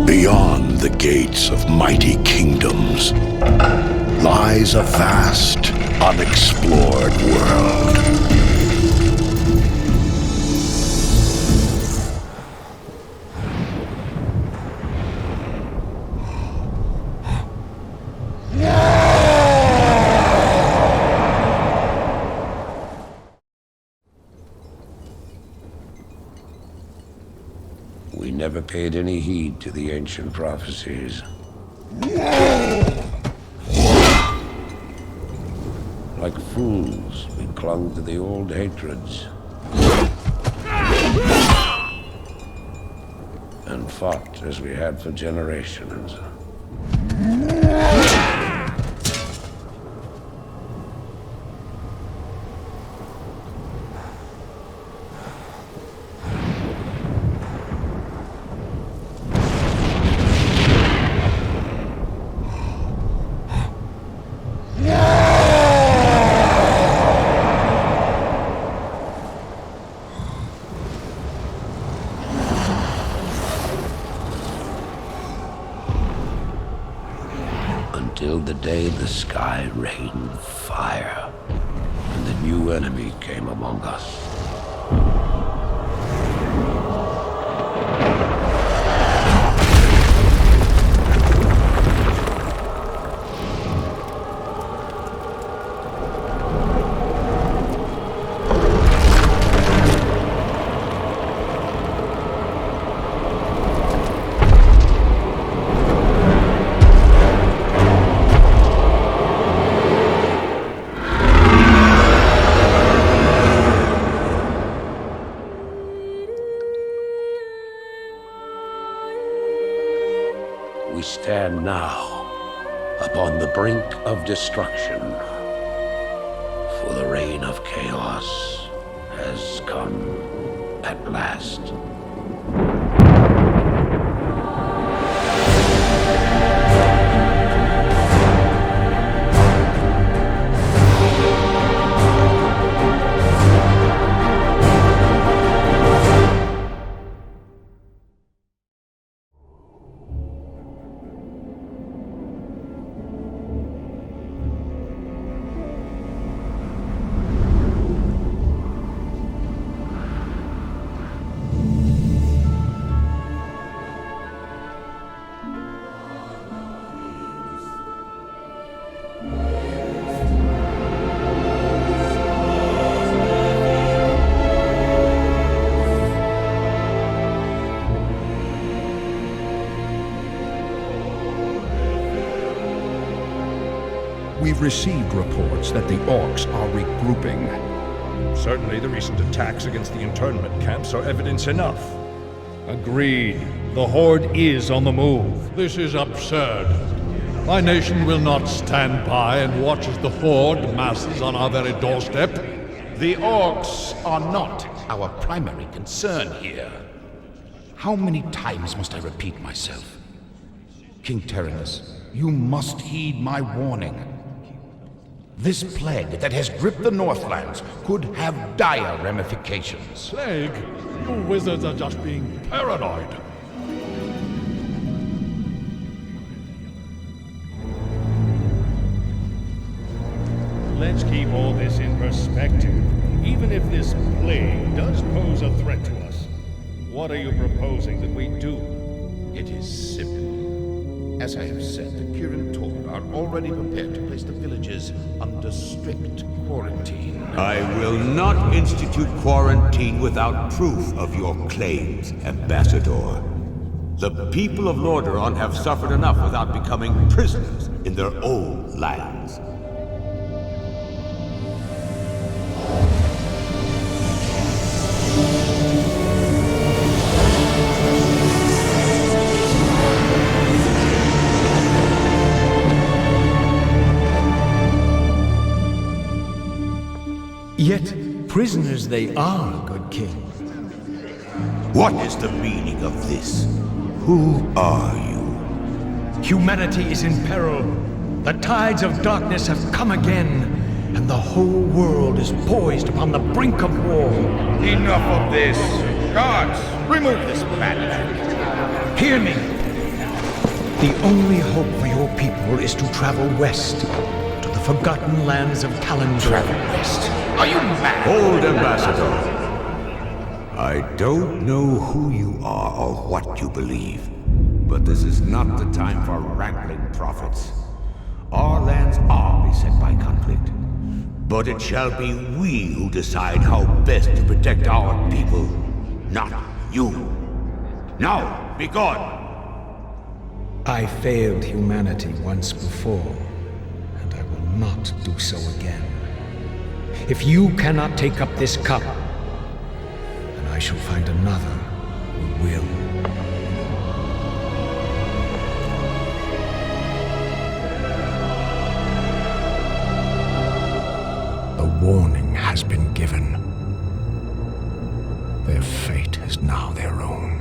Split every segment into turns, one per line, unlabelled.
Beyond the gates of mighty kingdoms lies a vast, unexplored world.
We never paid any heed to the ancient prophecies. Like fools, we clung to the old hatreds. And fought as we had for generations. Until the day the sky rained fire, and the new enemy came among us. We stand now upon the brink of destruction, for the reign of chaos has come at last.
We've received reports that the orcs are regrouping.
Certainly the recent attacks against the internment camps are evidence enough.
Agreed. The Horde is on the move. This is absurd. My nation will not stand by and watch as the Horde masses on our very doorstep.
The orcs are not our primary concern here. How many times must I repeat myself? King Tyrannus, you must heed my warning. This plague that has gripped the Northlands could have dire ramifications.
Plague? You wizards are just being paranoid.
Let's keep all this in perspective. Even if this plague does pose a threat to us, what are you proposing that we do?
It is simple. As I have said, the Kirin Tor are already prepared to place the villages under strict quarantine.
I will not institute quarantine without proof of your claims, Ambassador. The people of Lordaeron have suffered enough without becoming prisoners in their own lands.
Yet prisoners they are, good king.
What is the meaning of this? Who are you?
Humanity is in peril. The tides of darkness have come again, and the whole world is poised upon the brink of war.
Enough of this! Guards, remove this madman!
Hear me! The only hope for your people is to travel west, to the forgotten lands of Kalandor.
Travel west? Are you mad?
Hold, Ambassador. I don't know who you are or what you believe, but this is not the time for wrangling prophets. Our lands are beset by conflict, but it shall be we who decide how best to protect our people, not you. Now, be gone!
I failed humanity once before, and I will not do so again. If you cannot take up this cup, then I shall find another who will.
The warning has been given. Their fate is now their own.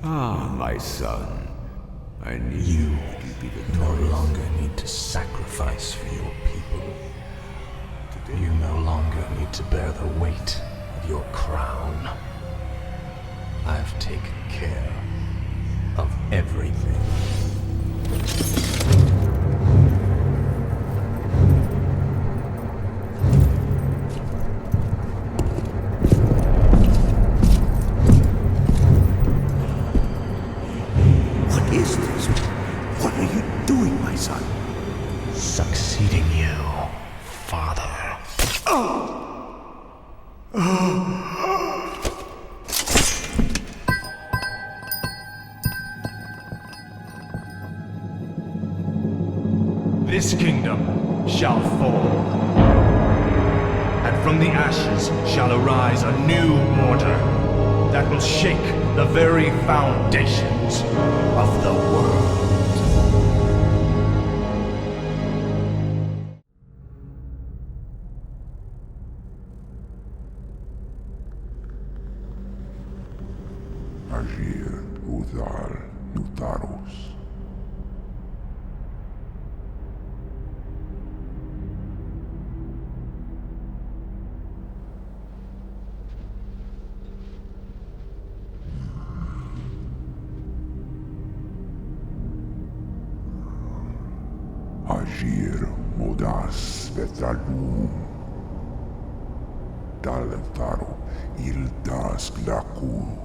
Ah, my son. I knew you'd be victorious.
No longer need to sacrifice for your people. You no longer need to bear the weight of your crown. I've taken care of everything.
What is this? What are you doing, my son?
Succeeding you, Father.
This kingdom shall fall, and from the ashes shall arise a new order that will shake the very foundations of the world.
Agir, Udal, Nutarus. Agir, Modas, Vetalum. Dalentaro, Ildas, Glaku.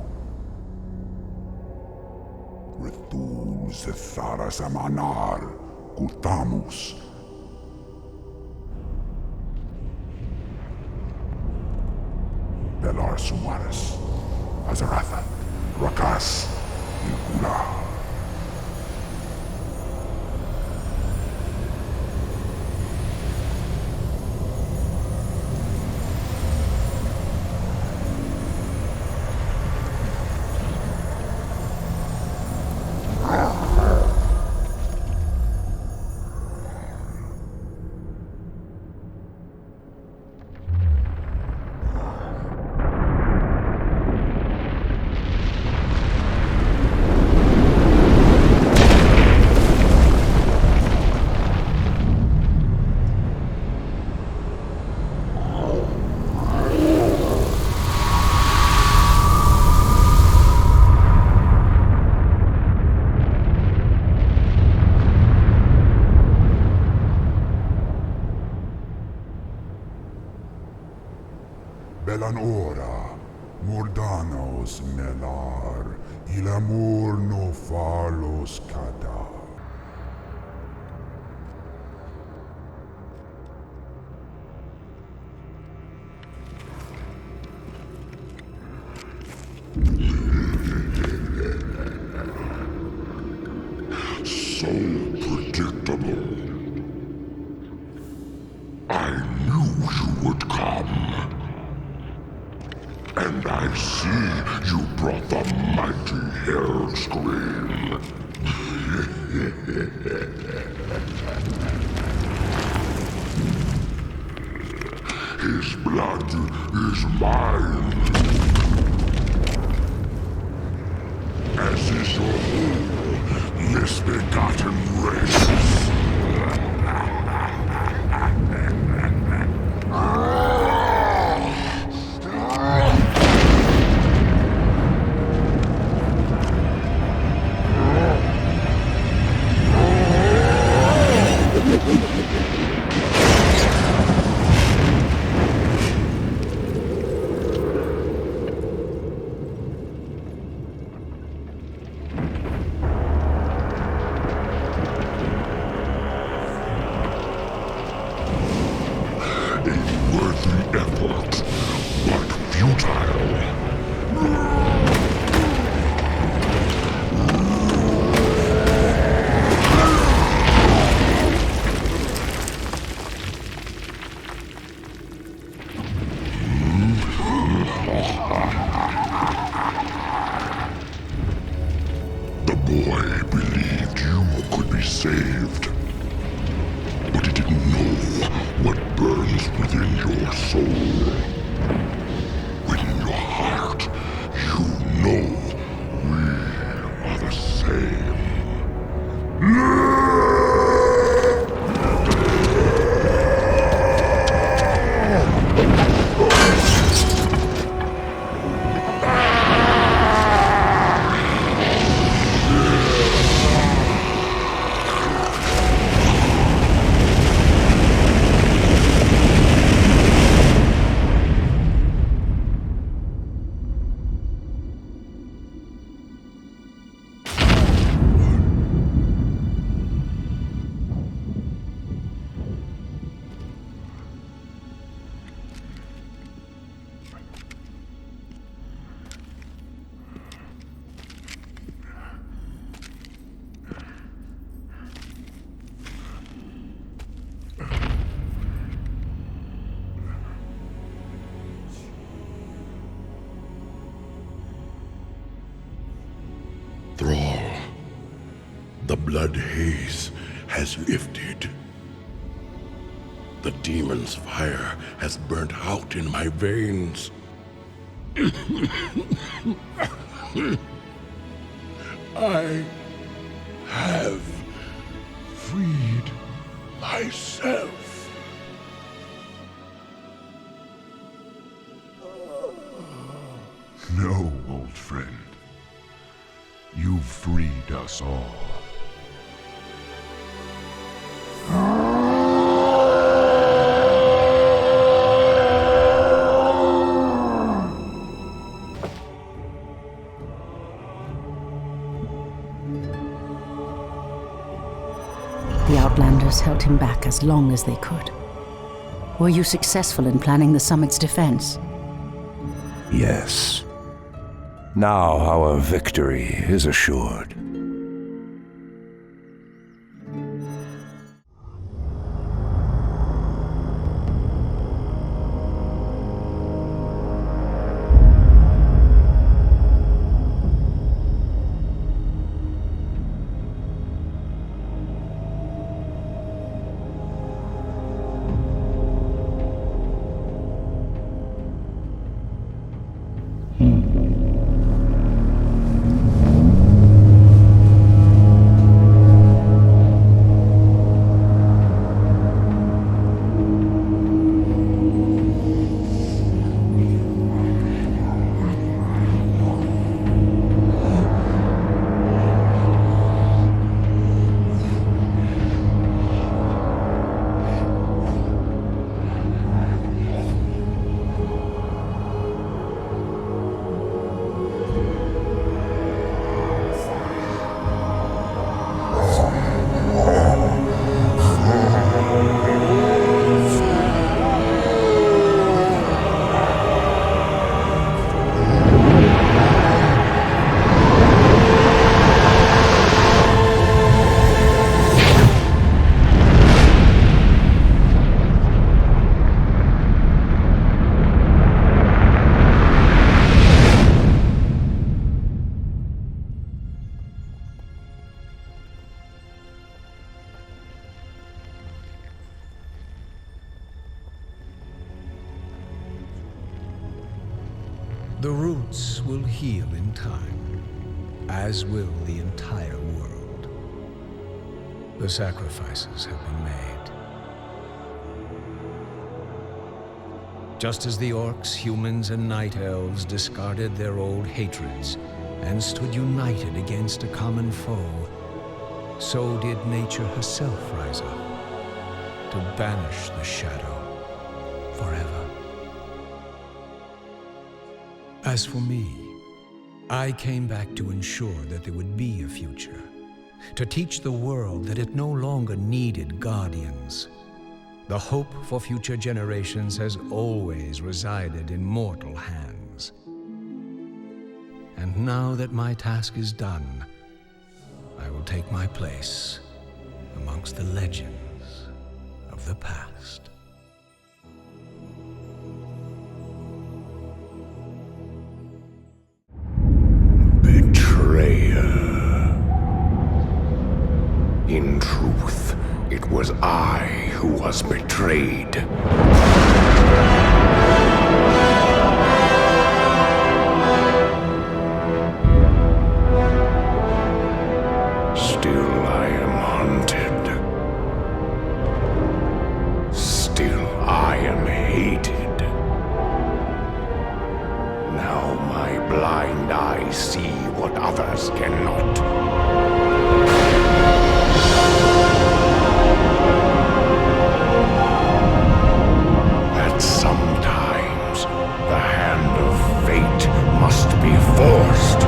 Retum, Zetharas, Amanar, Kutamus. Belar Sumaris, Azeroth, Rakas, Ilkula.
Belanora, Mordanos melar, il amor no falos cada.
So predictable. I knew you would come. And I see you brought the mighty Hell Scream. His blood is mine. As is your whole misbegotten race. The blood haze has lifted. The demon's fire has burnt out in my veins. I have freed myself.
No, old friend. You've freed us all.
The Outlanders held him back as long as they could. Were you successful in planning the summit's defense?
Yes. Now our victory is assured.
The roots will heal in time, as will the entire world. The sacrifices have been made. Just as the orcs, humans, and night elves discarded their old hatreds and stood united against a common foe, so did nature herself rise up to banish the shadow forever. As for me, I came back to ensure that there would be a future, to teach the world that it no longer needed guardians. The hope for future generations has always resided in mortal hands. And now that my task is done, I will take my place amongst the legends of the past.
In truth, it was I who was betrayed. Still I am hunted. Still I am hated. Now my blind eyes see what others cannot. Sometimes the hand of fate must be forced.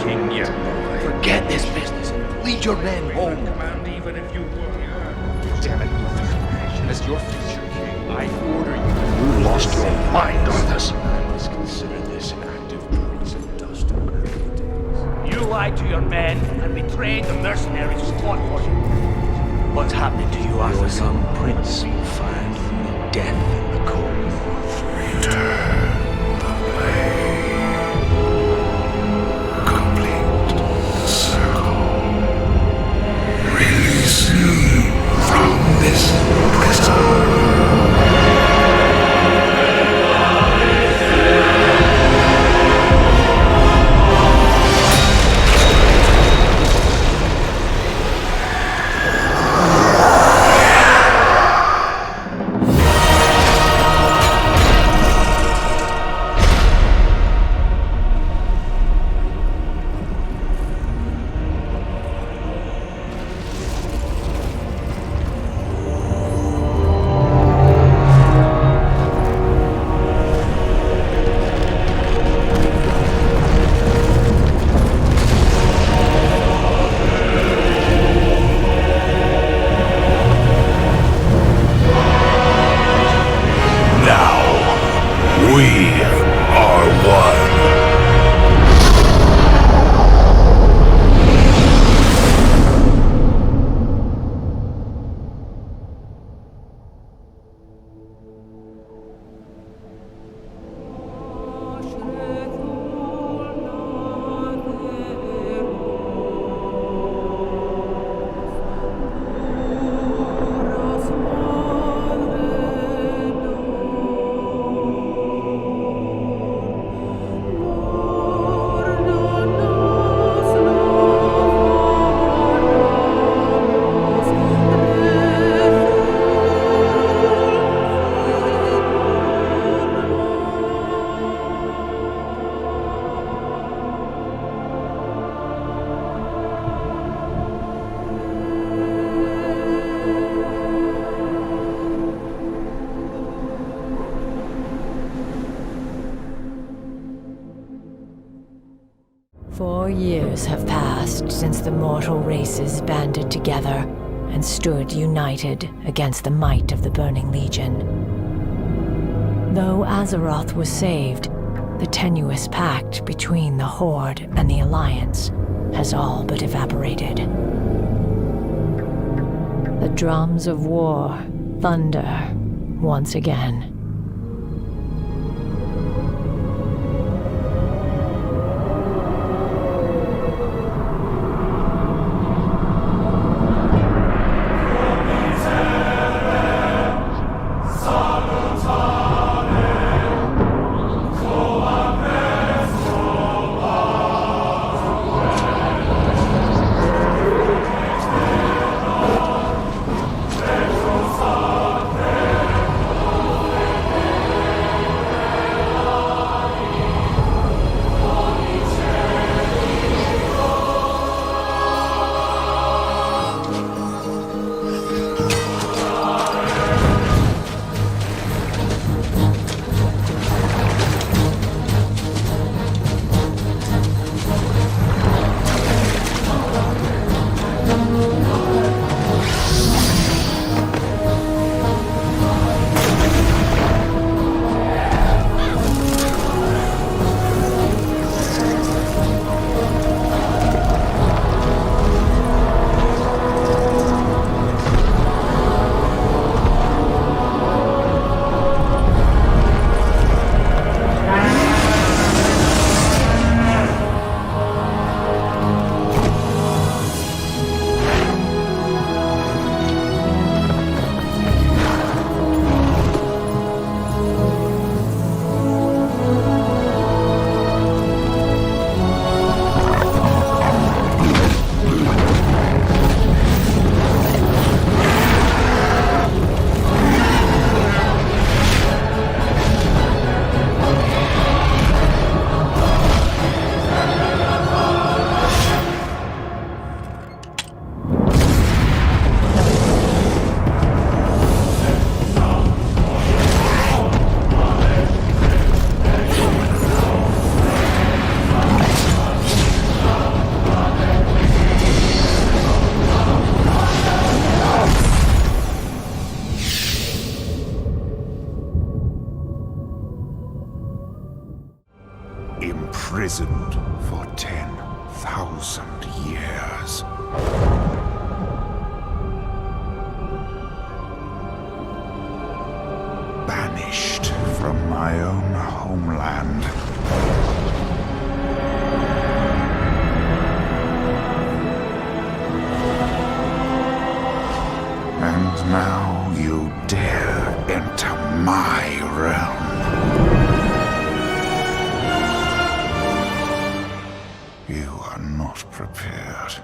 king yet, boy.
Forget this business. Lead your men home.
Command even if you were.
Damn it, as your future king, I order you.
You lost your mind, Arthas.
Let's consider this an act of praise and dust in early days.
You lied to your men and betrayed the mercenaries who fought for you. What's happening to you, Arthas?
Your young prince will find only death in the cold. Return the blade. Complete the circle. Release me from this prison.
Years have passed since the mortal races banded together and stood united against the might of the Burning Legion. Though Azeroth was saved, the tenuous pact between the Horde and the Alliance has all but evaporated. The drums of war thunder once again.
Imprisoned for 10,000 years. Banished from my own homeland. And now you dare enter my realm. You are not prepared.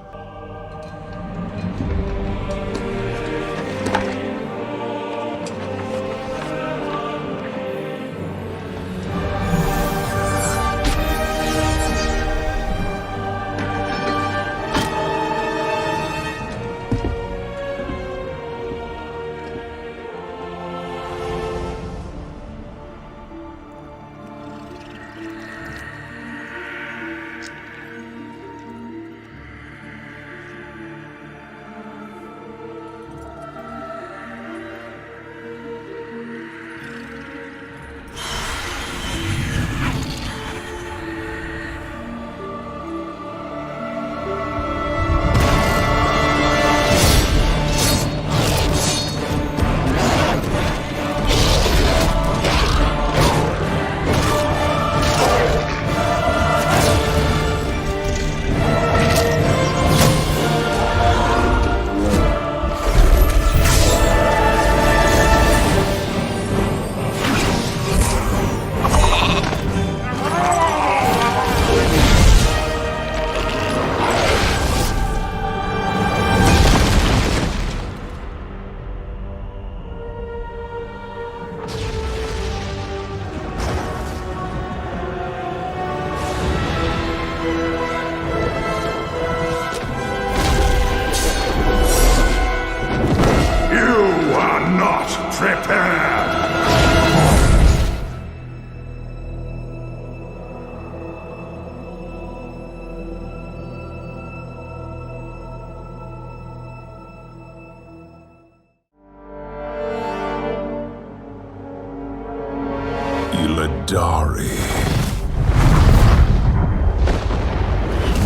Dari.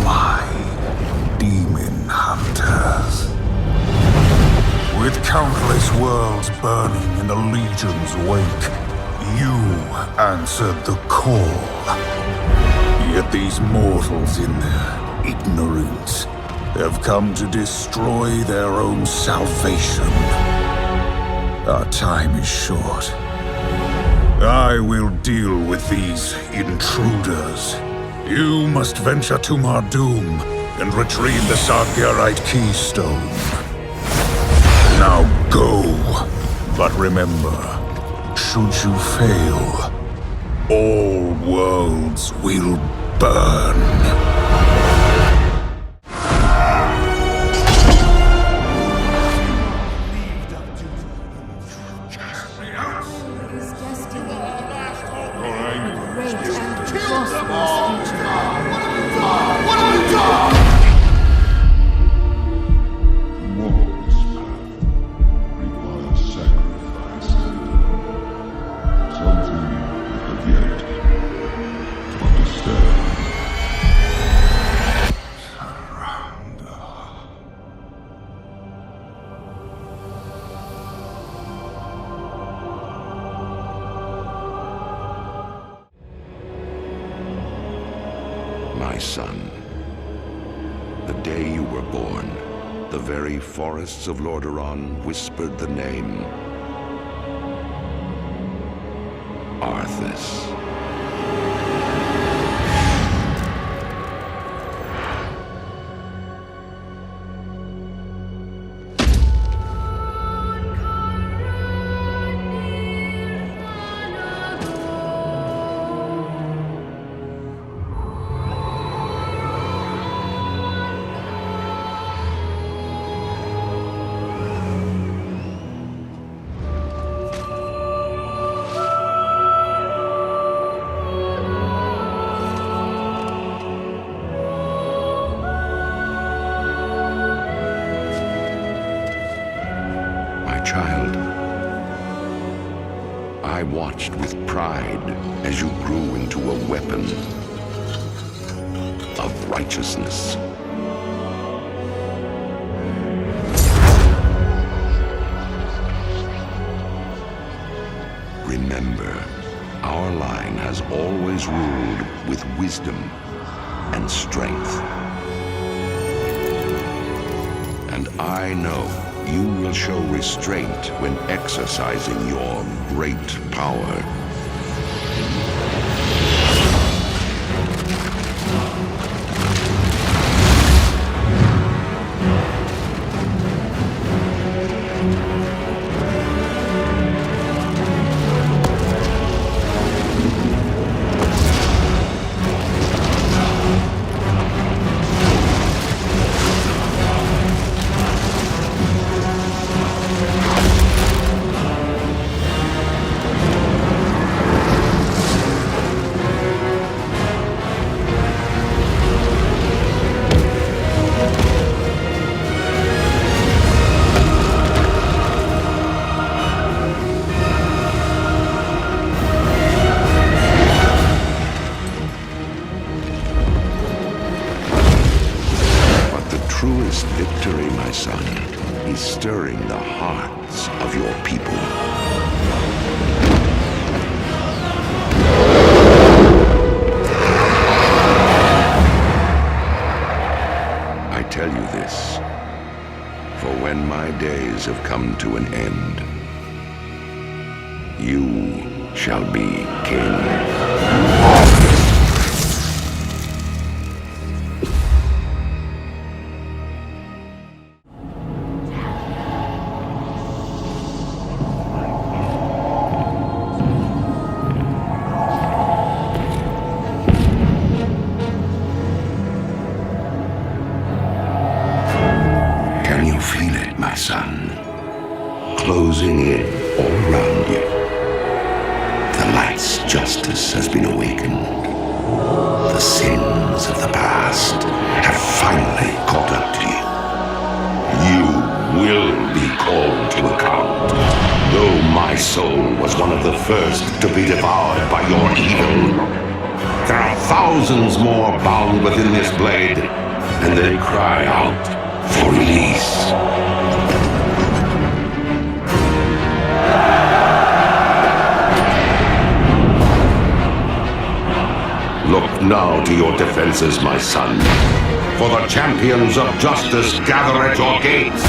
My demon hunters. With countless worlds burning in the Legion's wake, you answered the call. Yet these mortals in their ignorance have come to destroy their own salvation. Our time is short. I will deal with these intruders. You must venture to Mardoom and retrieve the Sargerite keystone. Now go, but remember, should you fail, all worlds will burn.
My son, the day you were born, the very forests of Lordaeron whispered the name Arthas. Child, I watched with pride as you grew into a weapon
righteousness. Remember, our line has always ruled with wisdom and strength. And I know you will show restraint when exercising your great power. Victory, my son, is stirring the hearts of your people. I tell you this, for when my days have come to an end, you shall be king. Son, closing in all around you. The light's justice has been awakened. The sins of the past have finally caught up to you. You will be called to account. Though my soul was one of the first to be devoured by your evil, there are thousands more bound within this blade, and they cry out for release. Look now to your defenses, my son, for the champions of justice gather at your gates.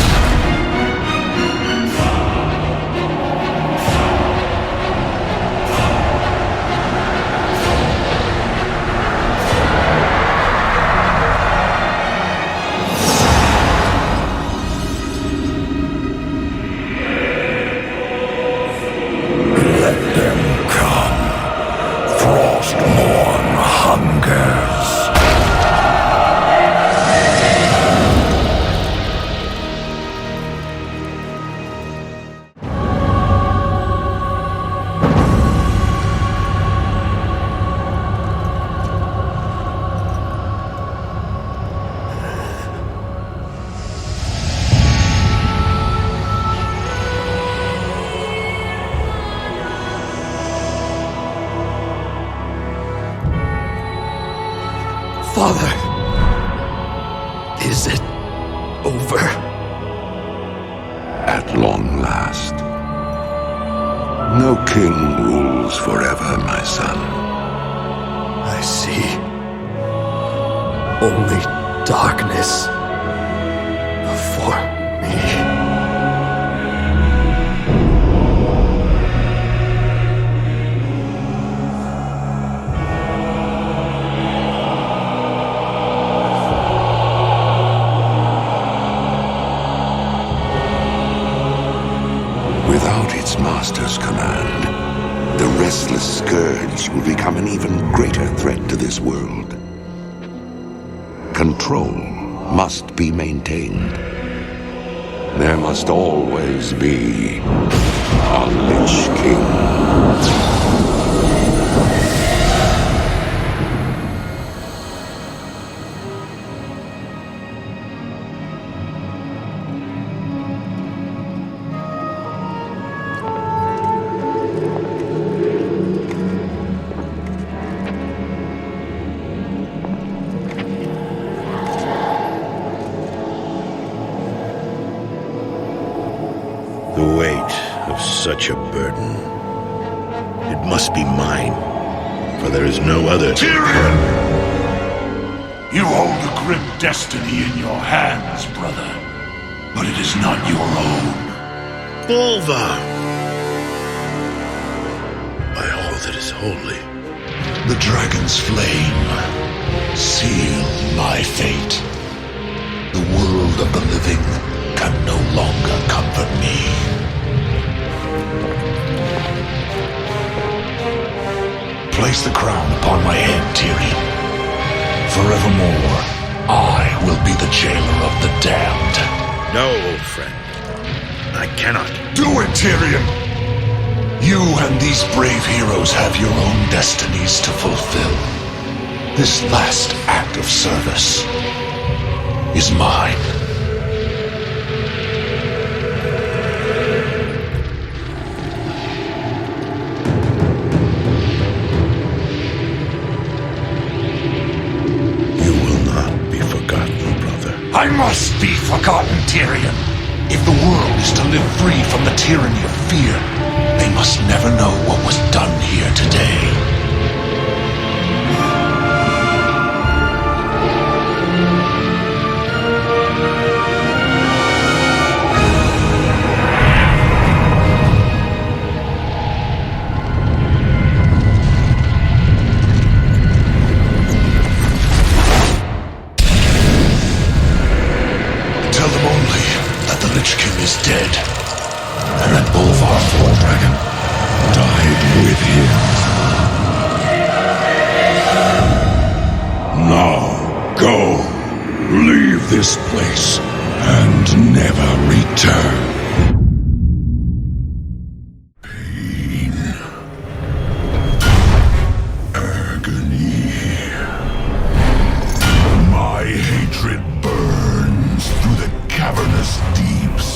Father, is it over?
At long last. No king rules forever, my son.
I see. Only darkness before me.
Without its master's command, the restless scourge will become an even greater threat to this world. Control must be maintained. There must always be a Lich King.
such a burden. It must be mine, for there is no other.
Tyrion! You hold a grim destiny in your hands, brother. But it is not your own.
Bolvar! By all that is holy.
The dragon's flame seal my fate. The world of the living can no longer comfort me. Place the crown upon my head, Tyrion. Forevermore, I will be the jailer of the damned.
No, old friend. I cannot.
Do it, Tyrion! You and these brave heroes have your own destinies to fulfill. This last act of service is mine. I must be forgotten, Tyrion. If the world is to live free from the tyranny of fear, they must never know what was done here today. Lich King is dead, and that Bolvar Dragon died with him. Now, go. Leave this place, and never return. Pain. Agony. My hatred burns through the cavernous deeps.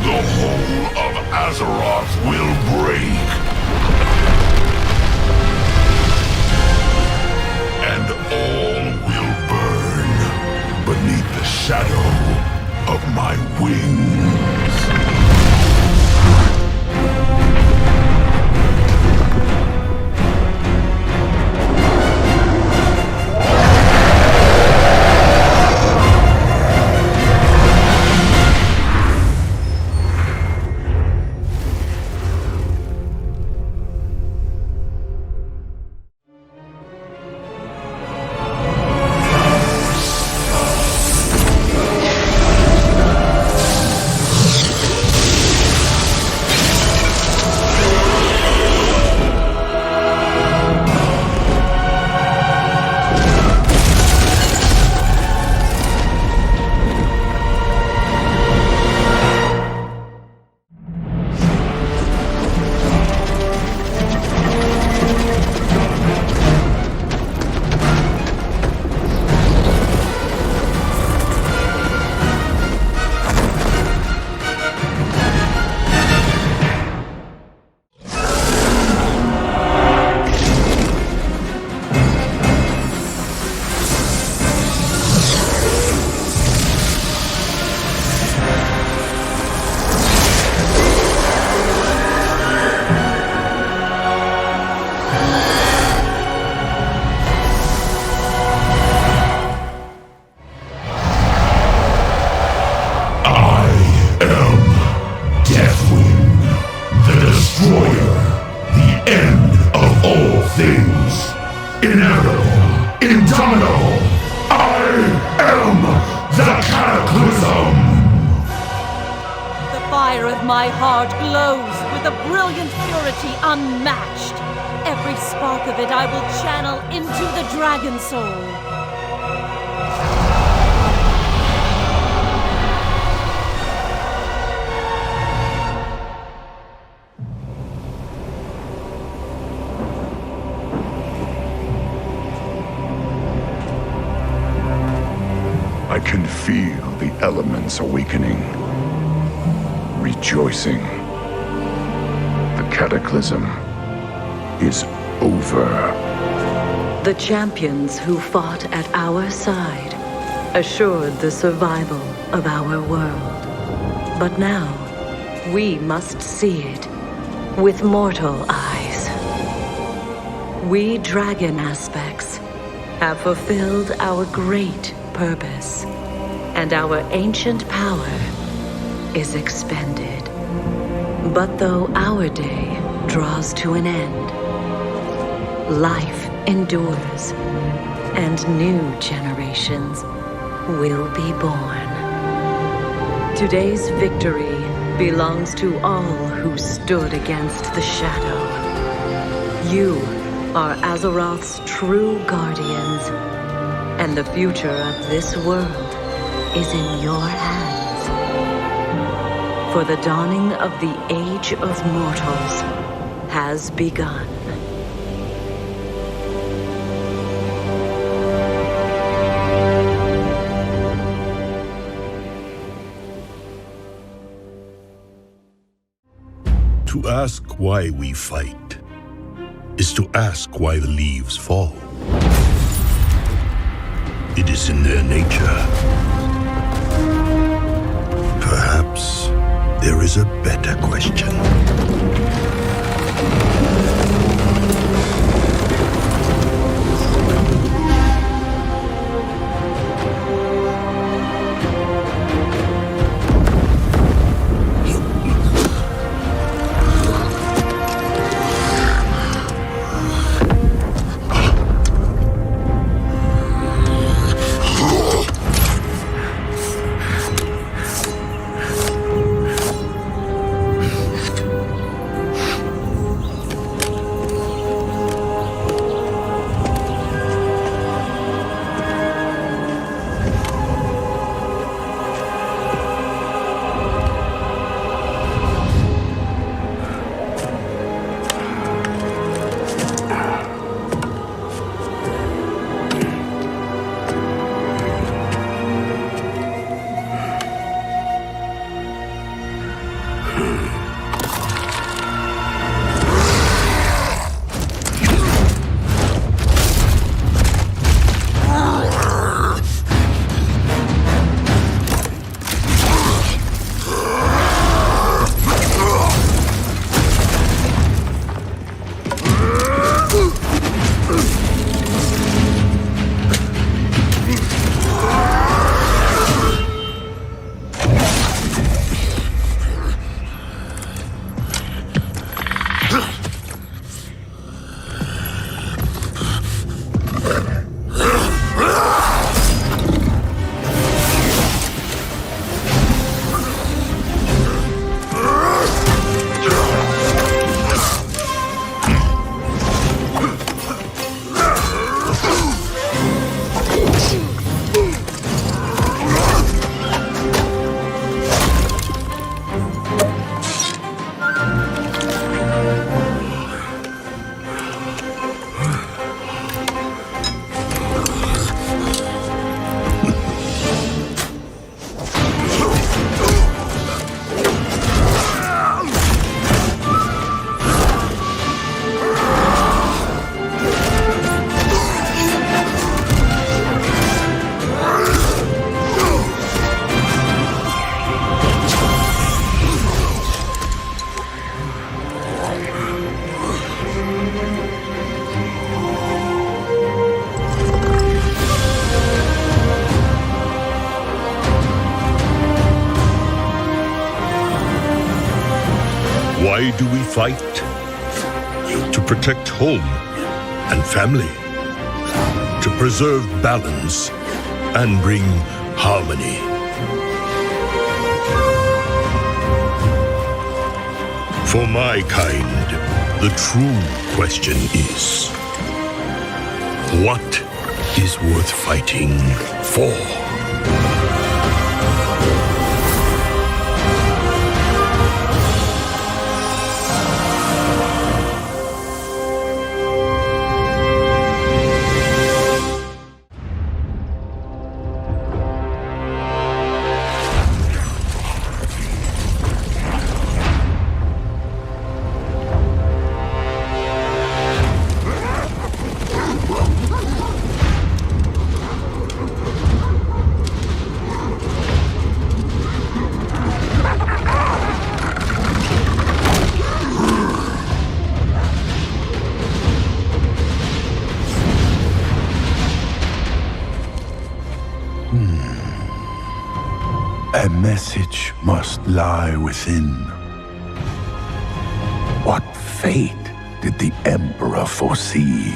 The whole of Azeroth will inevitable, indomitable. I am the Cataclysm!
The fire of my heart glows with a brilliant purity unmatched. Every spark of it I will channel into the Dragon Soul.
I can feel the elements awakening, rejoicing. The Cataclysm is over.
The champions who fought at our side assured the survival of our world. But now, we must see it with mortal eyes. We dragon aspects have fulfilled our great purpose, and our ancient power is expended. But though our day draws to an end, life endures, and new generations will be born. Today's victory belongs to all who stood against the shadow. You are Azeroth's true guardians, and the future of this world is in your hands. For the dawning of the Age of Mortals has begun.
To ask why we fight is to ask why the leaves fall. It is in their nature. Perhaps there is a better question. Why do we fight? To protect home and family. to preserve balance and bring harmony. For my kind, the true question is, what is worth fighting for?
A message must lie within. What fate did the Emperor foresee?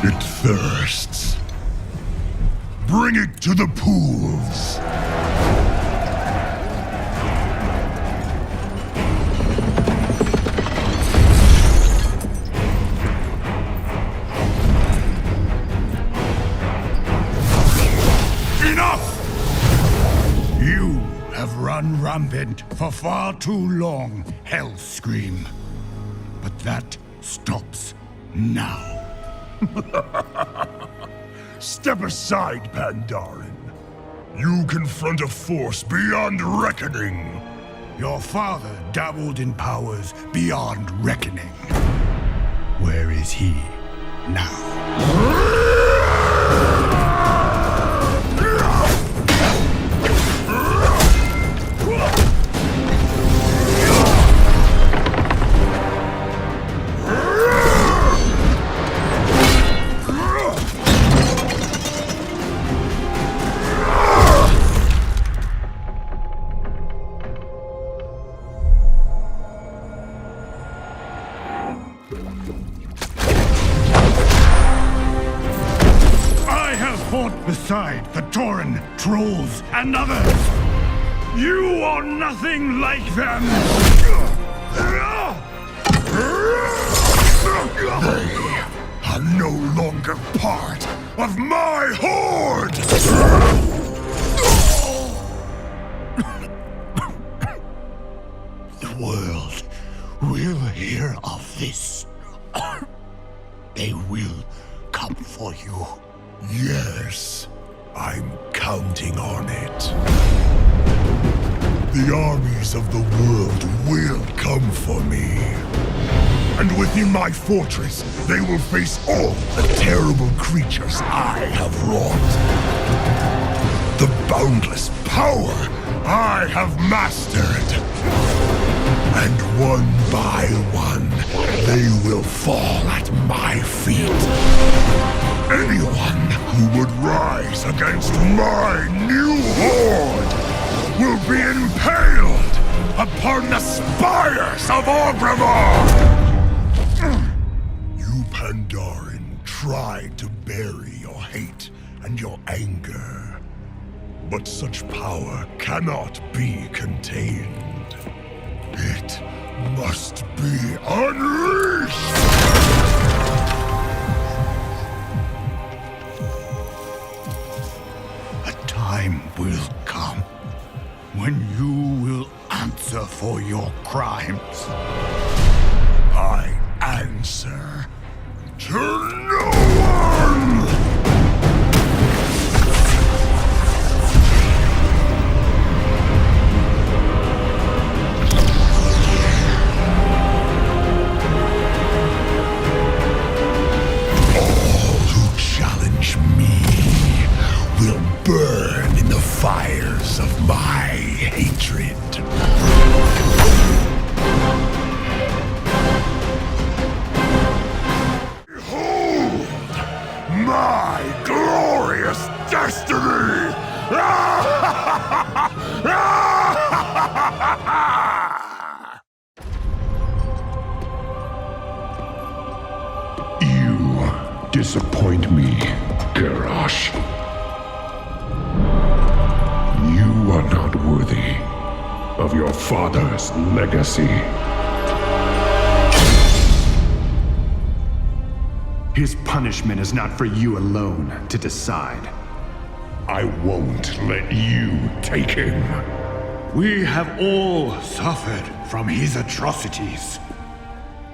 It thirsts. Bring it to the pools.
Enough! You have run rampant for far too long, Hellscream. But that stops now.
Step aside, Pandarin. You confront a force beyond reckoning.
Your father dabbled in powers beyond reckoning. Where is he now? Beside the Tauren, trolls, and others. You are nothing like them!
They are no longer part of my horde!
The world will hear of this. They will come for you.
Yes, I'm counting on it. The armies of the world will come for me. And within my fortress, they will face all the terrible creatures I have wrought. The boundless power I have mastered. And one by one, they will fall at my feet. Anyone who would rise against my new horde will be impaled upon the spires of Orgrimmar! You Pandaren tried to bury your hate and your anger, but such power cannot be contained. It must be unleashed!
A time will come when you will answer for your crimes.
I answer to no one! Will burn in the fires of my hatred. Behold my glorious destiny!
You disappoint me, Garrosh. You are not worthy of your father's legacy.
His punishment is not for you alone to decide.
I won't let you take him.
We have all suffered from his atrocities.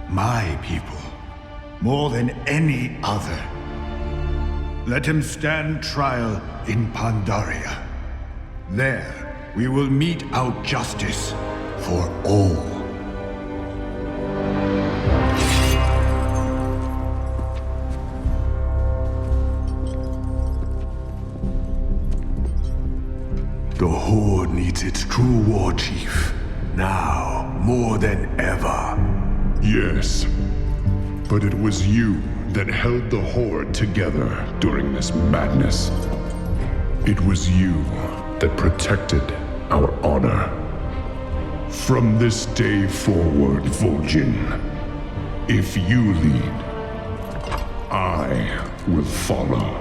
My people, more than any other. Let him stand trial in Pandaria. There, we will mete out justice for all. The Horde needs its true war chief, now more than ever.
Yes, but it was you that held the Horde together during this madness. It was you that protected our honor. From this day forward, Vol'jin, if you lead, I will follow.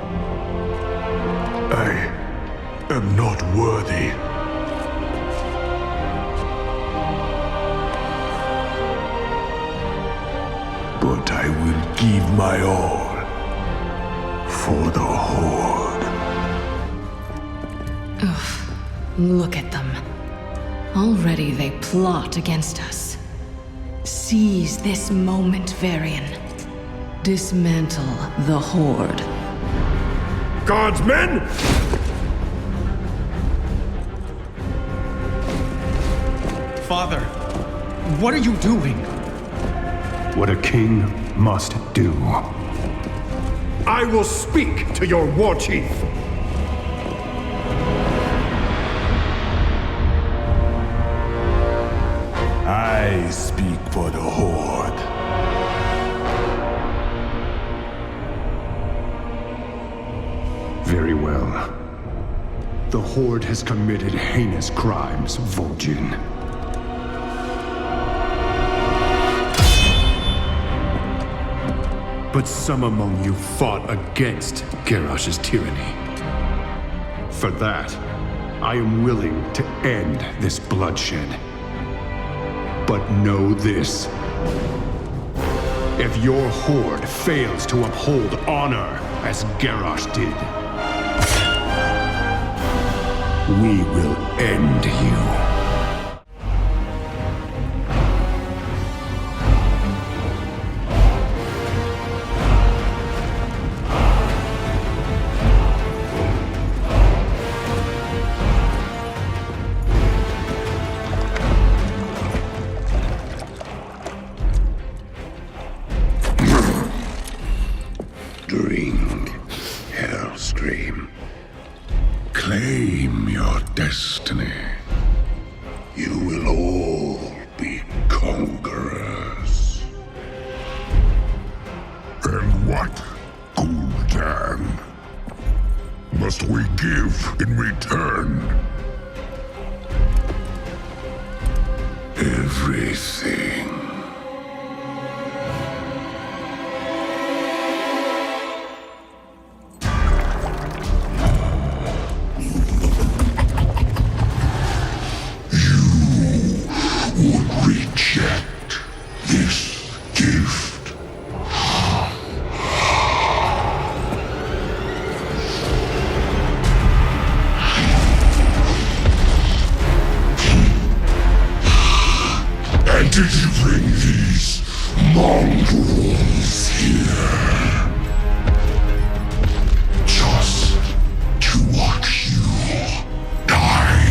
I am not worthy. But I will give my all for the Horde.
Ugh, look at them. Already they plot against us. Seize this moment, Varian. Dismantle the Horde.
Guardsmen!
Father, what are you doing? What a king must do. I will speak to your war chief.
I speak for the Horde.
Very well. The Horde has committed heinous crimes, Vol'jin.
But some among you fought against Garrosh's tyranny. For that, I am willing to end this bloodshed. But know this. If your Horde fails to uphold honor as Garrosh did, we will end you.
Drink, Hellscream. Claim your destiny. You will all be conquerors.
And what, Gul'dan? must we give in return? Everything. You would reject this gift. And did you bring these mongrels here? Just to watch you die?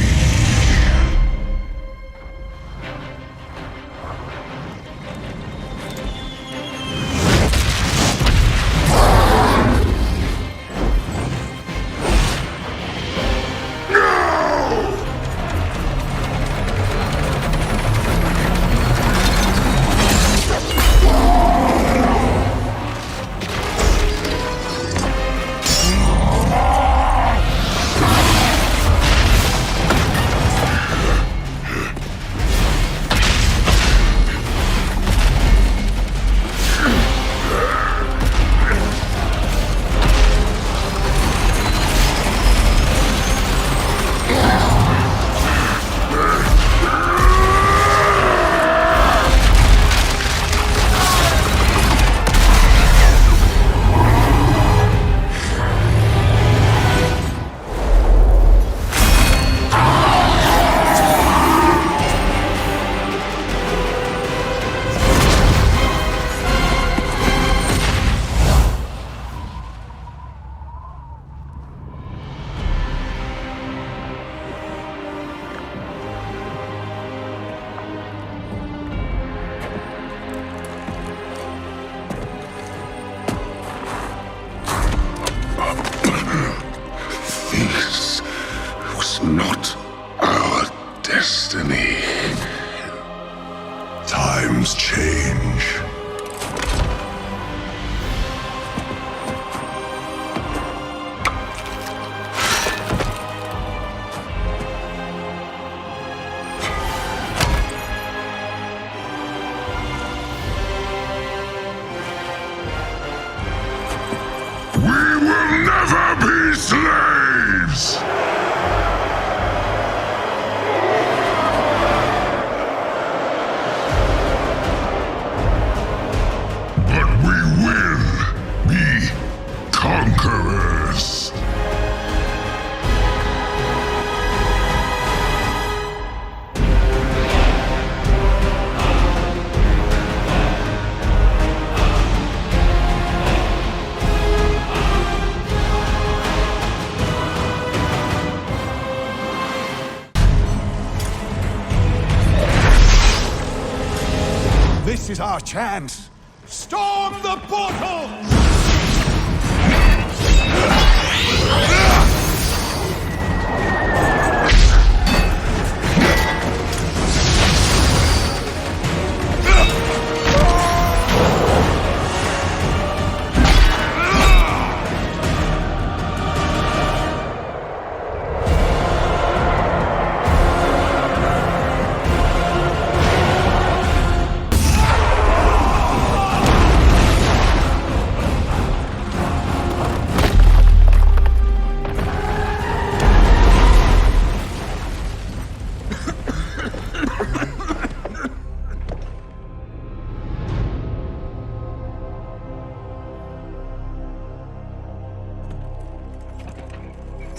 This was not our destiny. Times change. We will never be slaves! But we will be conquerors.
This is our chance. Storm the portal!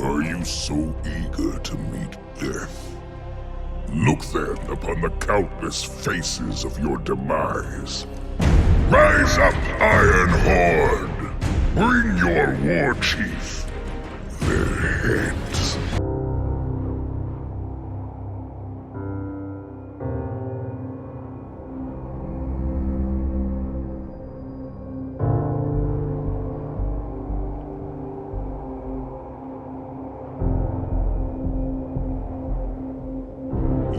Are you so eager to meet death? Look then upon the countless faces of your demise. Rise up, Iron Horde! Bring your war chief their heads.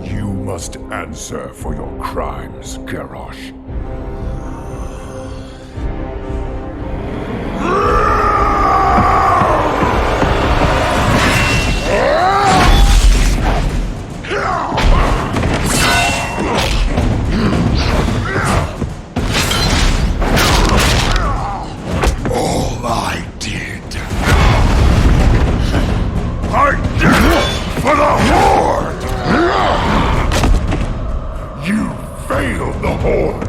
You must answer for your crimes, Garrosh.
for the Horde! You failed the Horde!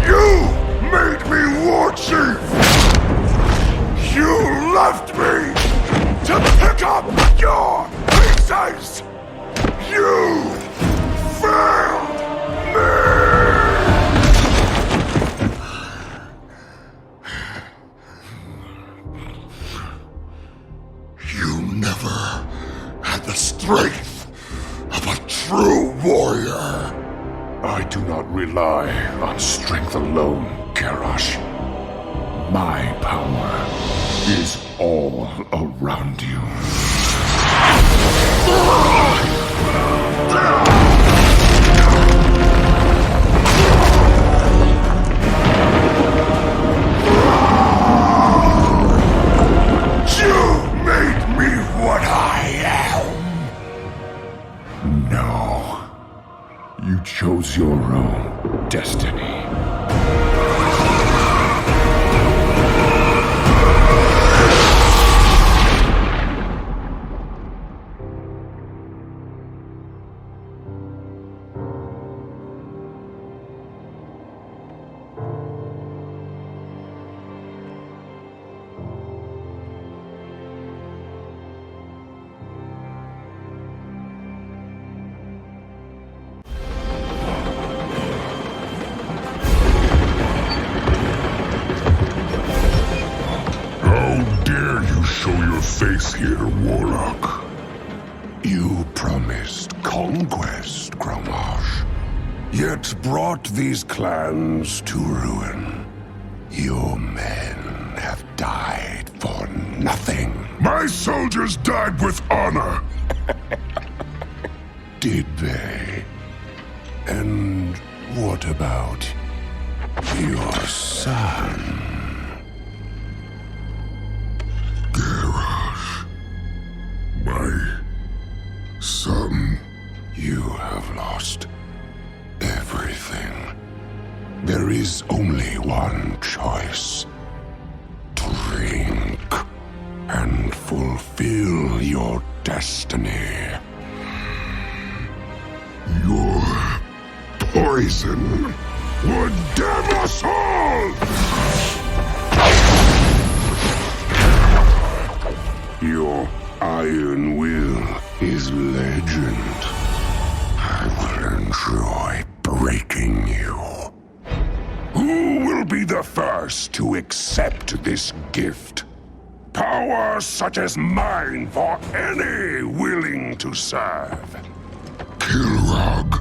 You made me war chief! You left me to pick up your pieces! You failed me! You never had the strength of a true warrior.
I do not rely on strength alone, Garrosh. My power is all around you.
You made me what I am!
No. You chose your own destiny.
Face here, Warlock. You promised conquest, Grommash, yet brought these clans to ruin. Your men have died for nothing. My soldiers died with honor. Did they? And what about your son? My son, you have lost everything. There is only one choice. Drink and fulfill your destiny. Your poison would damn us all! Your iron will is legend. I will enjoy breaking you. Who will be the first to accept this gift? Power such as mine for any willing to serve. Kilrog.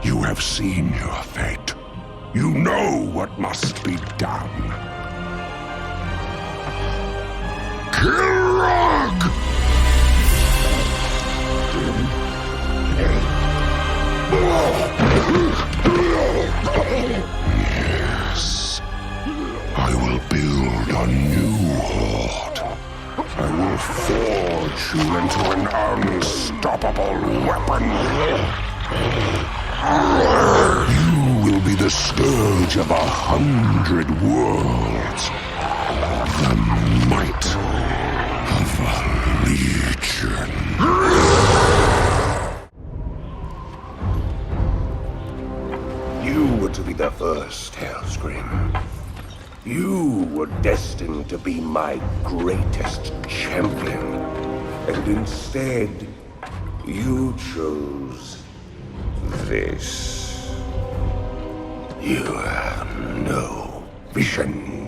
You have seen your fate. You know what must be done. Kilrog! Yes. I will build a new horde. I will forge you into an unstoppable weapon. You will be the scourge of 100 worlds. The might of a legion. You were to be the first, Hellscream. You were destined to be my greatest champion. And instead, you chose this. You have no vision.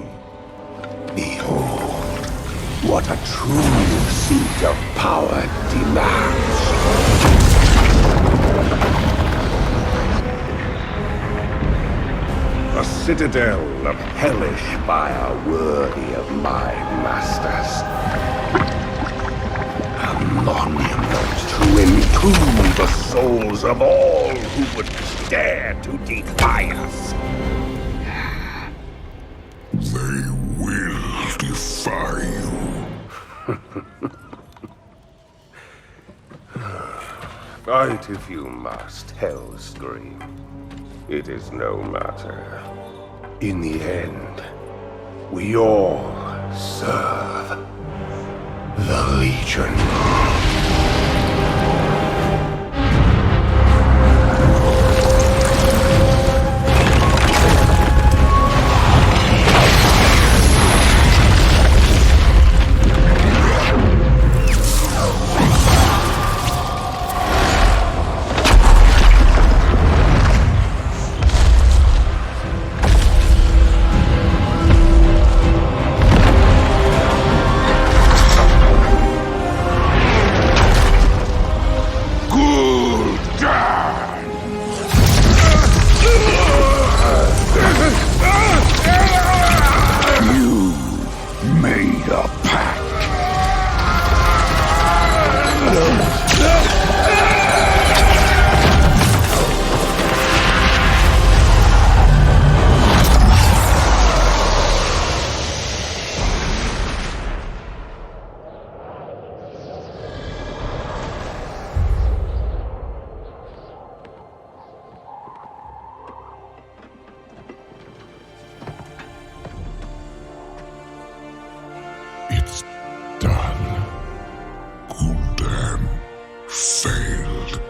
Behold, what a true seat of power demands. A citadel of hellish fire worthy of my masters. A monument to entomb the souls of all who would dare to defy us. They will defy you. Fight if you must, Hellscream.
It is no matter. In the end, we all serve the Legion.
It's done. Gul'dan failed.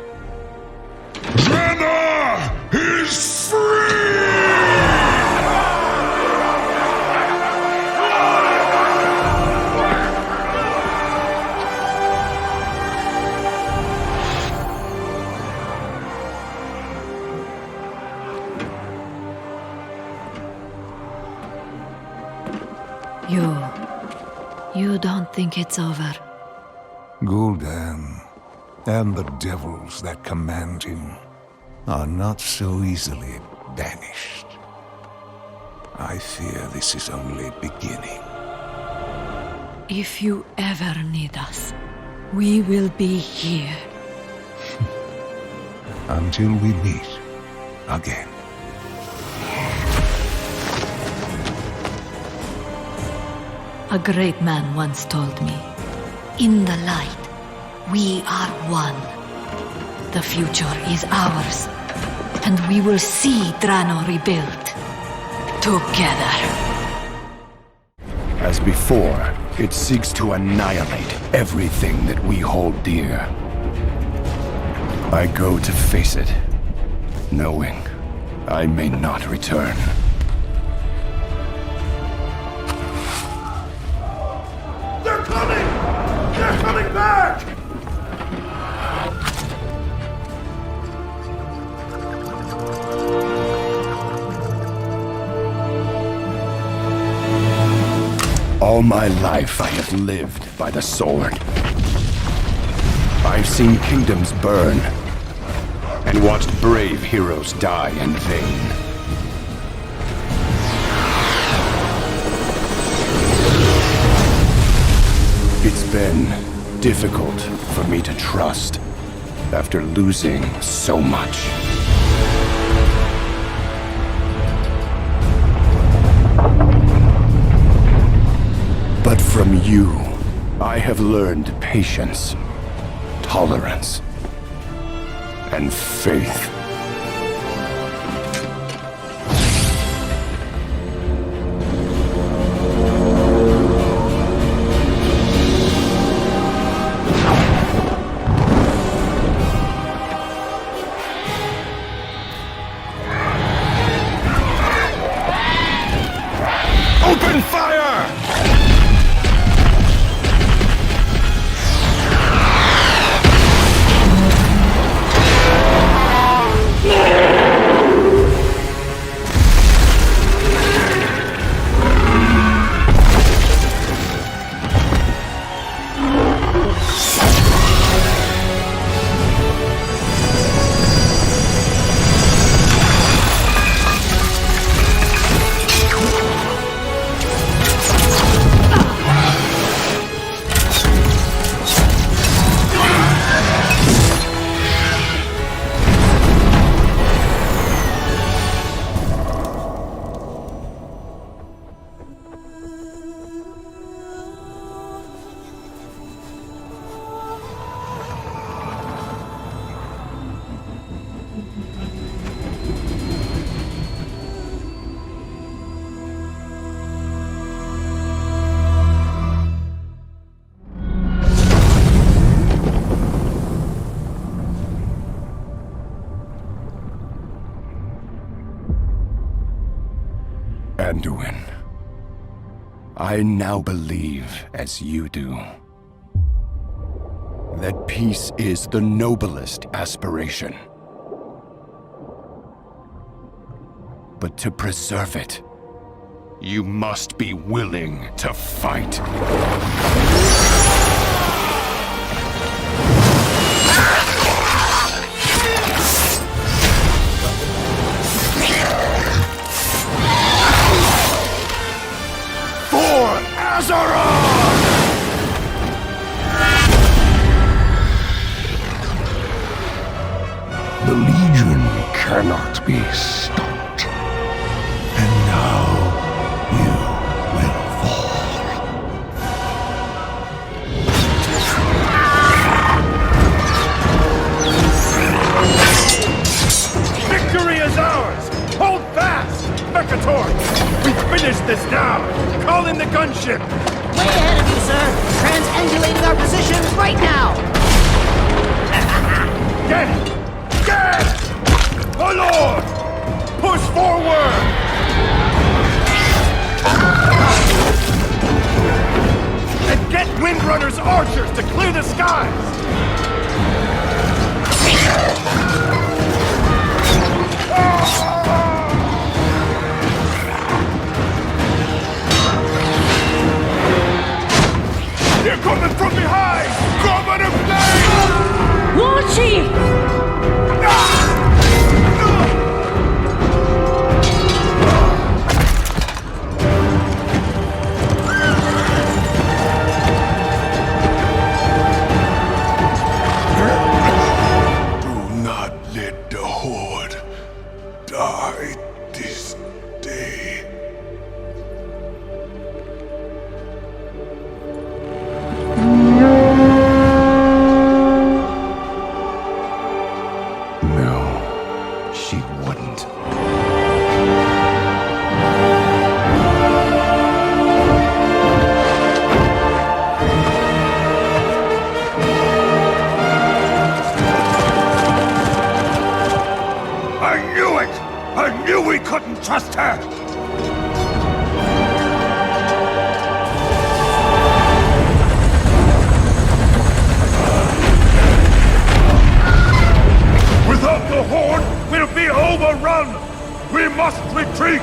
Draenor is free!
You don't think it's over?
Gul'dan and the devils that command him are not so easily banished. I fear this is only beginning.
If you ever need us, we will be here.
Until we meet again.
A great man once told me, in the light, we are one. The future is ours, and we will see Draenor rebuilt. Together.
As before, it seeks to annihilate everything that we hold dear. I go to face it, knowing I may not return.
They're coming! They're coming back!
All my life I have lived by the sword. I've seen kingdoms burn, and watched brave heroes die in vain. It's been difficult for me to trust after losing so much. But from you, I have learned patience, tolerance, and faith.
Open fire!
Anduin, I now believe, as you do, that peace is the noblest aspiration. But to preserve it, you must be willing to fight.
For Azeroth!
The Legion cannot be stopped. And now you will fall.
Victory is ours! Hold fast! Mercator! We finish this now! Call in the gunship!
Way ahead of you, sir! Transangulating our positions right now!
Get it! Get it! My lord! Push forward! And get Windrunner's archers to clear the skies! They're coming from behind! Coming to play!
War Chief!
Do not let the Horde die this day.
No, she wouldn't.
I knew it! I knew we couldn't trust her! Without the Horde, we'll be overrun! We must retreat!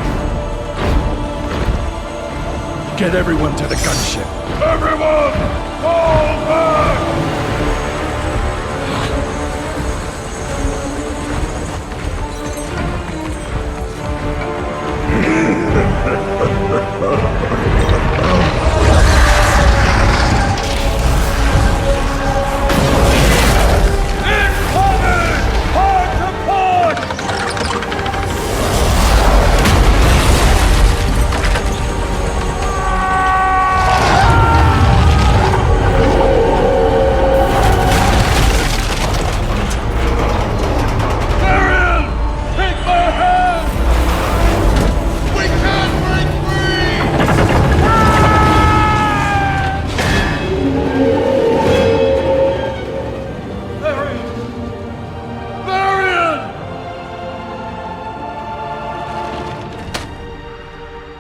Get everyone to the gunship.
Everyone! Fall back!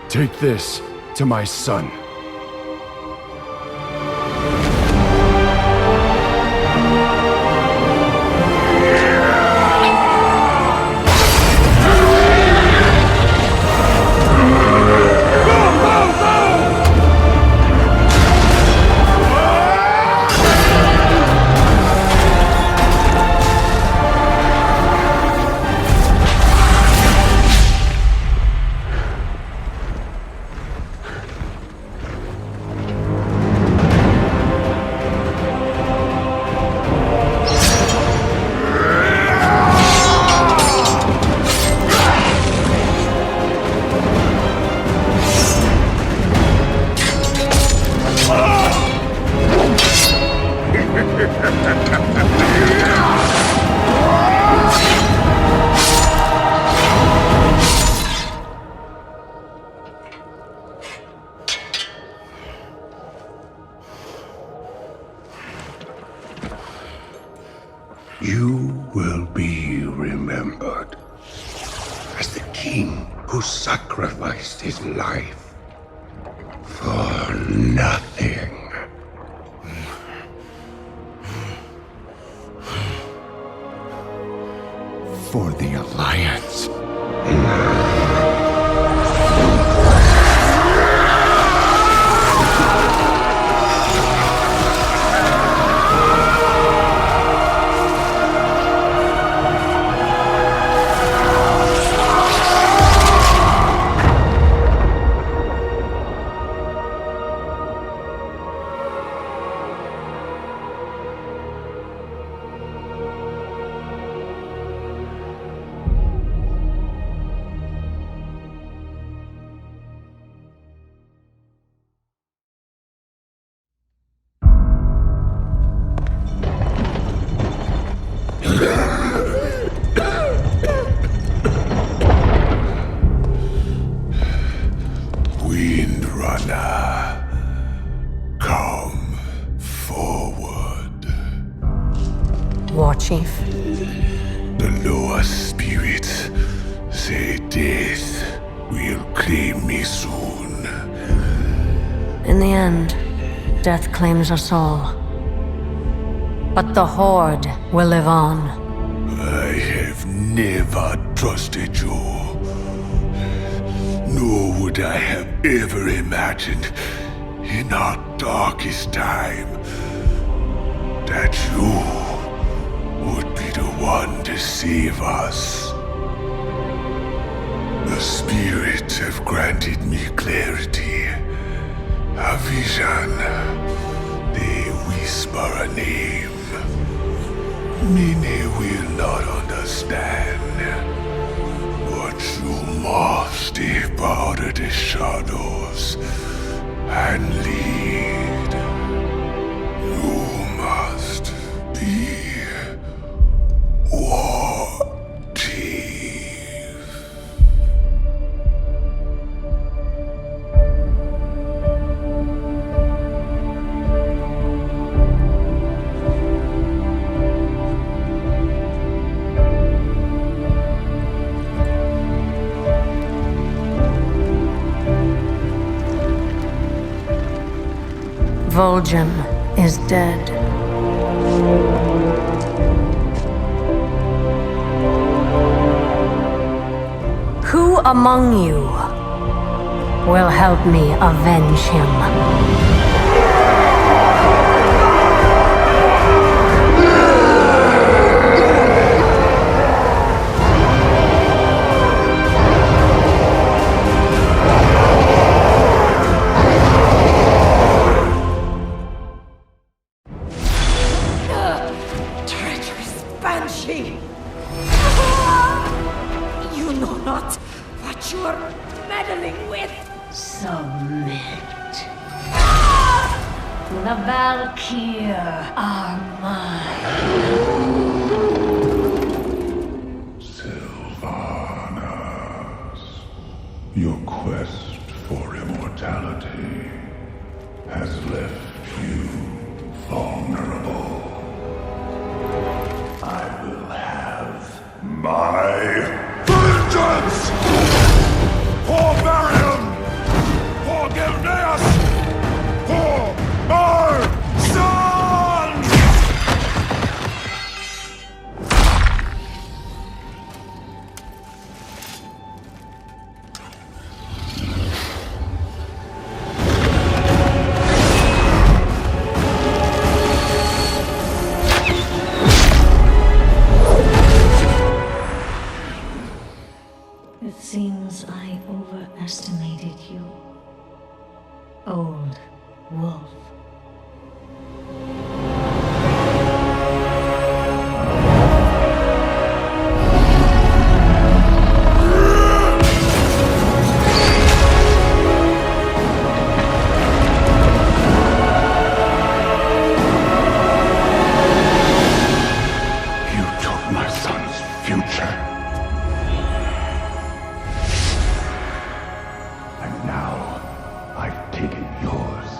Take this to my son.
You will be remembered as the king
who sacrificed his life for nothing.
For the Alliance.
War Chief.
The lower spirits say death will claim me soon.
In the end, death claims us all. But the Horde will live on.
I have never trusted you. Nor would I have ever imagined in our darkest time that you would be the one to save us. The spirits have granted me clarity, a vision. They whisper a name. Many will not understand, but you must step out of the shadows and lead. You must be War Chief.
Vol'jin is dead. Who among you will help me avenge him?
Treacherous Banshee! You know not what you're meddling with!
Submit. The Valkyr are mine.
Sylvanas, your quest for immortality has left you vulnerable. I will have my vengeance! For Varian! For Gilneas! For my son!
It seems I overestimated you. Old wolf.
You took my son's future. And now I've taken yours.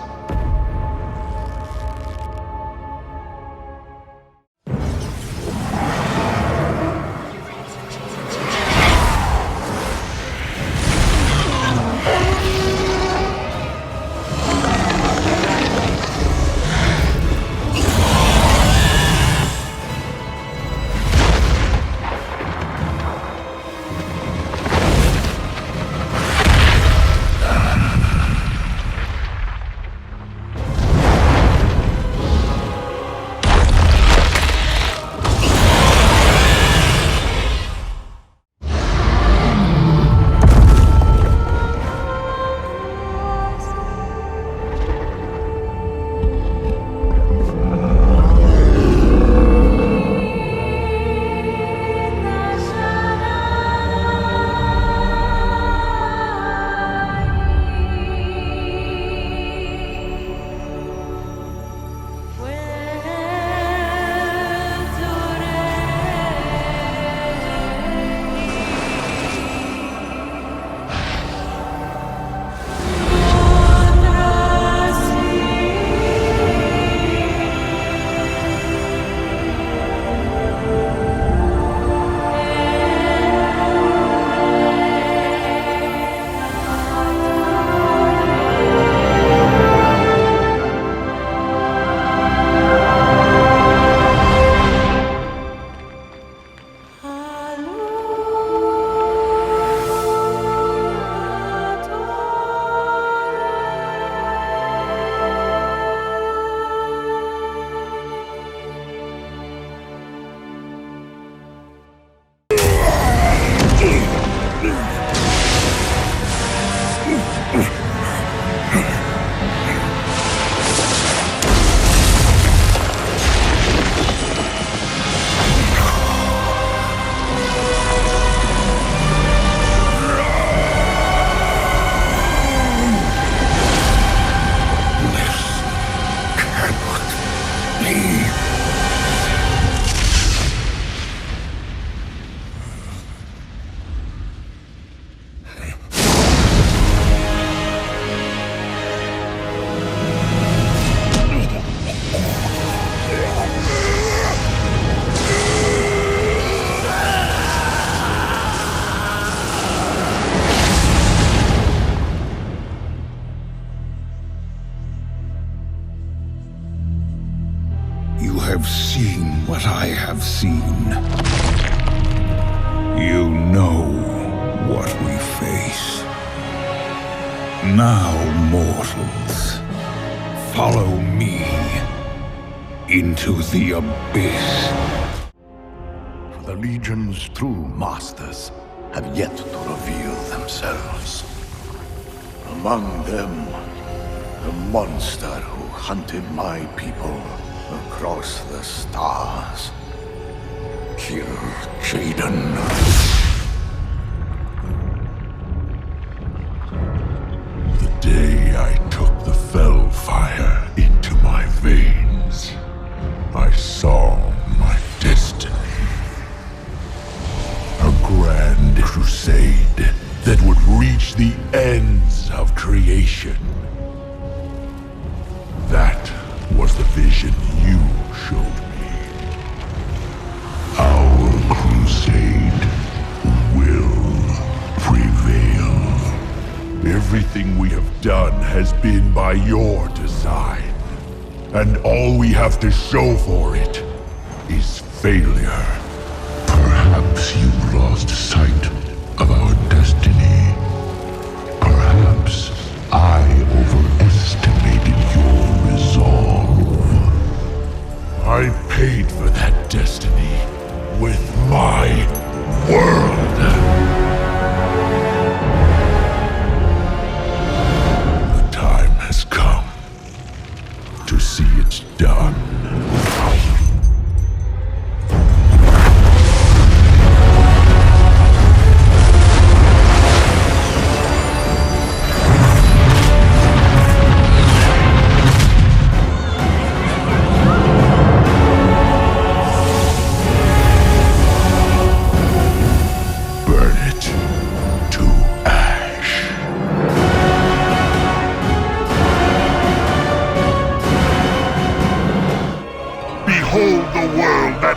what I have seen. You know what we face. Now, mortals, follow me into the abyss.
For the Legion's true masters have yet to reveal themselves. Among them, the monster who hunted my people across the stars. Kill Jaden.
The day I took the fell fire into my veins, I saw my destiny. A grand crusade that would reach the ends of creation. That was the vision you showed me. Our crusade will prevail. Everything we have done has been by your design. And all we have to show for it is failure.
Perhaps you lost sight of our destiny. Perhaps I overestimated your resolve.
I paid for that destiny with my world. The time has come to see it done.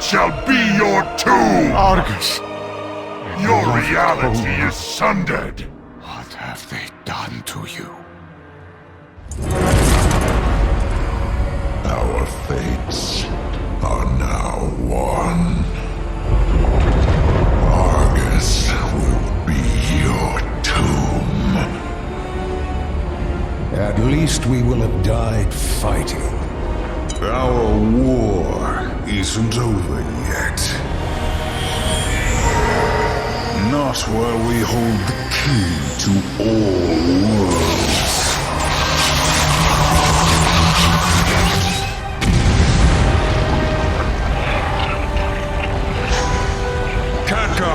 Shall be your tomb!
Argus!
Your reality is sundered!
What have they done to you?
Our fates are now one. Argus will be your tomb.
At least we will have died fighting. Our war isn't over yet. Not while we hold the key to all worlds. Katka,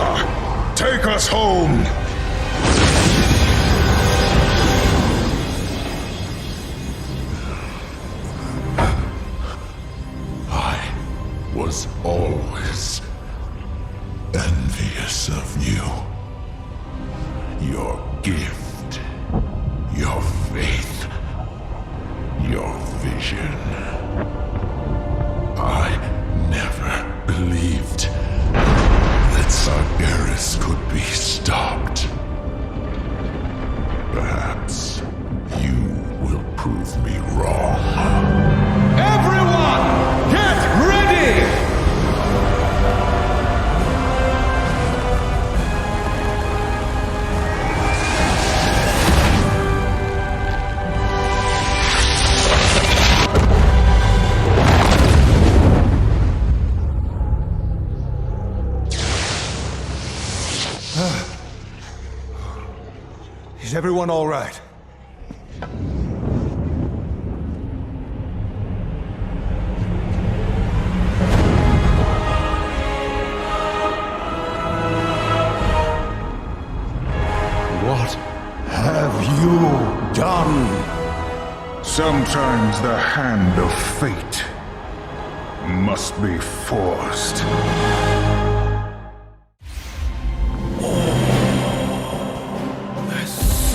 take us home!
Was always envious of you. Your gift, your faith, your vision. I never believed that Sargeras could be stopped. Perhaps you will prove me wrong.
Everyone, get ready!
Is everyone all right?
What have you done? Sometimes the hand of fate must be forced.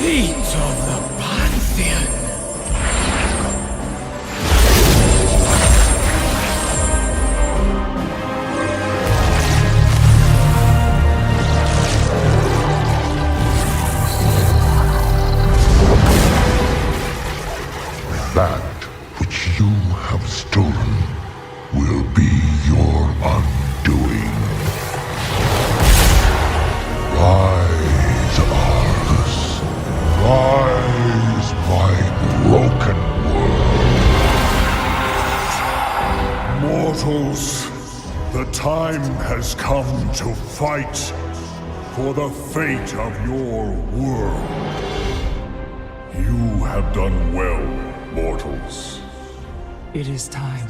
Seeds of the Pantheon!
That which you have stolen will be your time has come to fight for the fate of your world. You have done well, mortals.
It is time.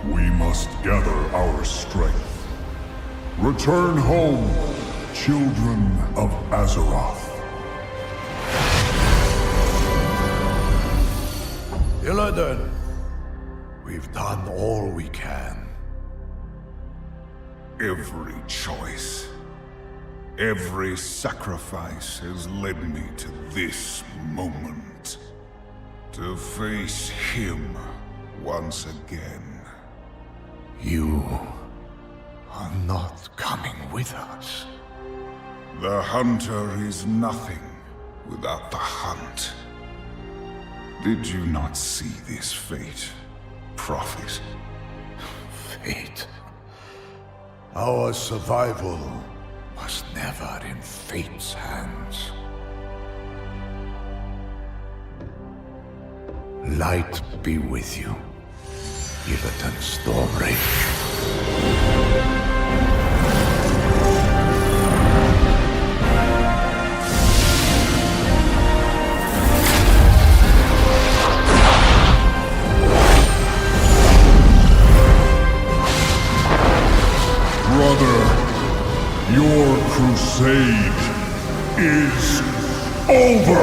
We must gather our strength. Return home, children of Azeroth.
Illidan, we've done all we can.
Every choice, every sacrifice has led me to this moment. To face him once again.
You are not coming with us.
The hunter is nothing without the hunt. Did you not see this fate, prophet?
Fate. Our survival was never in fate's hands. Light be with you, Illidan Stormwraith.
Brother, your crusade is over!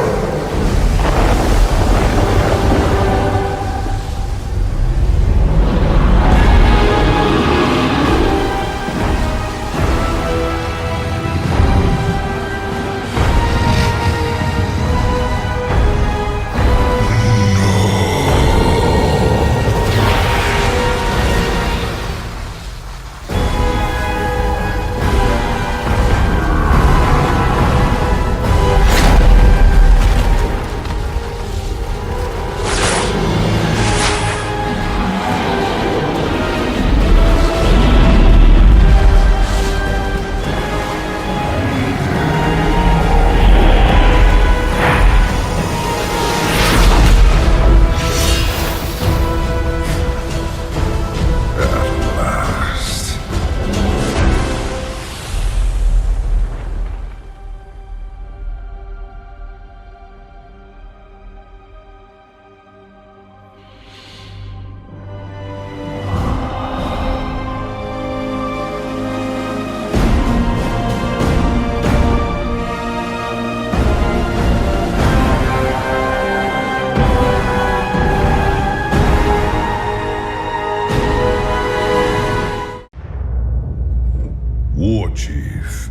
War Chief,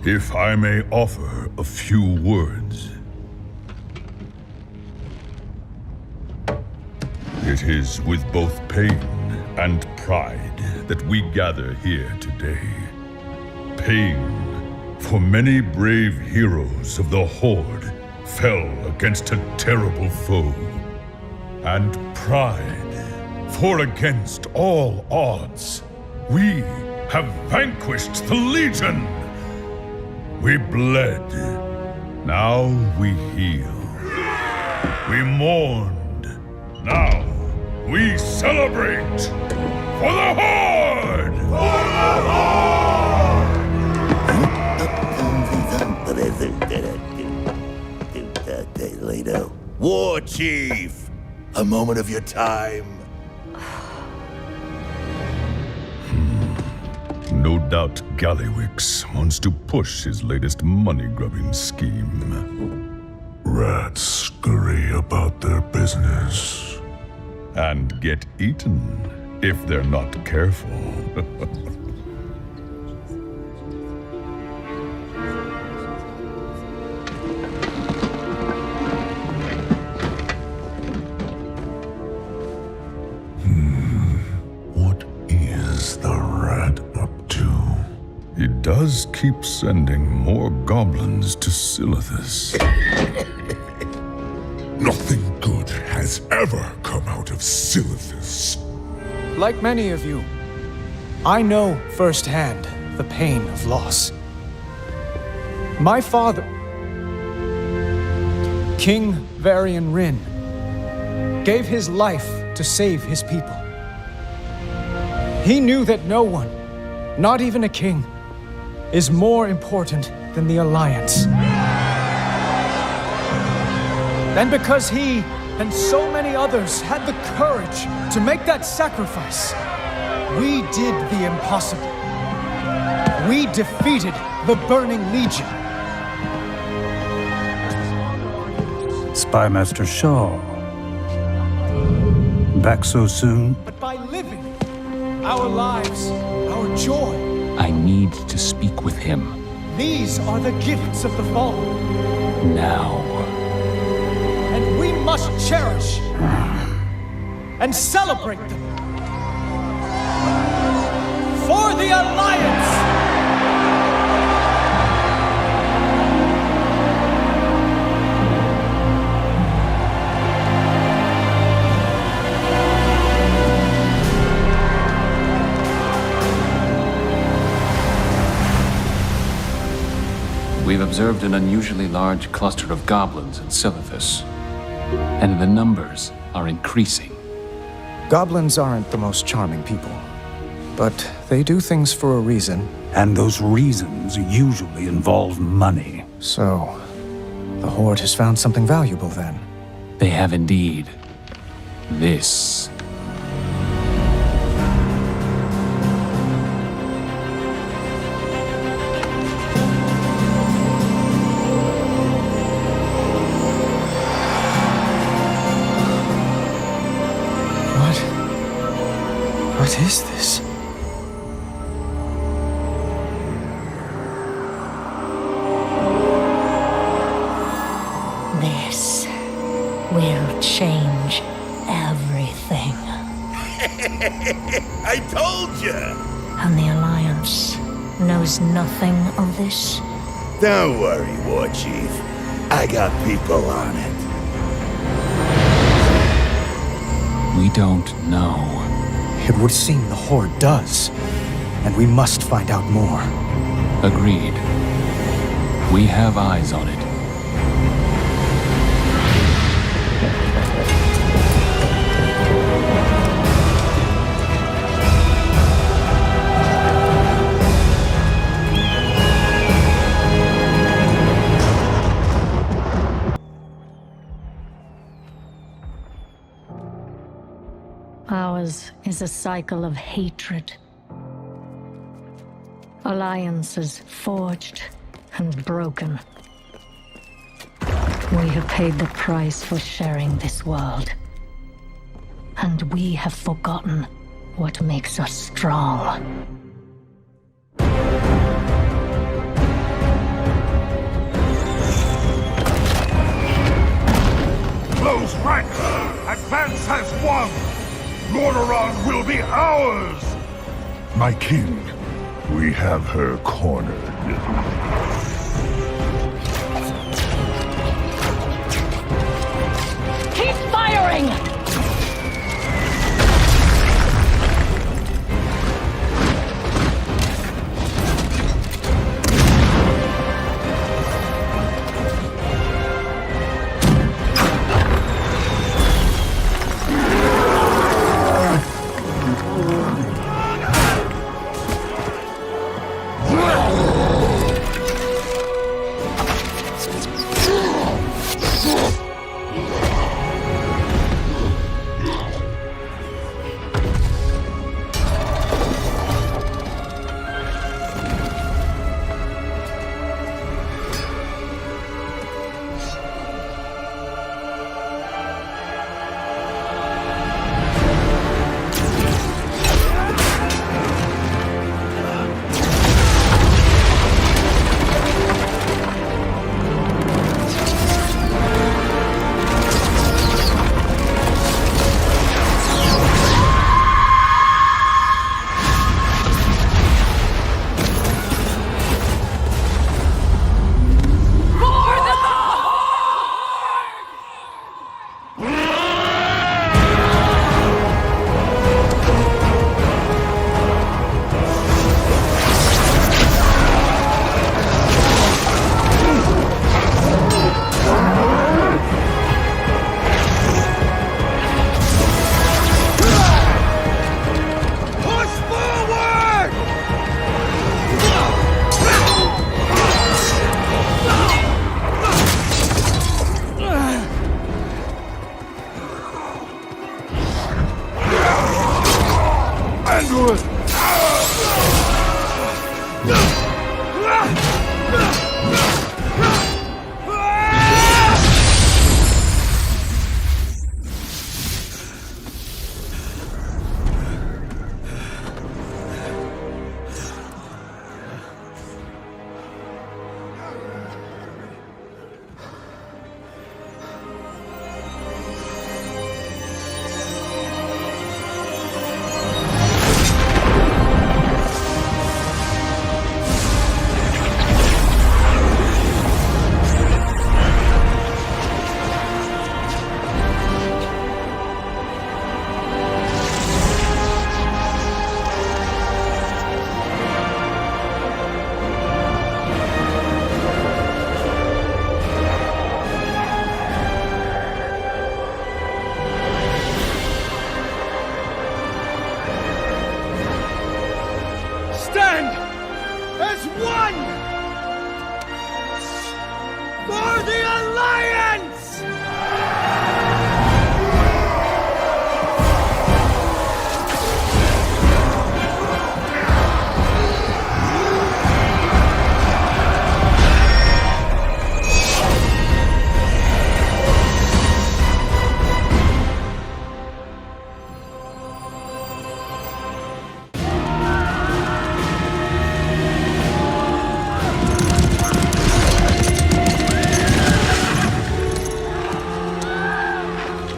if I may offer a few words. It is with both pain and pride that we gather here today. Pain, for many brave heroes of the Horde fell against a terrible foe. And pride, for against all odds, we have vanquished the Legion. We bled, now we heal. We mourned, now we celebrate. For the Horde! For the
Horde! War Chief! A moment of your time.
No doubt Gallywix wants to push his latest money-grubbing scheme.
Rats scurry about their business.
And get eaten if they're not careful.
What is the rat up to?
He does keep sending more goblins to Silithus.
Nothing good has ever come out of Silithus.
Like many of you, I know firsthand the pain of loss. My father, King Varian Rin, gave his life to save his people. He knew that no one, not even a king, is more important than the Alliance. And because he and so many others had the courage to make that sacrifice, we did the impossible. We defeated the Burning Legion.
Spymaster Shaw. Back so soon?
But by living our lives, our joy.
I need to speak with him.
These are the gifts of the fallen.
Now.
And we must cherish and celebrate them. For the Alliance!
We've observed an unusually large cluster of goblins in Silithus, and the numbers are increasing.
Goblins aren't the most charming people, but they do things for a reason.
And those reasons usually involve money.
So, the Horde has found something valuable then?
They have indeed. This.
What is this?
This will change everything.
I told you!
And the Alliance knows nothing of this?
Don't worry, War Chief. I got people on it.
We don't know.
It would seem the Horde does, and we must find out more.
Agreed. We have eyes on it.
Ours is a cycle of hatred. Alliances forged and broken. We have paid the price for sharing this world. And we have forgotten what makes us strong.
Close ranks! Advance has won! Lordaeron will be ours! My king, we have her cornered.
Keep firing!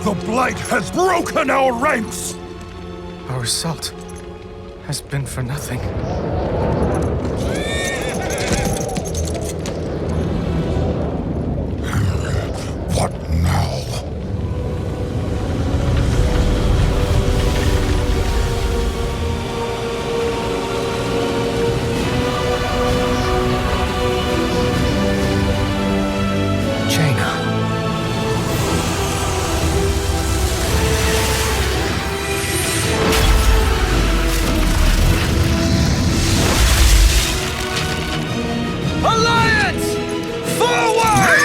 The Blight has broken our ranks!
Our assault has been for nothing.
What now?
Alliance! Forward!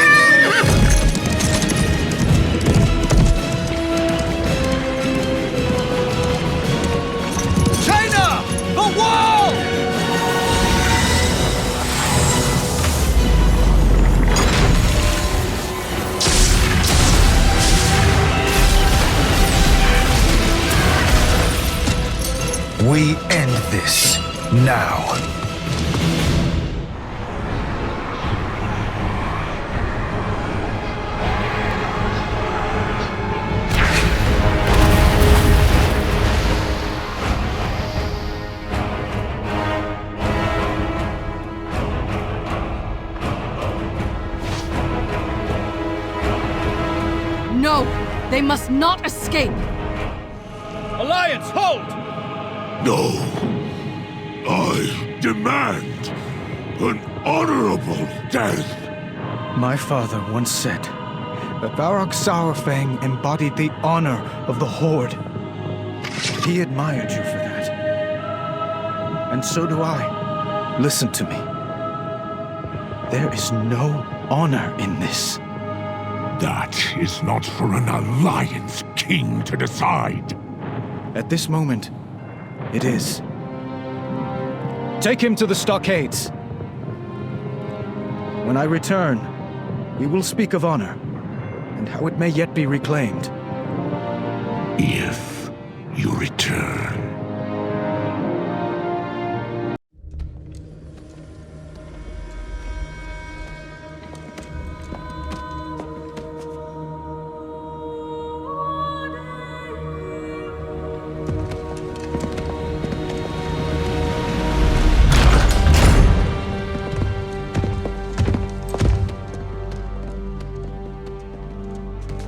China! The wall!
We end this now.
No! They must not escape!
Alliance, hold!
No. I demand an honorable death.
My father once said that Varrock Sourfang embodied the honor of the Horde. He admired you for that. And so do I. Listen to me. There is no honor in this.
That is not for an Alliance king to decide.
At this moment, it is. Take him to the stockades. When I return, we will speak of honor, and how it may yet be reclaimed.
If you return.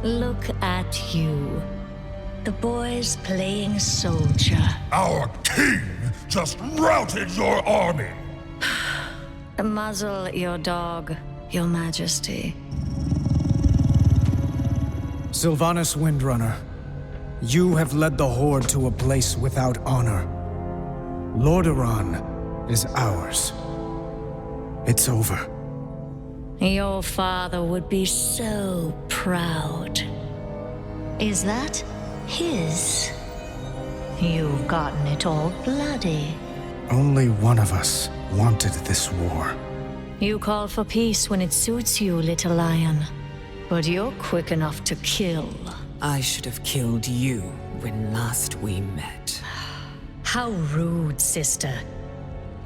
Look at you. The boy's playing soldier.
Our king just routed your army!
Muzzle your dog, your majesty.
Sylvanas Windrunner, you have led the Horde to a place without honor. Lordaeron is ours. It's over.
Your father would be so proud. Is that his? You've gotten it all bloody.
Only one of us wanted this war.
You call for peace when it suits you, little lion. But you're quick enough to kill.
I should have killed you when last we met.
How rude, sister.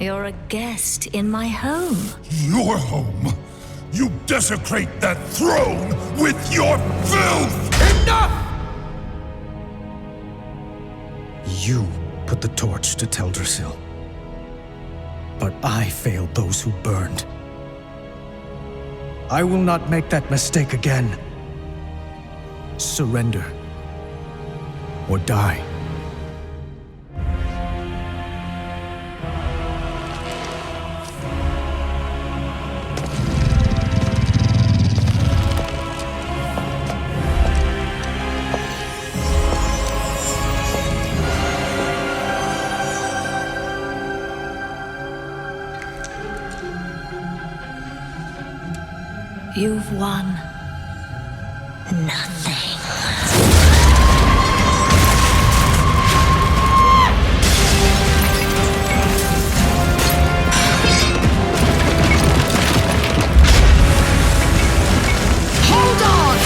You're a guest in my home.
Your home? You desecrate that throne with your filth! Enough!
You put the torch to Teldrassil. But I failed those who burned. I will not make that mistake again. Surrender. Or die.
You've won nothing.
Hold on!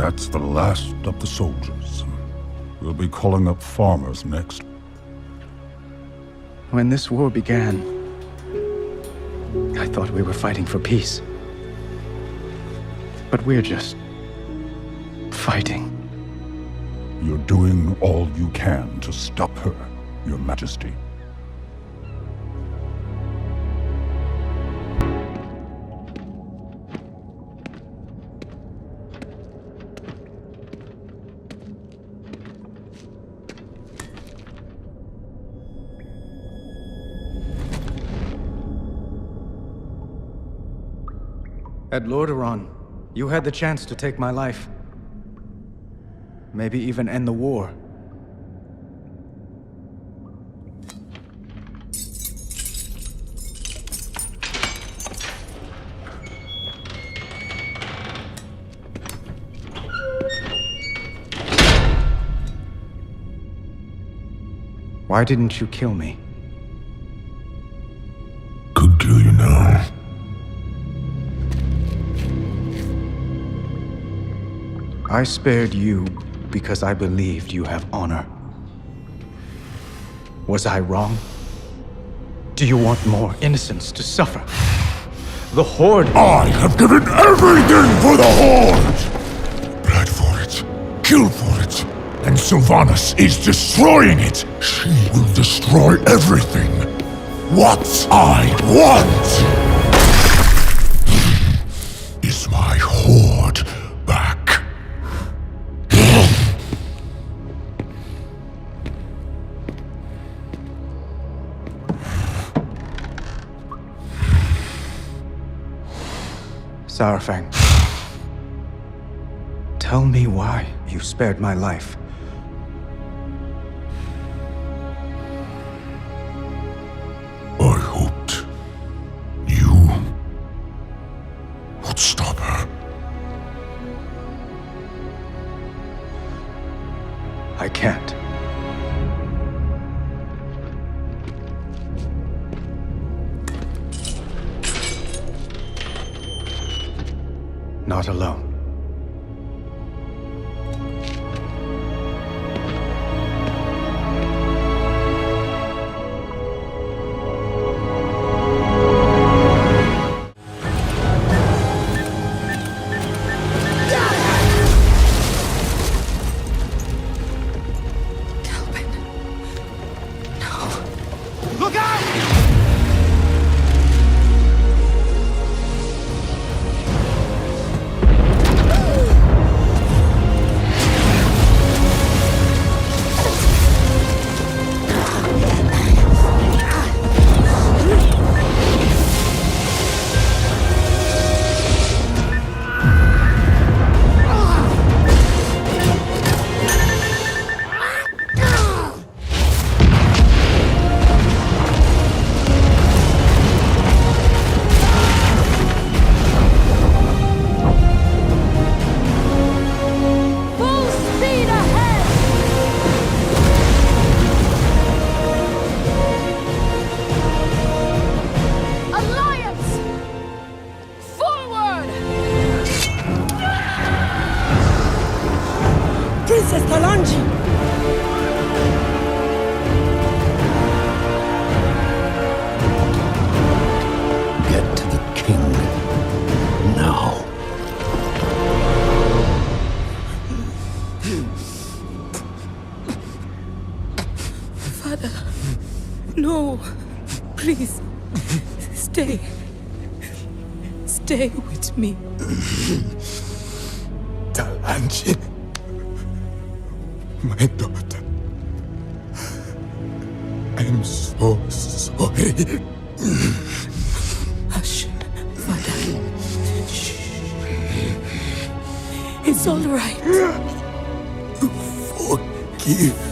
That's the last of the soldiers. We'll be calling up farmers next.
When this war began, I thought we were fighting for peace. But we're just fighting.
You're doing all you can to stop her, Your Majesty.
At Lordaeron, you had the chance to take my life. Maybe even end the war. Why didn't you kill me?
Could kill you now.
I spared you because I believed you have honor. Was I wrong? Do you want more innocents to suffer? The Horde...
I have given everything for the Horde! Bled for it, kill for it, and Sylvanas is destroying it! She will destroy everything! What I want is my Horde back.
Saurfang, tell me why you spared my life.
I hoped you would stop her.
I can't. Not alone.
No, please, stay. Stay with me.
Talanji, my daughter. I'm so sorry.
Hush, Father. Shh. It's all right.
Forgive me.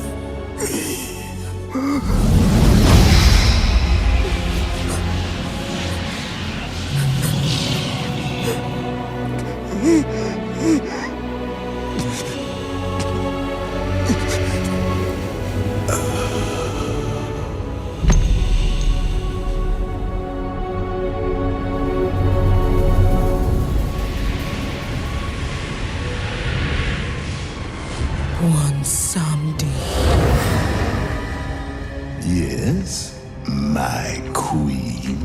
My queen.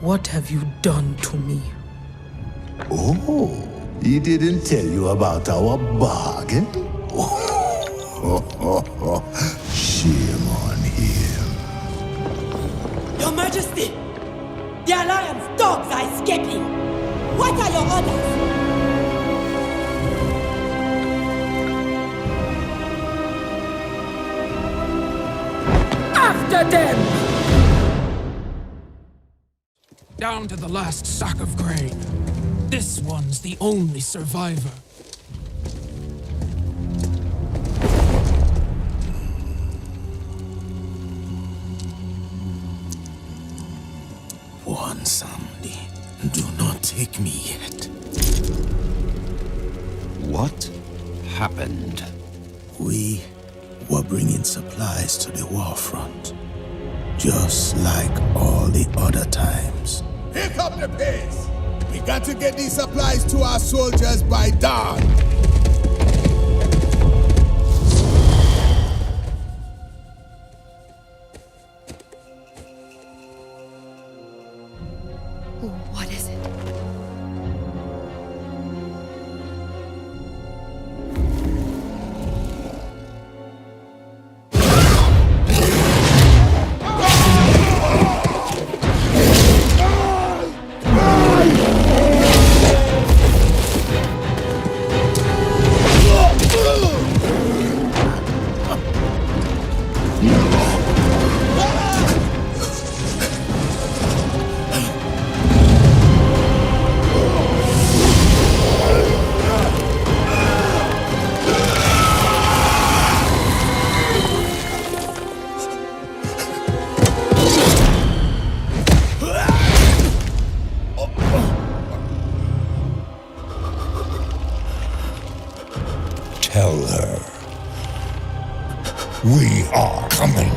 What have you done to me?
Oh, he didn't tell you about our bargain? Shame on him.
Your Majesty! The Alliance dogs are escaping! What are your orders?
After them! Down to the last sack of grain. This one's the only survivor.
One Sunday, do not take me yet. What happened? We were bringing supplies to the war front, just like all the other times.
Pick up the pace! We got to get these supplies to our soldiers by dawn!
What is it?
Tell her. We are coming.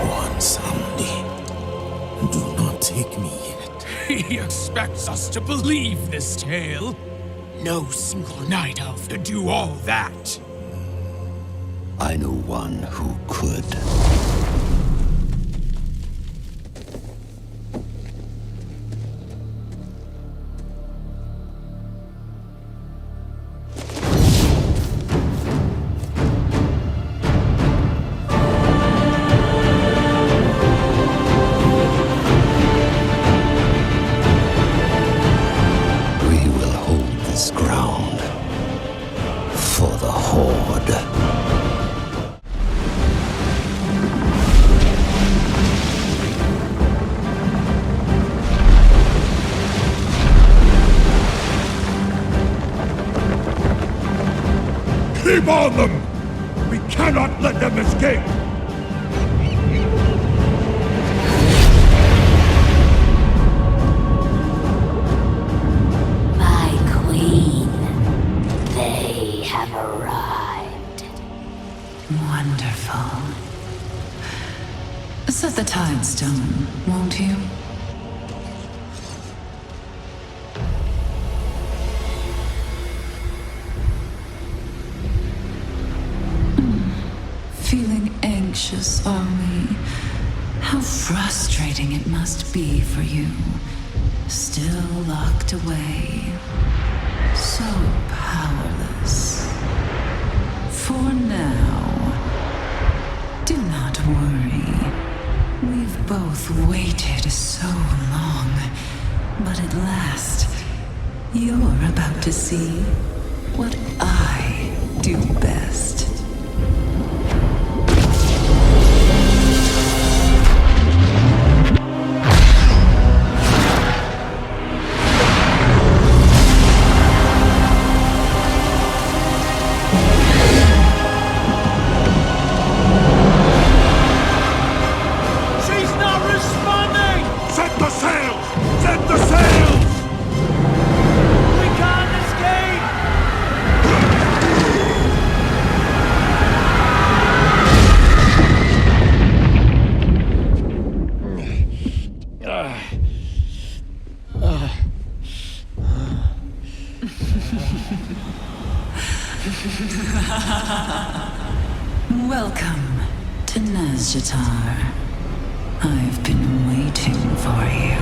One Sunday. Do not take me yet.
He expects us to believe this tale. No single night elf could do all that.
I know one who could.
Keep on them! We cannot let them escape!
My queen, they have arrived.
Wonderful. Set the time stone, won't you? Feeling anxious, are we? How frustrating it must be for you. Still locked away. So powerless. For now, do not worry. We've both waited so long. But at last, you're about to see what I do best. Welcome to Nazjatar. I've been waiting for you.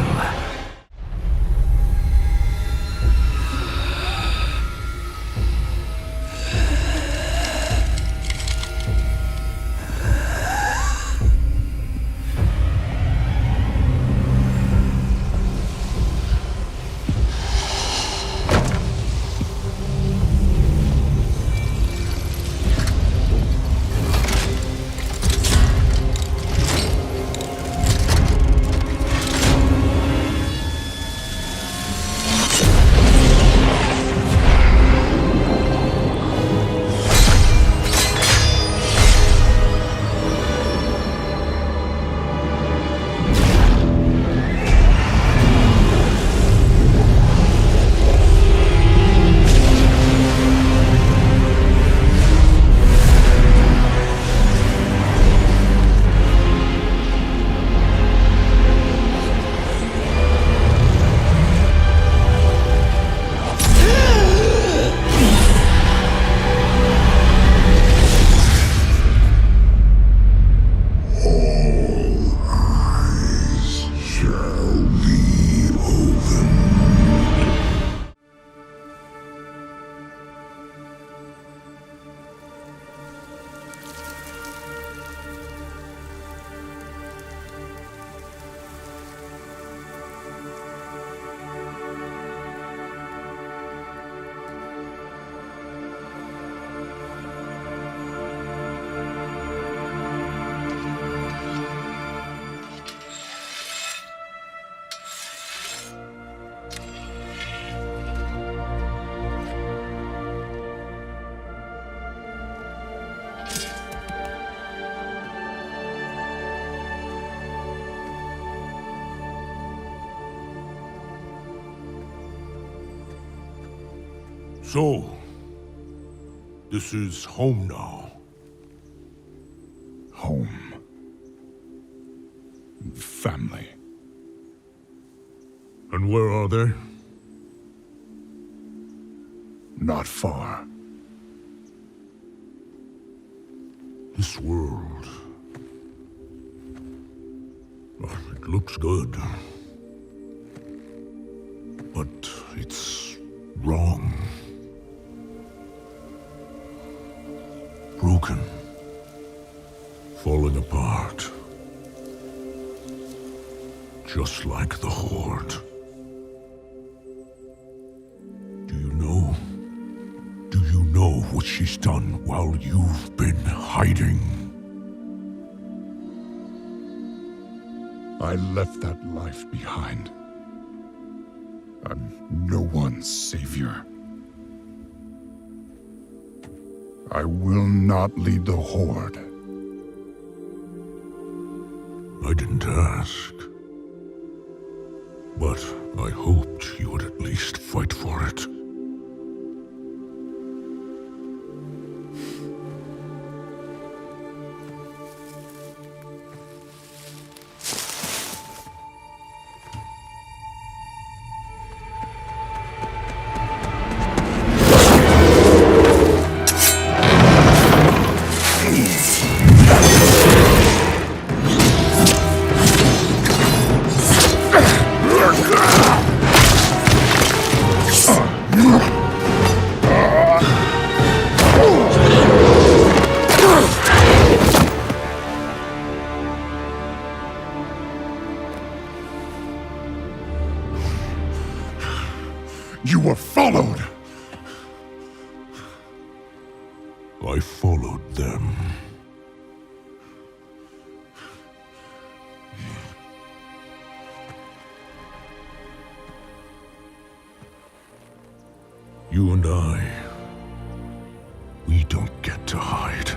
So, this is home now.
Home. Family.
And where are they?
Not far.
This world... well, it looks good. But it's wrong. Broken. Falling apart. Just like the Horde. Do you know? Do you know what she's done while you've been hiding?
I left that life behind. I'm no one's savior. I will not lead the Horde.
I didn't ask. But I hoped you would at least fight for it.
You were followed!
I followed them. You and I, we don't get to hide.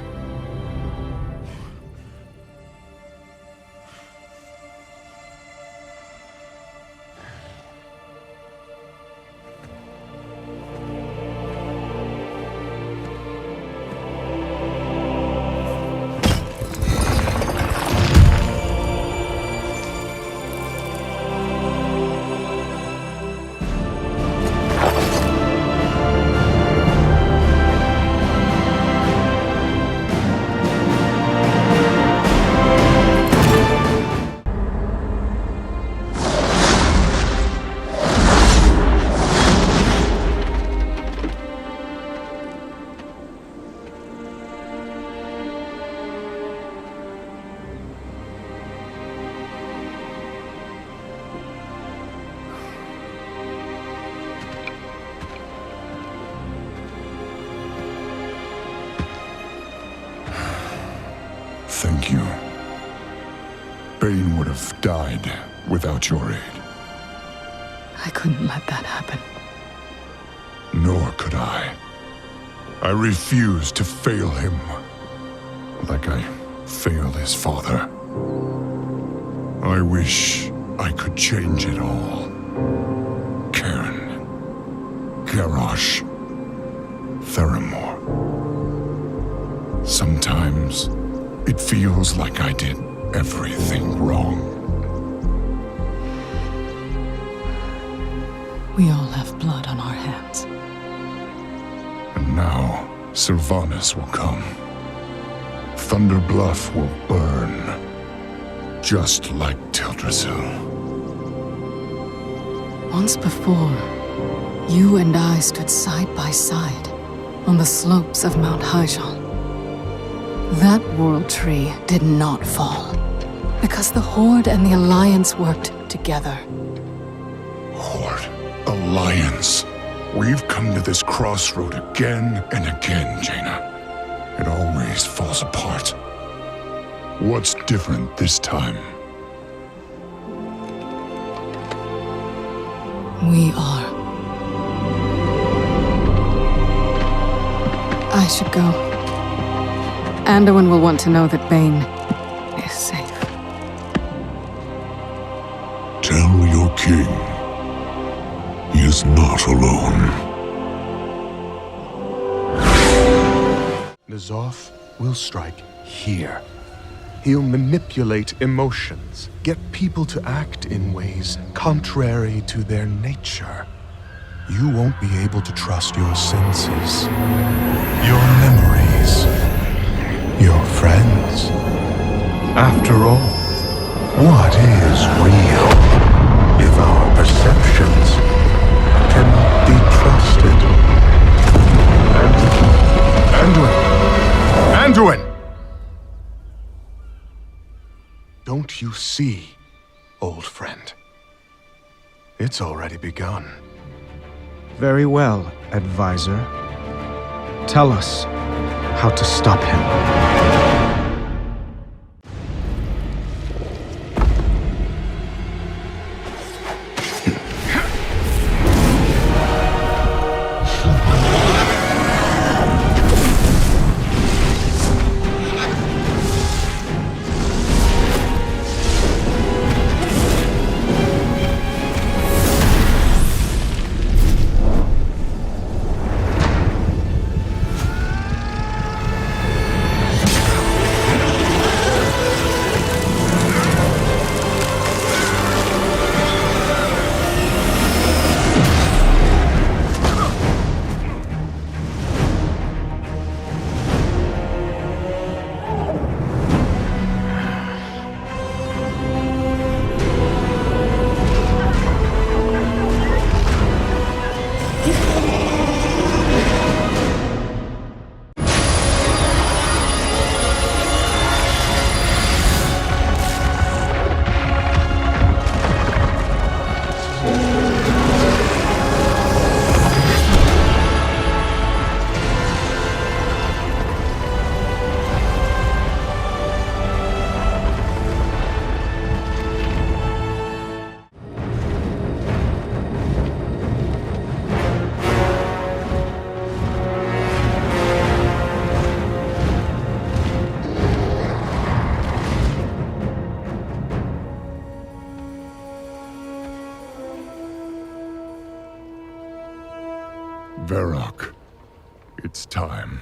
Thank you. Bane would have died without your aid.
I couldn't let that happen.
Nor could I. I refused to fail him, like I failed his father. I wish I could change it all. Cairn, Garrosh, Theramore. Sometimes it feels like I did everything wrong.
We all have blood on our hands.
And now, Sylvanas will come. Thunder Bluff will burn, just like Teldrassil.
Once before, you and I stood side by side on the slopes of Mount Hyjal. That world tree did not fall, because the Horde and the Alliance worked together.
Horde, Alliance. We've come to this crossroad again and again, Jaina. It always falls apart. What's different this time?
We are. I should go. Anduin will want to know that Bane is safe.
Tell your king he is not alone.
N'Zoth will strike here. He'll manipulate emotions, get people to act in ways contrary to their nature. You won't be able to trust your senses, your memories, your friends. After all, what is real if our perceptions cannot be trusted? Anduin! Don't you see, old friend? It's already begun.
Very well, advisor. Tell us how to stop him.
Varrock, it's time.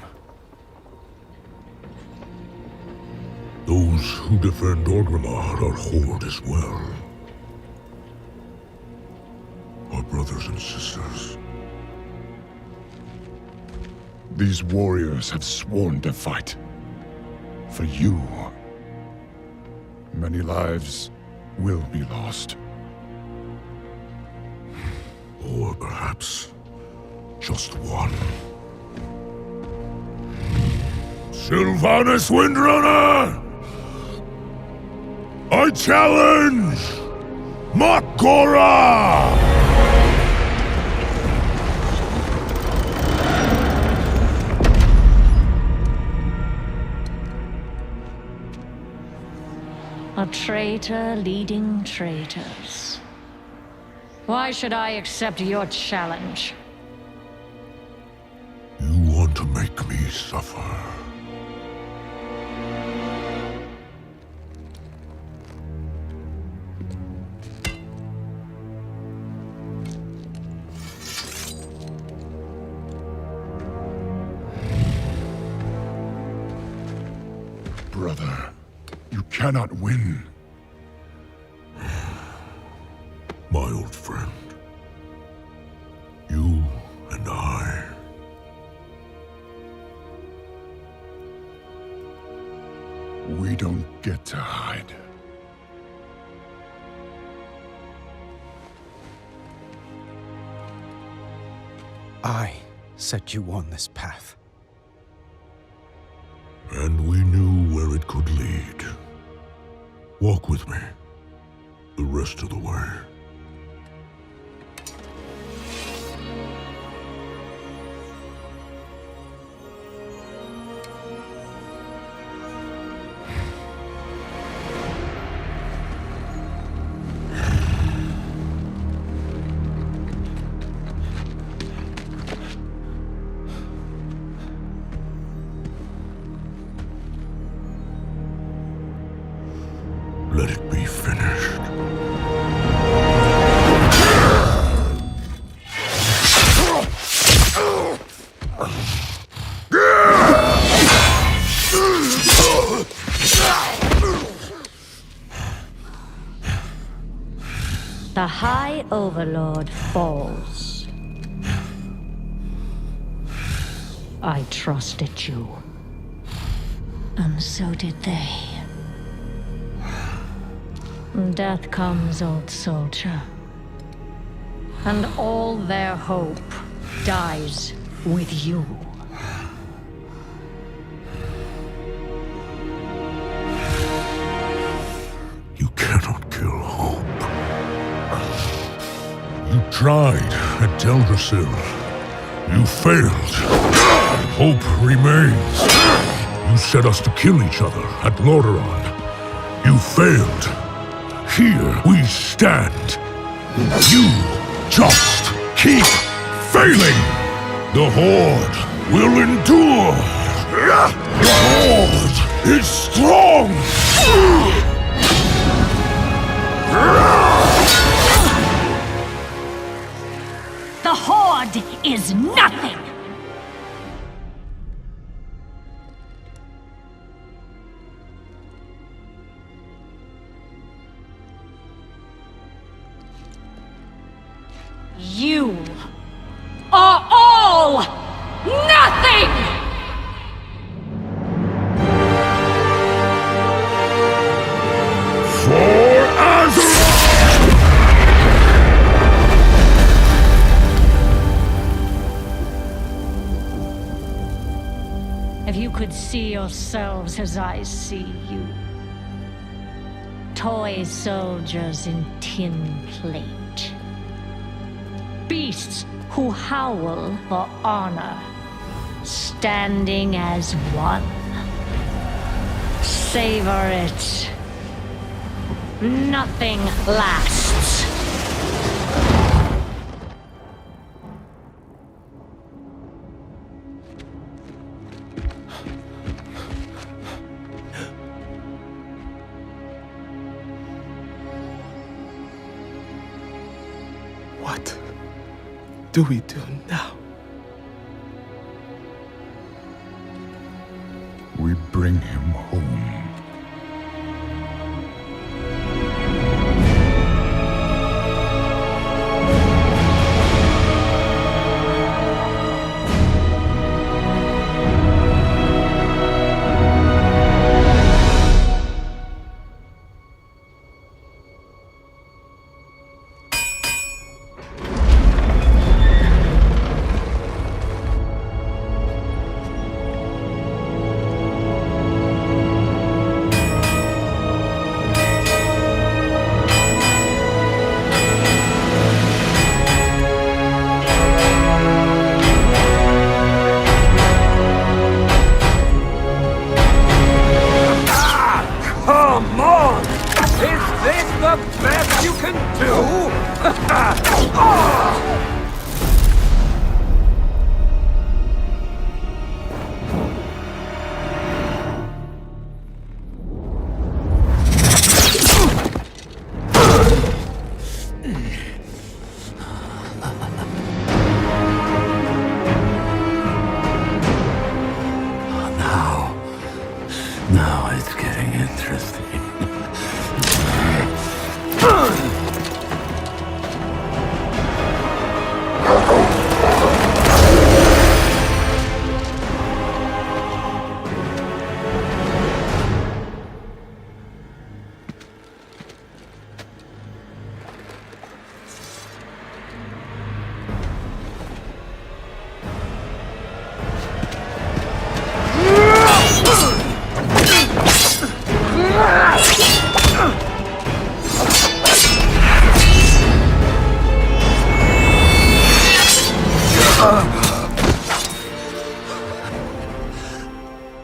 Those who defend Orgrimmar are Horde as well. Our brothers and sisters.
These warriors have sworn to fight. For you. Many lives will be lost.
Or perhaps just one. Sylvanas Windrunner! I challenge Mak'gora!
A traitor leading traitors. Why should I accept your challenge?
You want to make me suffer. Brother, you cannot win. My old friend. You and I. We don't get to hide.
I set you on this path.
And we knew where it could lead. Walk with me. The rest of the way. Let it be finished.
The High Overlord falls. I trusted you. And so did they. Death comes, old soldier. And all their hope dies with you.
You cannot kill hope. You tried at Teldrassil. You failed. Hope remains. You set us to kill each other at Lordaeron. You failed. Here we stand. You just keep failing. The Horde will endure. The Horde is strong.
The Horde is nothing! You are all nothing!
For Azeroth!
If you could see yourselves as I see you. Toy soldiers in tin plate. Beasts who howl for honor, standing as one. Savor it. Nothing lasts.
What do we do now?
We bring him home.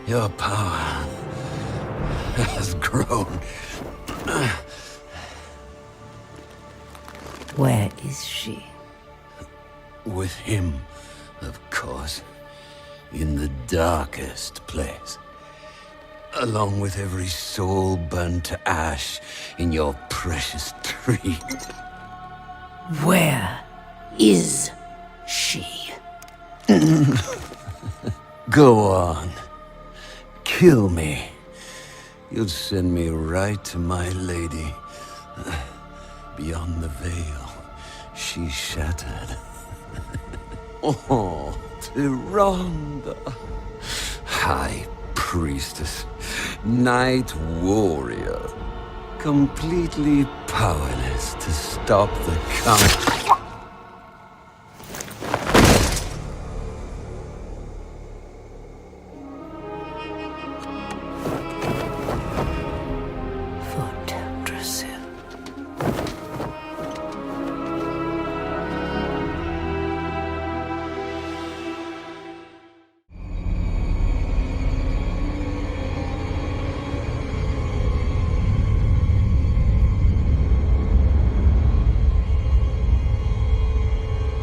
Your power has grown.
Where is she?
With him, of course. In the darkest place. Along with every soul burned to ash in your precious tree.
Where is she?
Go on. Kill me. You'll send me right to my lady. Beyond the veil, she shattered. Oh, Tyrande. High Priestess, Night Warrior. Completely powerless to stop the count.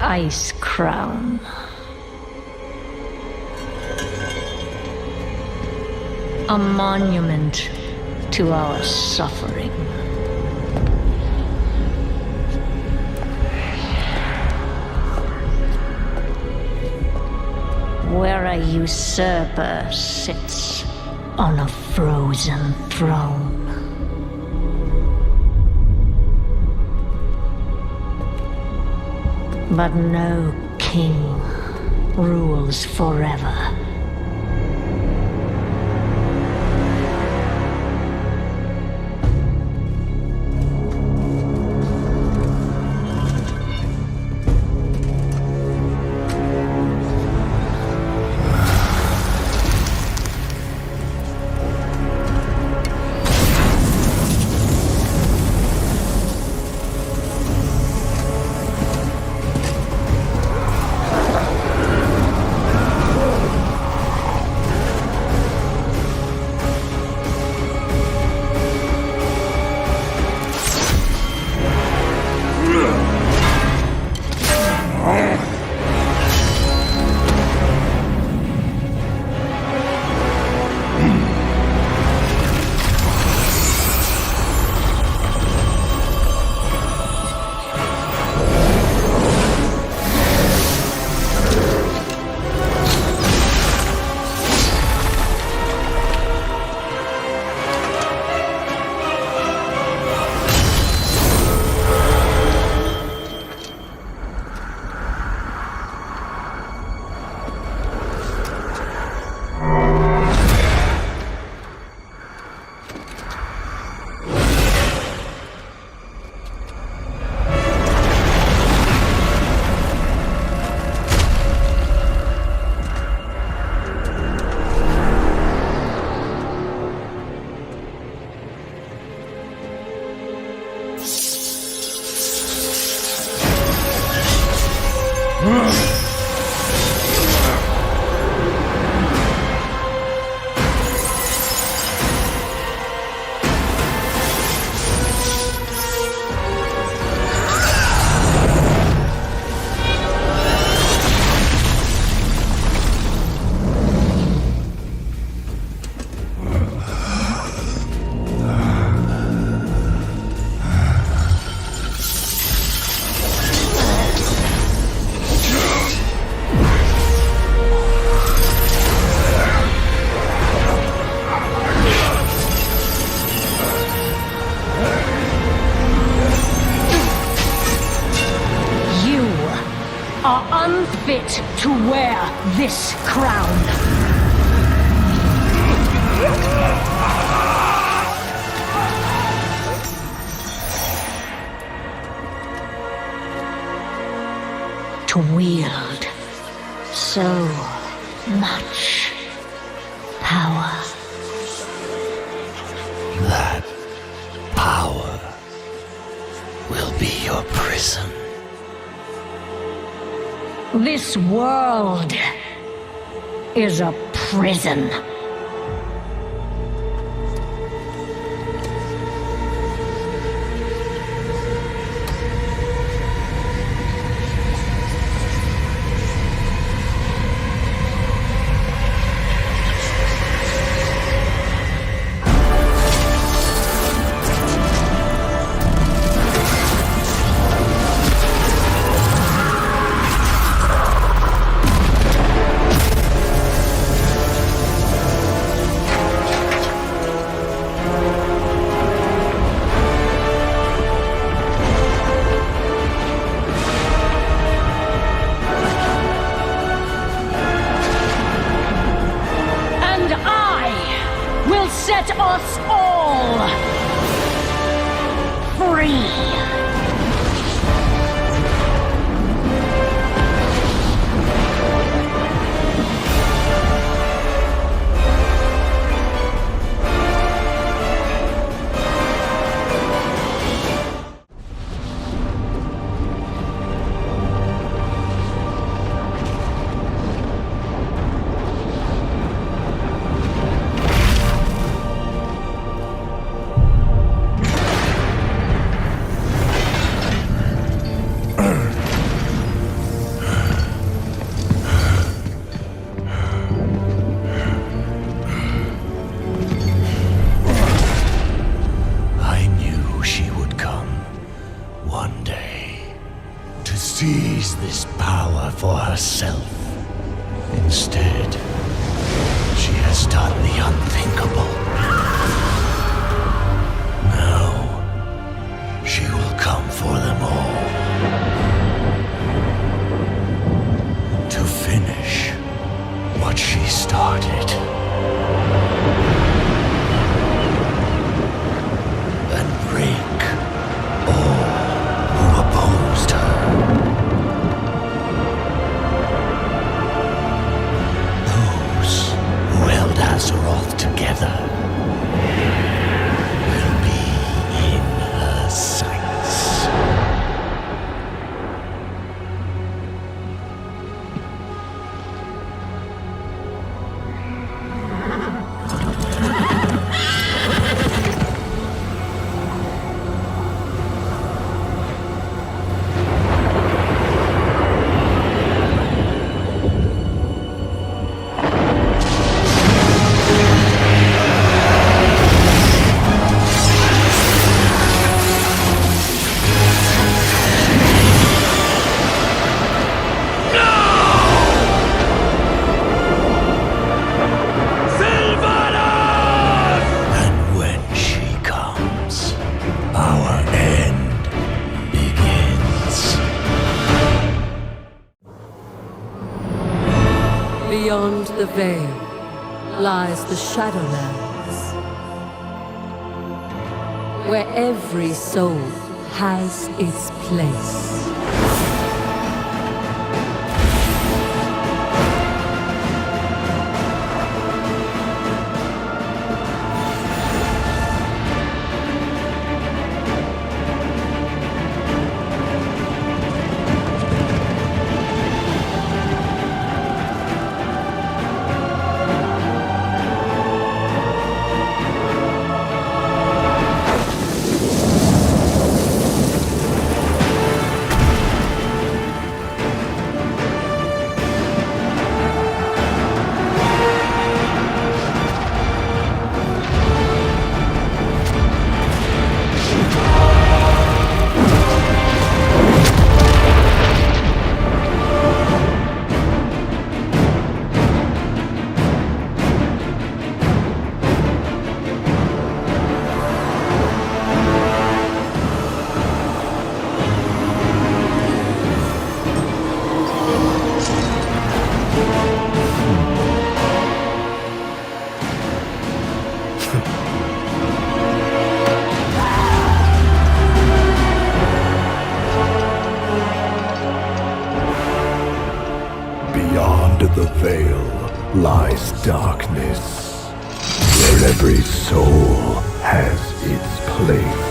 Ice Crown. A monument to our suffering. Where a usurper sits on a frozen throne. But no king rules forever. Unfit to wear this crown. To wield so much power.
That power will be your prison.
This world is a prison. Set us all free!
Seize this power for herself. Instead, she has done the unthinkable. Now, she will come for them all. To finish what she started. And break all who opposed her. Azeroth together will be in her sights.
Beyond the veil lies the Shadowlands, where every soul has its place.
Beyond the veil lies darkness, where every soul has its place.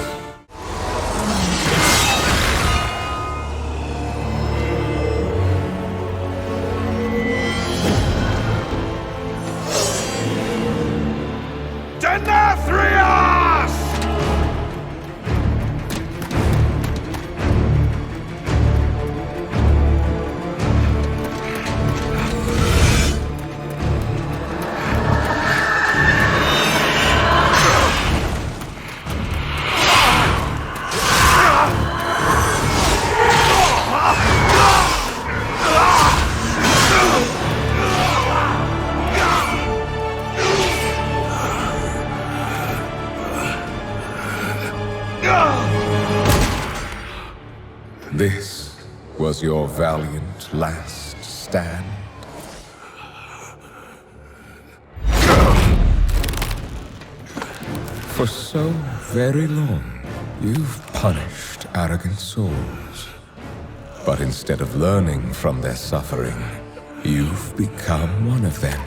was your valiant last stand? For so very long, you've punished arrogant souls. But instead of learning from their suffering, you've become one of them.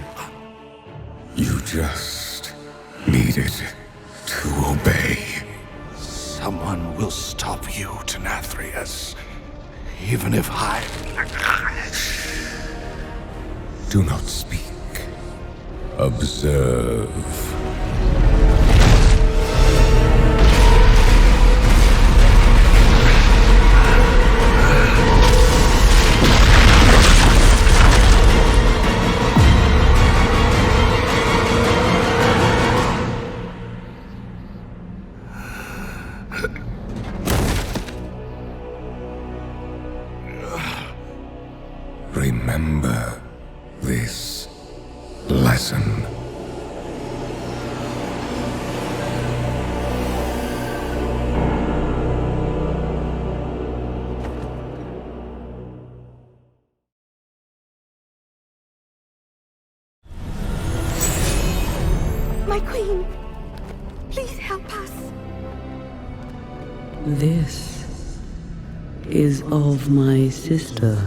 You just needed to obey.
Someone will stop you, Denathrius. Even if I...
Do not speak. Observe. Remember this lesson.
My queen, please help us.
This is of my sister.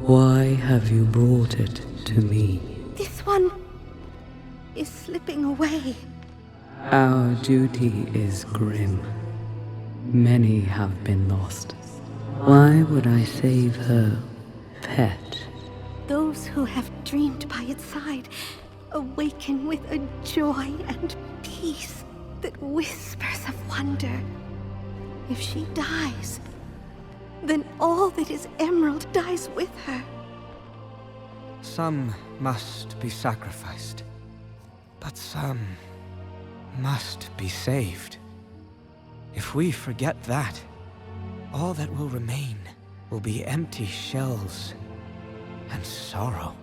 Why have you brought it to me?
This one is slipping away.
Our duty is grim. Many have been lost. Why would I save her pet?
Those who have dreamed by its side awaken with a joy and peace that whispers of wonder. If she dies, then all that is Emerald dies with her.
Some must be sacrificed, but some must be saved. If we forget that, all that will remain will be empty shells and sorrow.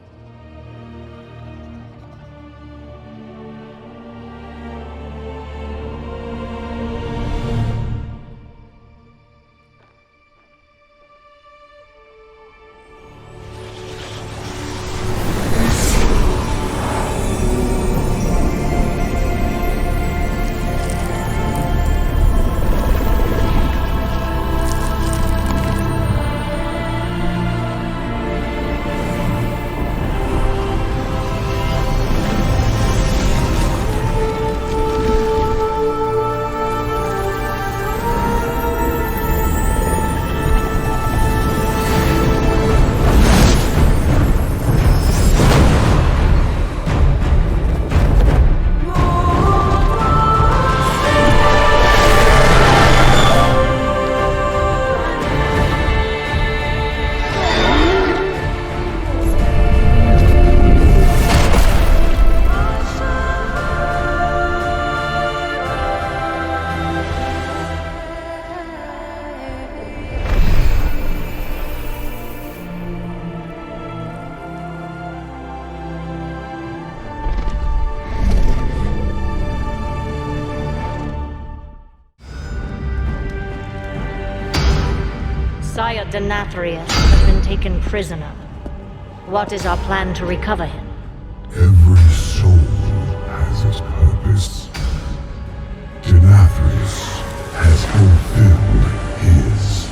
Sire Denathrius has been taken prisoner. What is our plan to recover him?
Every soul has its purpose. Denathrius has fulfilled his.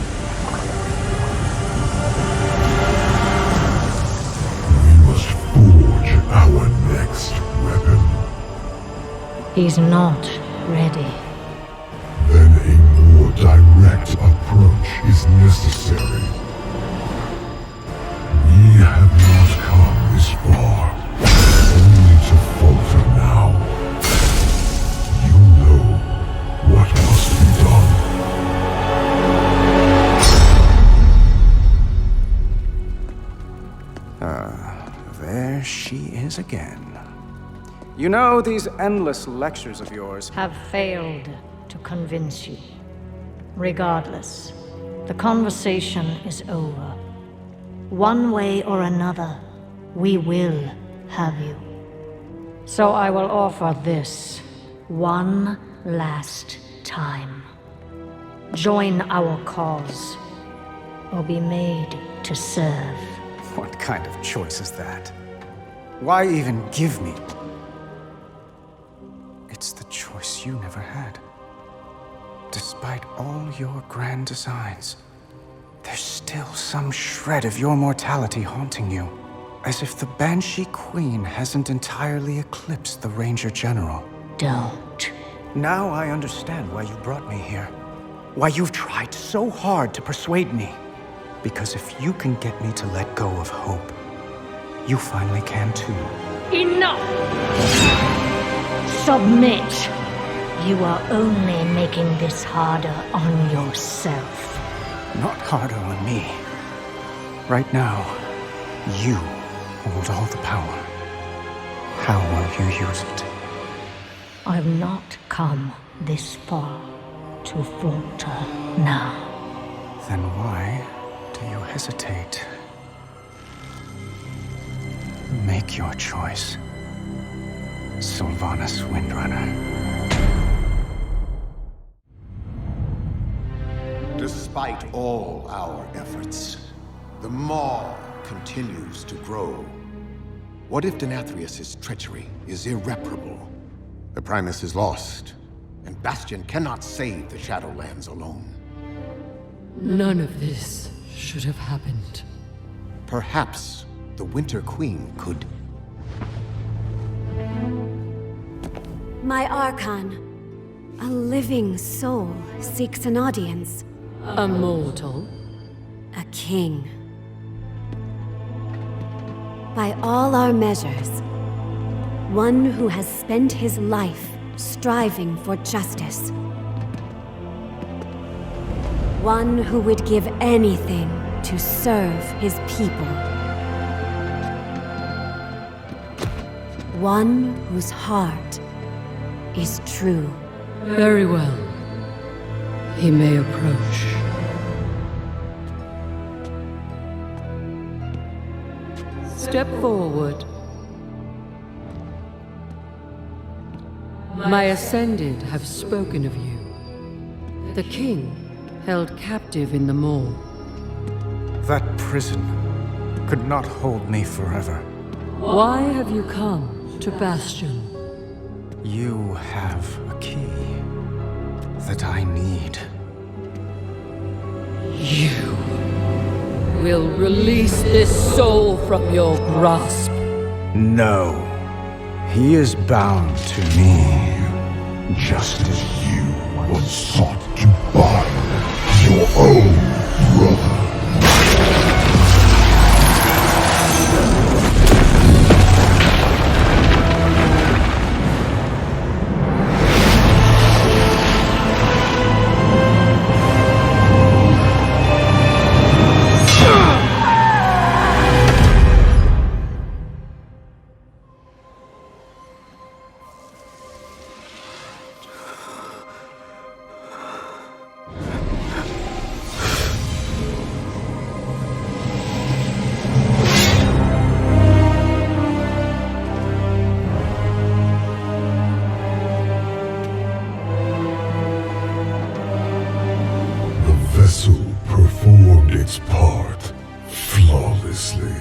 We must forge our next weapon.
He's not ready.
Then a more direct approach is necessary. We have not come this far, only to falter now. You know what must be done.
There she is again. You know, these endless lectures of yours
have failed to convince you. Regardless, the conversation is over. One way or another, we will have you. So I will offer this one last time. Join our cause.
or be made to serve.
What kind of choice is that? Why even give me? It's the choice you never had. Despite all your grand designs, there's still some shred of your mortality haunting you. As if the Banshee Queen hasn't entirely eclipsed the Ranger General.
Don't.
Now I understand why you brought me here. Why you've tried so hard to persuade me. Because if you can get me to let go of hope, you finally can too.
Enough! Submit! You are only making this harder on yourself.
Not harder on me. Right now, you hold all the power. How will you use it?
I've not come this far to falter now.
Then why do you hesitate? Make your choice, Sylvanas Windrunner.
Despite all our efforts, the Maw continues to grow. What if Denathrius' treachery is irreparable? The Primus is lost, and Bastion cannot save the Shadowlands alone.
None of this should have happened.
Perhaps the Winter Queen could...
My Archon. A living soul seeks an audience.
A mortal?
A king. By all our measures, one who has spent his life striving for justice. One who would give anything to serve his people. One whose heart is true.
Very well. He may approach. Step forward. My Ascended have spoken of you. The king held captive in the Maw.
That prison could not hold me forever.
Why have you come to Bastion?
You have a key that I need.
You will release this soul from your grasp.
No. He is bound to me. Just as
you once sought to bind your own brother. Performed its part flawlessly.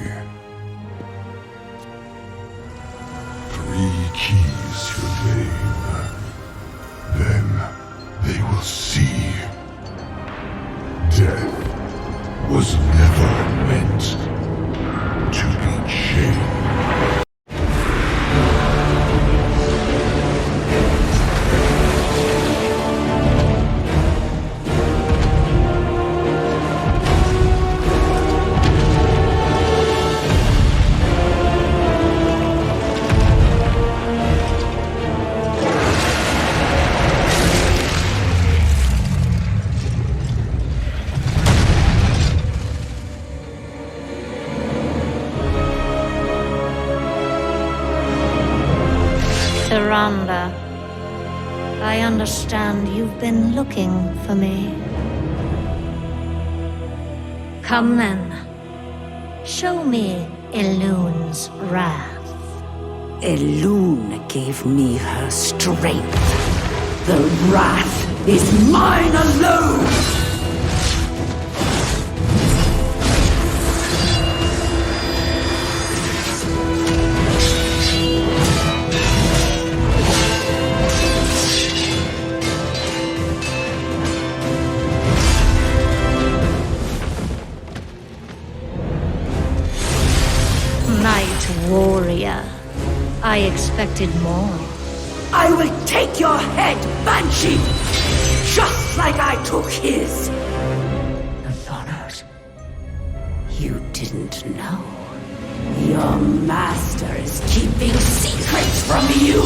3 keys remain. Then they will see. Death was never meant to be chained.
Rhonda, I understand you've been looking for me. Come then. Show me Elune's wrath.
Elune gave me her strength. The wrath is mine alone!
Night Warrior. I expected more.
I will take your head, Banshee! Just like I took his!
Thoros, you didn't know.
Your master is keeping secrets from you!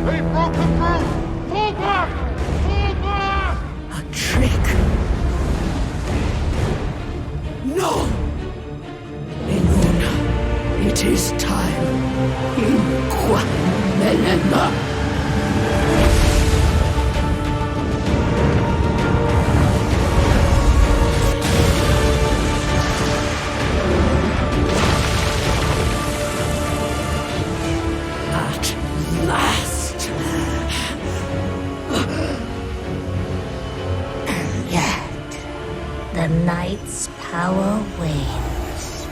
They've broken through! Fall back! Fall back!
A trick! No! Eluna, it is time. Inqua Melema. At last!
And yet, the Knight's power wanes.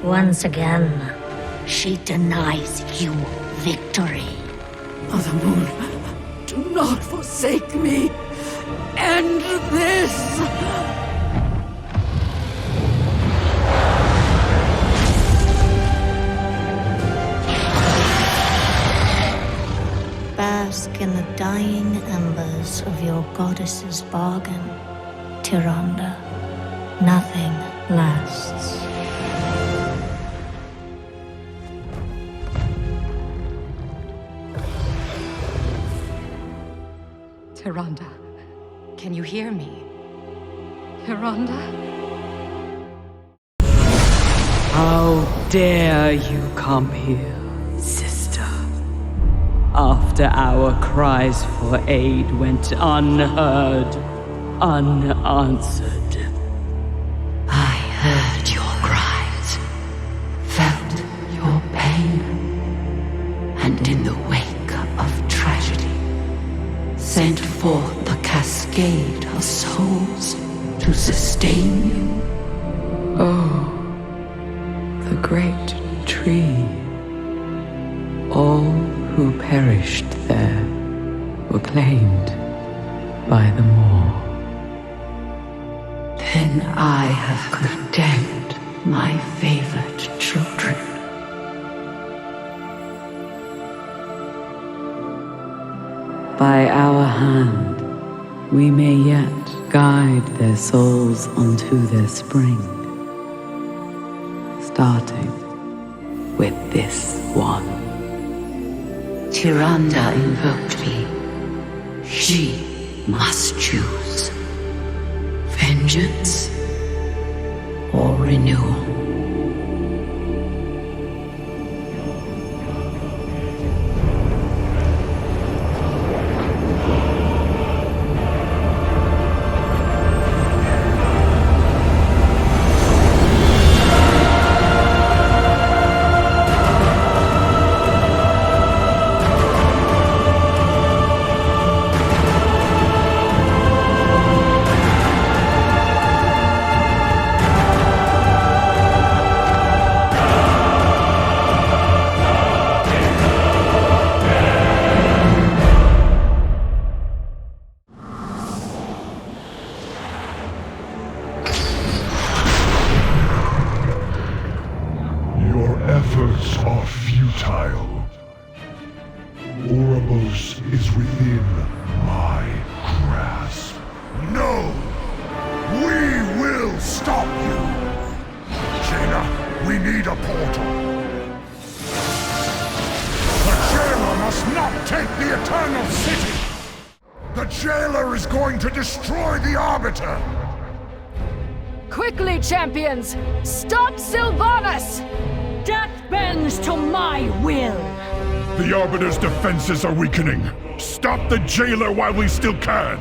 Once again, she denies you victory.
Mother Moon, do not forsake me! End this!
Bask in the dying embers of your goddess's bargain, Tyrande. Nothing lasts.
Tyrande, can you hear me? Tyrande?
How dare you come here, sister? After our cries for aid went unheard, unanswered.
I heard your cries, felt your pain, and in the wake of tragedy, sent forth the cascade of souls to sustain you.
Oh, the great tree. All who perished there were claimed by the Maw.
Then I have condemned my favored children.
By our hand, we may yet guide their souls onto their spring, starting with this one.
Tyrande invoked me. She must choose vengeance or renewal.
efforts are futile. Oribos is within my grasp. No! We will stop you! Jaina, we need a portal. The jailer must not take the Eternal City! The jailer is going to destroy the Arbiter!
Quickly, champions! Stop Sylvanas! Death bends to my will!
The Arbiter's defenses are weakening. Stop the jailer while we still can!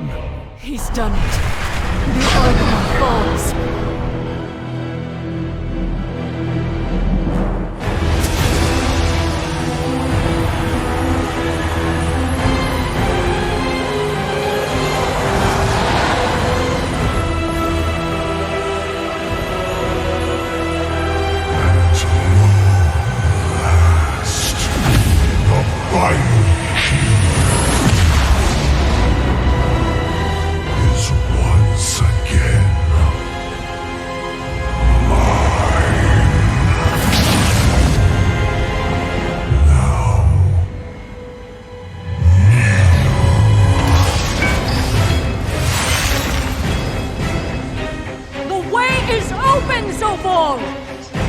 He's done it. The Arbiter falls.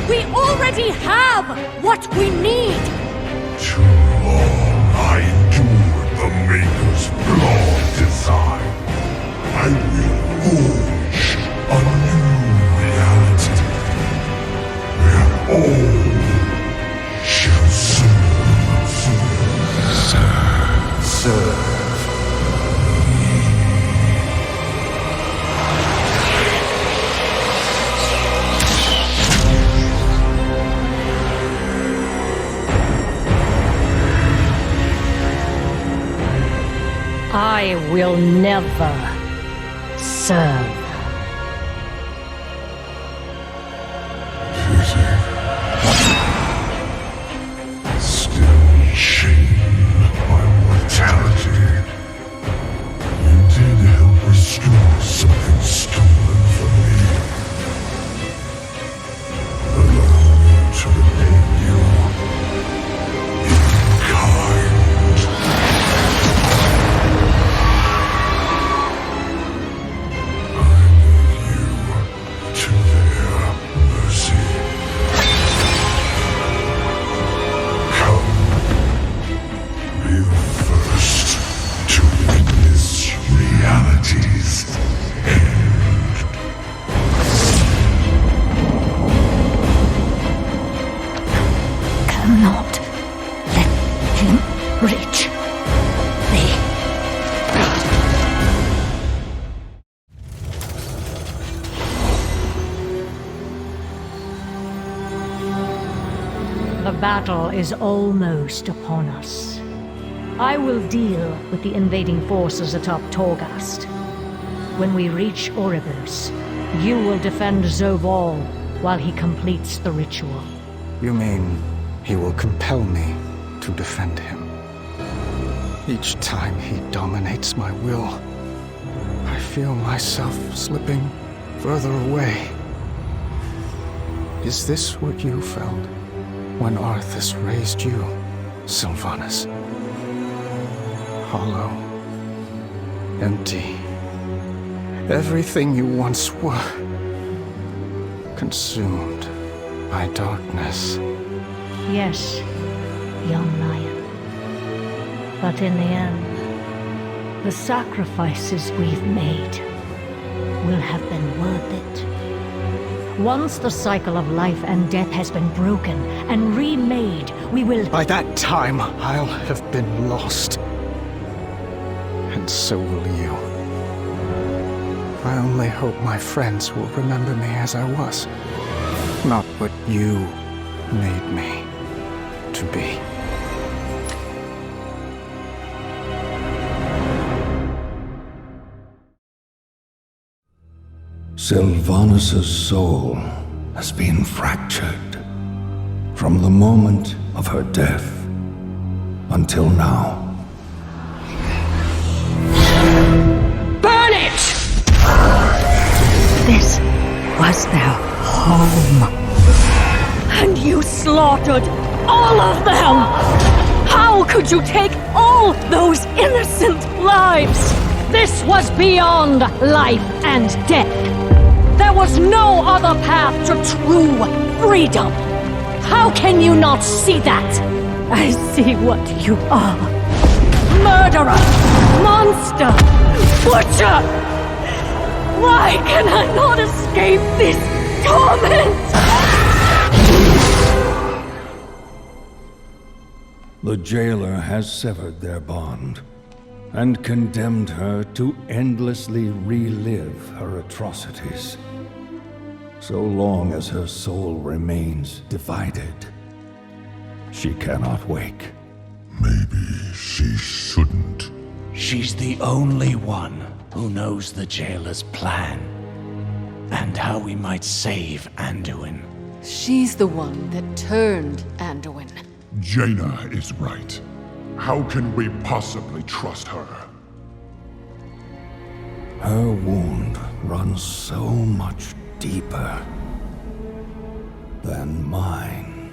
We already have what we need!
Too long I endured the Maker's flawed design. I will forge a new reality, where all shall serve.
I will never serve.
Still shame my mortality. You did help restore something stolen from me. Allow me to repay you in kind. To their mercy. Come, be the first to witness reality's end.
Cannot let him reach me. The battle is almost upon us. I will deal with the invading forces atop Torghast. When we reach Oribos, you will defend Zoval while he completes the ritual.
You mean he will compel me to defend him? Each time he dominates my will, I feel myself slipping further away. Is this what you felt when Arthas raised you, Sylvanas? Hollow, empty, everything you once were, consumed by darkness.
Yes, young lion. But in the end, the sacrifices we've made will have been worth it. Once the cycle of life and death has been broken and remade, we will—
By that time, I'll have been lost. And so will you. I only hope my friends will remember me as I was, not what you made me to be.
Sylvanas' soul has been fractured from the moment of her death until now.
Burn it!
This was their home.
And you slaughtered all of them! How could you take all those innocent lives? This was beyond life and death. There was no other path to true freedom. How can you not see that? I see what you are. Murderer! Monster! Butcher! Why can I not escape this torment?
The jailer has severed their bond and condemned her to endlessly relive her atrocities. So long as her soul remains divided, she cannot wake.
Maybe she shouldn't.
She's the only one who knows the jailer's plan and how we might save Anduin.
She's the one that turned Anduin.
Jaina is right. How can we possibly trust her?
Her wound runs so much deeper than mine.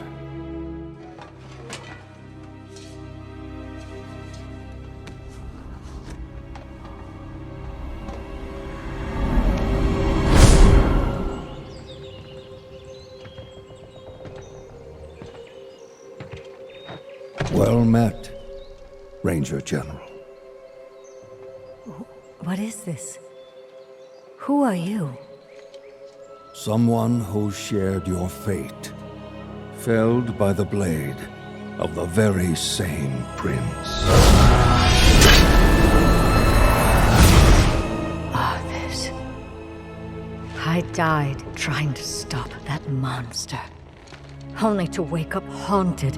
Well met, Ranger General.
What is this? Who are you?
Someone who shared your fate, felled by the blade of the very same prince.
Arthas. I died trying to stop that monster, only to wake up haunted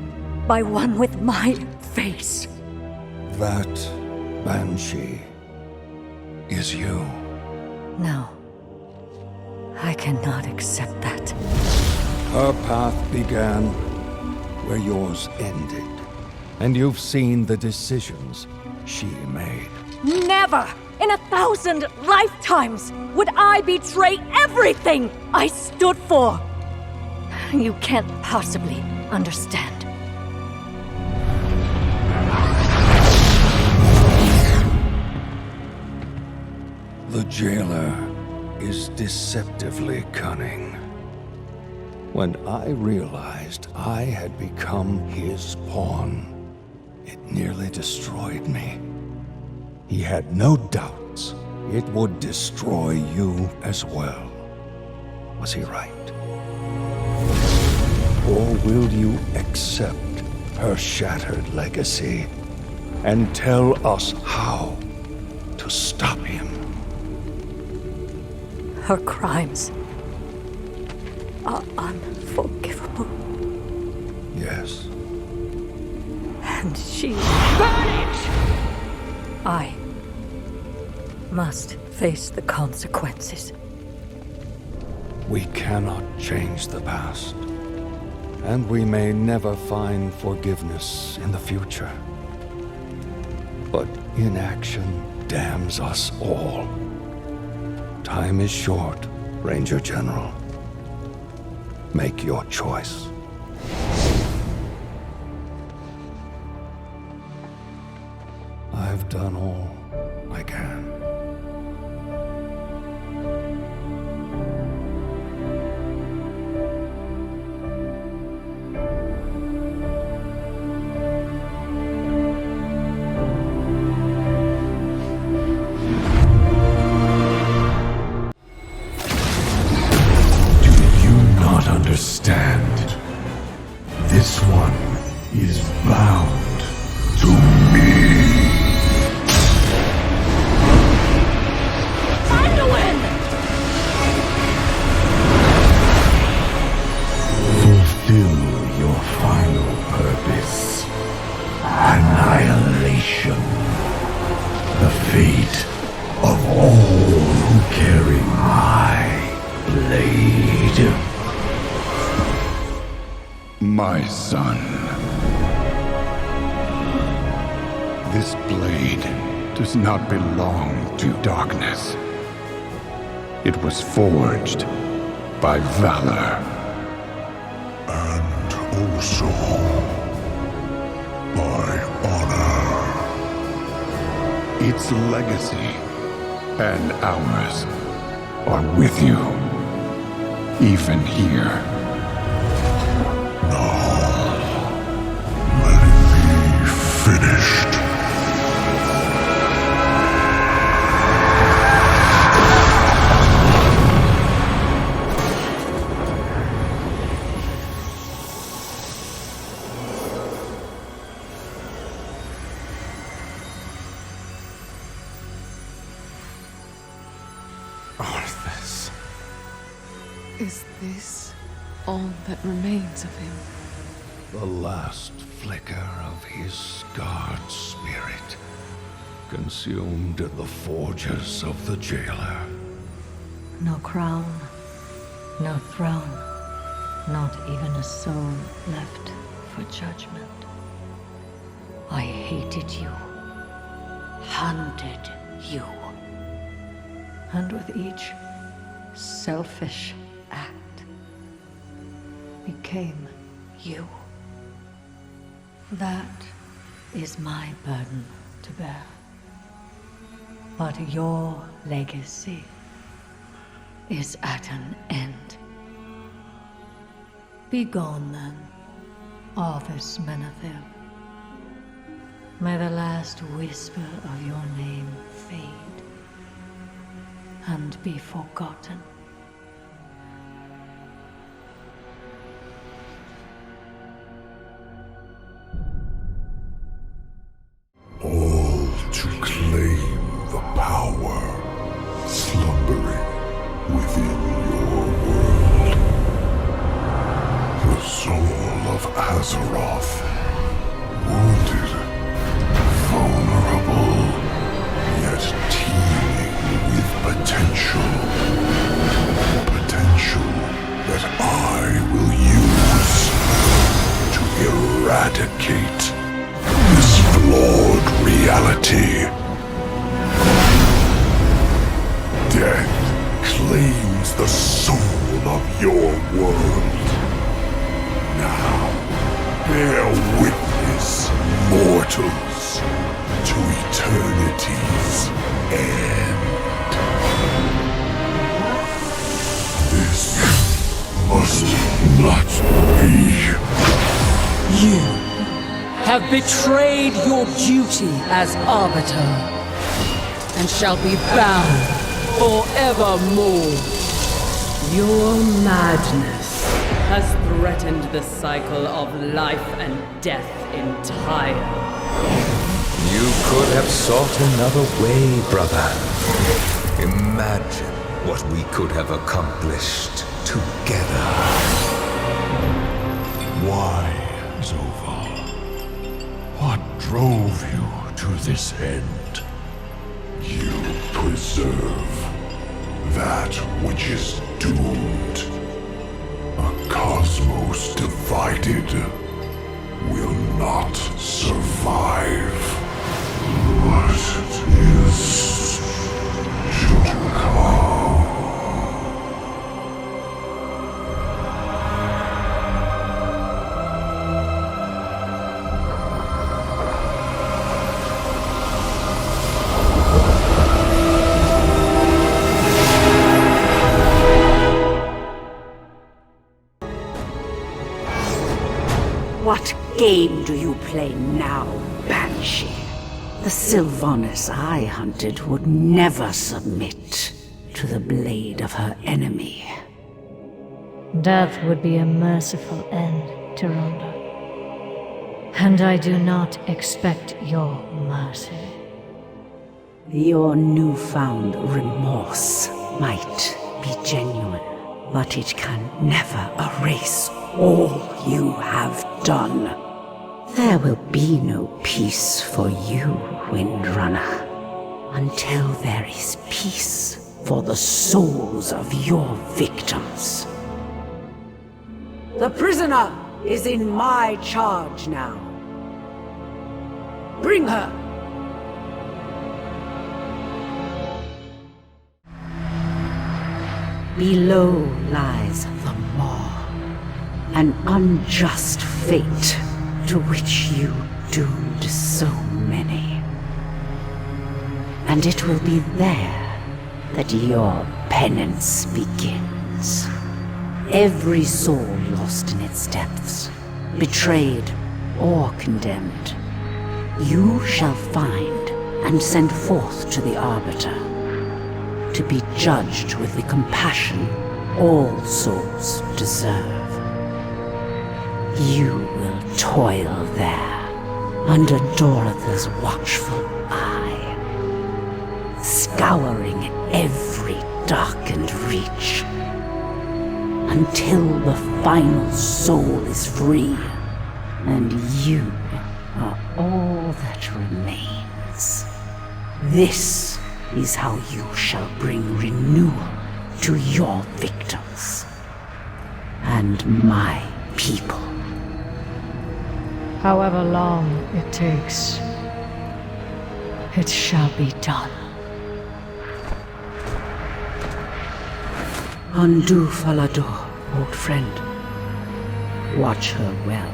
by one with my face.
That Banshee is you.
No. I cannot accept that.
Her path began where yours ended, and you've seen the decisions she made.
Never in 1,000 lifetimes would I betray everything I stood for! You can't possibly understand.
The jailer is deceptively cunning. When I realized I had become his pawn, it nearly destroyed me. He had no doubts it would destroy you as well. Was he right? Or will you accept her shattered legacy and tell us how to stop him?
Her crimes are unforgivable.
Yes.
And she...
Burn it!
I must face the consequences.
We cannot change the past, and we may never find forgiveness in the future. But inaction damns us all. Time is short, Ranger General. Make your choice. I've done all I can.
Understand. This one is bound to me. Fulfill your final purpose. Annihilation. The fate of all who carry my blade. My son. This blade does not belong to darkness. It was forged by valor. And also by honor. Its legacy and ours are with you, even here. Finished.
Arthas. Is this all that remains of him?
The last flicker of his scarred spirit, consumed in the forges of the jailer.
No crown, no throne, not even a soul left for judgment. I hated you, hunted you, and with each selfish act became you. That is my burden to bear. But your legacy is at an end. Be gone then, Arthas Menethil.
May the last whisper of your name fade and be forgotten.
All to claim the power slumbering within your world. The soul of Azeroth, wounded, vulnerable, yet teeming with potential. Potential that I will use to eradicate this flawed reality. Death claims the soul of your world. Now, bear witness, mortals, to eternity's end. This must not be.
You have betrayed your duty as Arbiter, and shall be bound forevermore.
Your madness has threatened the cycle of life and death entire.
You could have sought another way, brother. Imagine what we could have accomplished together.
Why, Zova? What drove you to this end? You preserve that which is doomed. A cosmos divided will not survive. What is to come?
What game do you play now, Banshee? The Sylvanas I hunted would never submit to the blade of her enemy.
Death would be a merciful end, Tyrande. And I do not expect your mercy.
Your newfound remorse might be genuine, but it can never erase all you have done. There will be no peace for you, Windrunner, until there is peace for the souls of your victims. The prisoner is in my charge now. Bring her! Below lies the Maw, an unjust fate to which you doomed so many. And it will be there that your penance begins. Every soul lost in its depths, betrayed or condemned, you shall find and send forth to the Arbiter, to be judged with the compassion all souls deserve. You will toil there, under Doratha's watchful eye, scouring every darkened reach, until the final soul is free, and you are all that remains. This is how you shall bring renewal to your victims and my people.
However long it takes, it shall be done.
Undo Falador, old friend. Watch her well.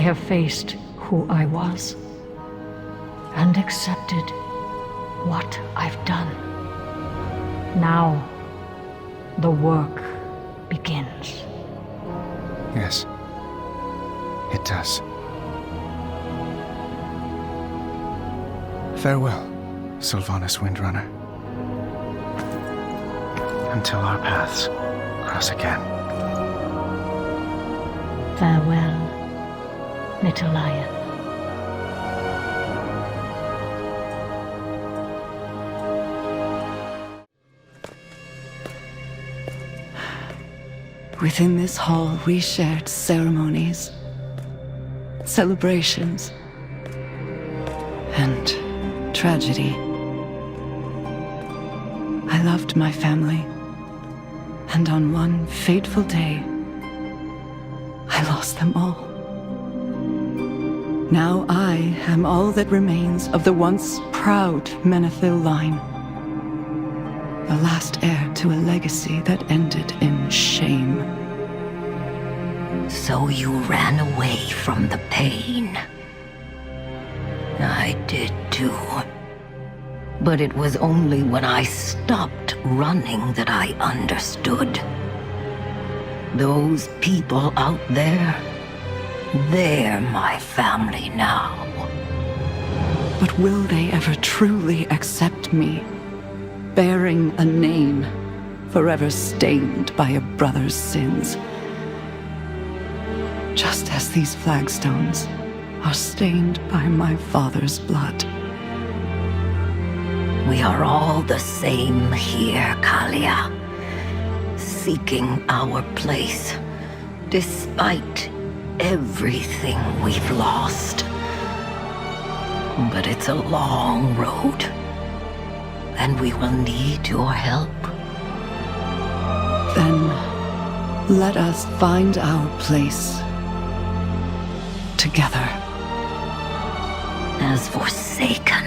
have faced who I was and accepted what I've done. Now, the work begins.
Yes, it does. Farewell, Sylvanas Windrunner. Until our paths cross again.
Farewell, little lion.
Within this hall, we shared ceremonies, celebrations, and tragedy. I loved my family, and on one fateful day, I lost them all. Now I am all that remains of the once proud Menethil line. The last heir to a legacy that ended in shame.
So you ran away from the pain. I did too. But it was only when I stopped running that I understood. Those people out there, they're my family now.
But will they ever truly accept me? Bearing a name, forever stained by a brother's sins. Just as these flagstones are stained by my father's blood.
We are all the same here, Kalia. Seeking our place, despite everything we've lost. But it's a long road. And we will need your help.
Then, let us find our place. Together.
As Forsaken.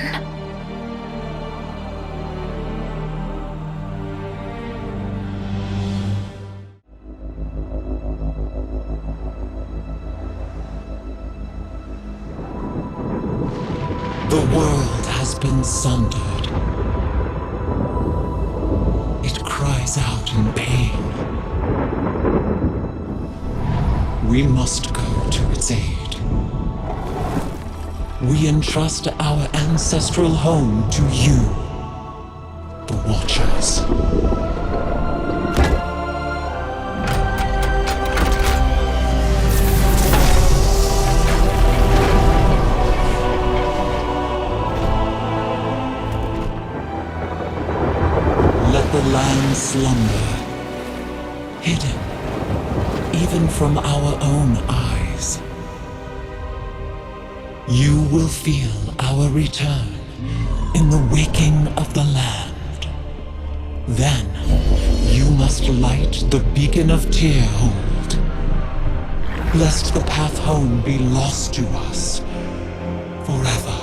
The world has been sundered. Cries out in pain. We must go to its aid. We entrust our ancestral home to you, the Watchers. The land slumber, hidden even from our own eyes. You will feel our return in the waking of the land. Then you must light the beacon of Tearhold, lest the path home be lost to us forever.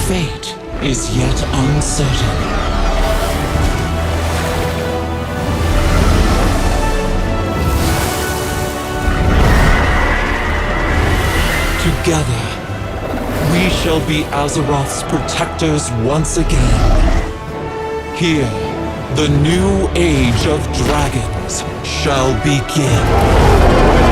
fate is yet uncertain. Together, we shall be Azeroth's protectors once again. Here, the new age of dragons shall begin.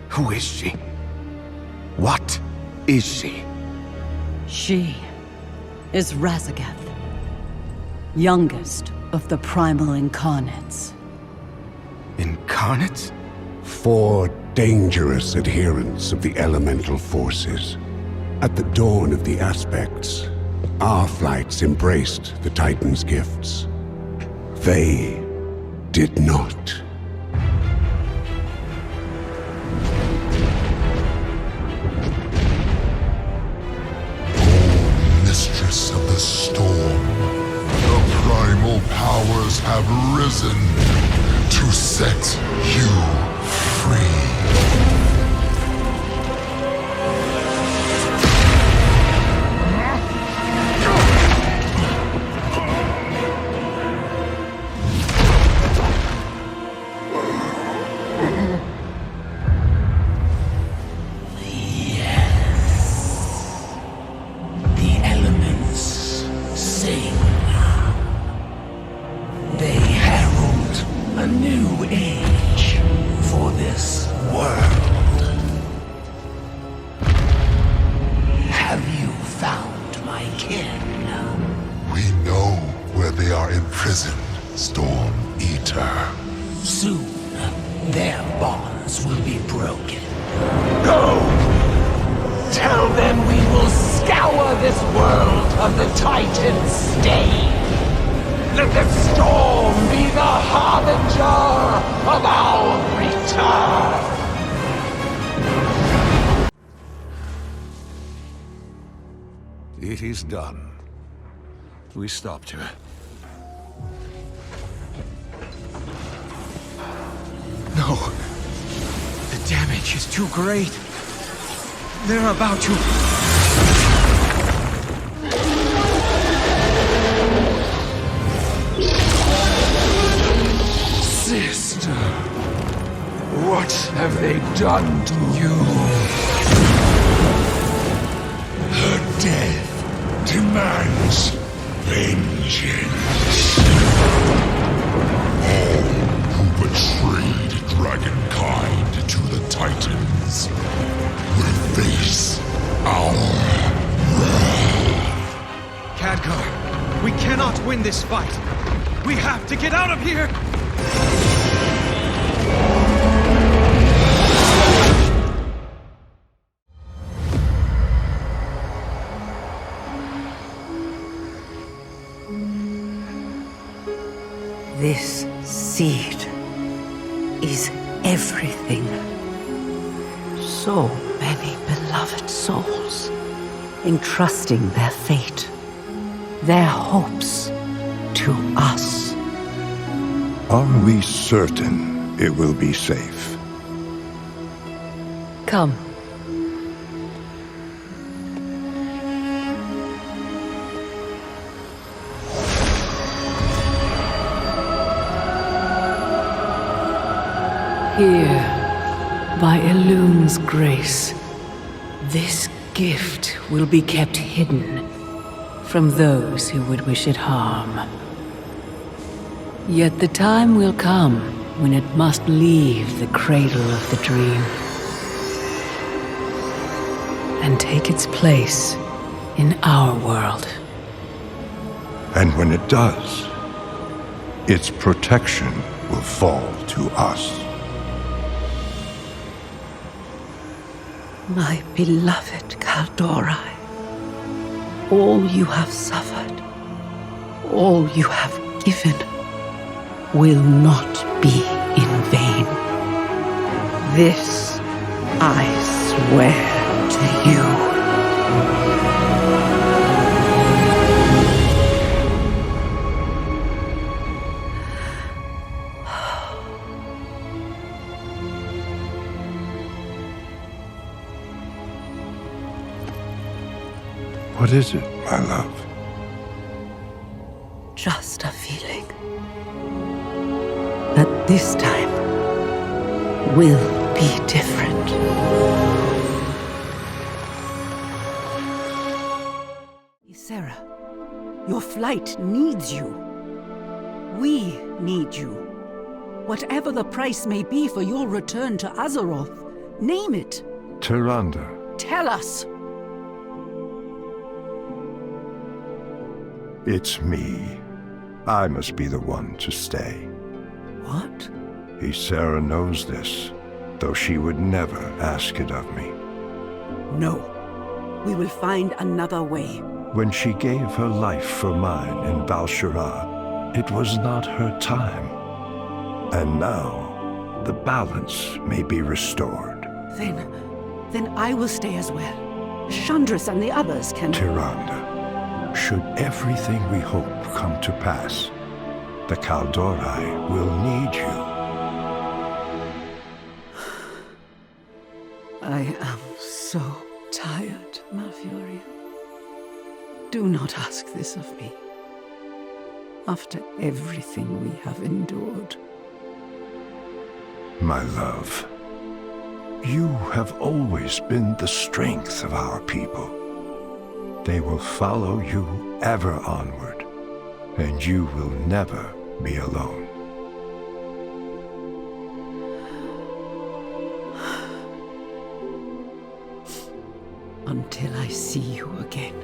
Who is she? What is she?
She is Razagath, youngest of the primal incarnates.
Incarnates?
4 dangerous adherents of the elemental forces. At the dawn of the aspects, our flights embraced the Titan's gifts. They did not.
Mistress of the storm, the primal powers have risen to set you free.
It is done. We stopped her.
No. The damage is too great. They're about to...
What have they done to you? Her death demands vengeance. All who betrayed dragonkind to the Titans will face our wrath.
Khadgar, we cannot win this fight. We have to get out of here!
This seed is everything. So many beloved souls, entrusting their fate, their hopes, to us.
Are we certain it will be safe?
Come. Here, by Elune's grace, this gift will be kept hidden from those who would wish it harm. Yet the time will come when it must leave the cradle of the dream and take its place in our world.
And when it does, its protection will fall to us.
My beloved Caldorai, all you have suffered, all you have given, will not be in vain. This I swear to you.
What is it, my love?
Just a feeling that this time will be different. Sarah, your flight needs you. We need you. Whatever the price may be for your return to Azeroth, name it.
Tyrande.
Tell us.
It's me. I must be the one to stay.
What?
Ysera knows this, though she would never ask it of me.
No. We will find another way.
When she gave her life for mine in Val'sharah, it was not her time. And now, the balance may be restored.
Then I will stay as well. Chandris and the others can...
Tyrande, should everything we hope come to pass, the Caldorai will need you.
I am so tired, Malfurion. Do not ask this of me. After everything we have endured.
My love, you have always been the strength of our people. They will follow you ever onward, and you will never be alone.
Until I see you again,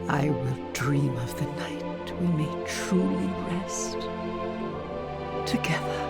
I will dream of the night we may truly rest together.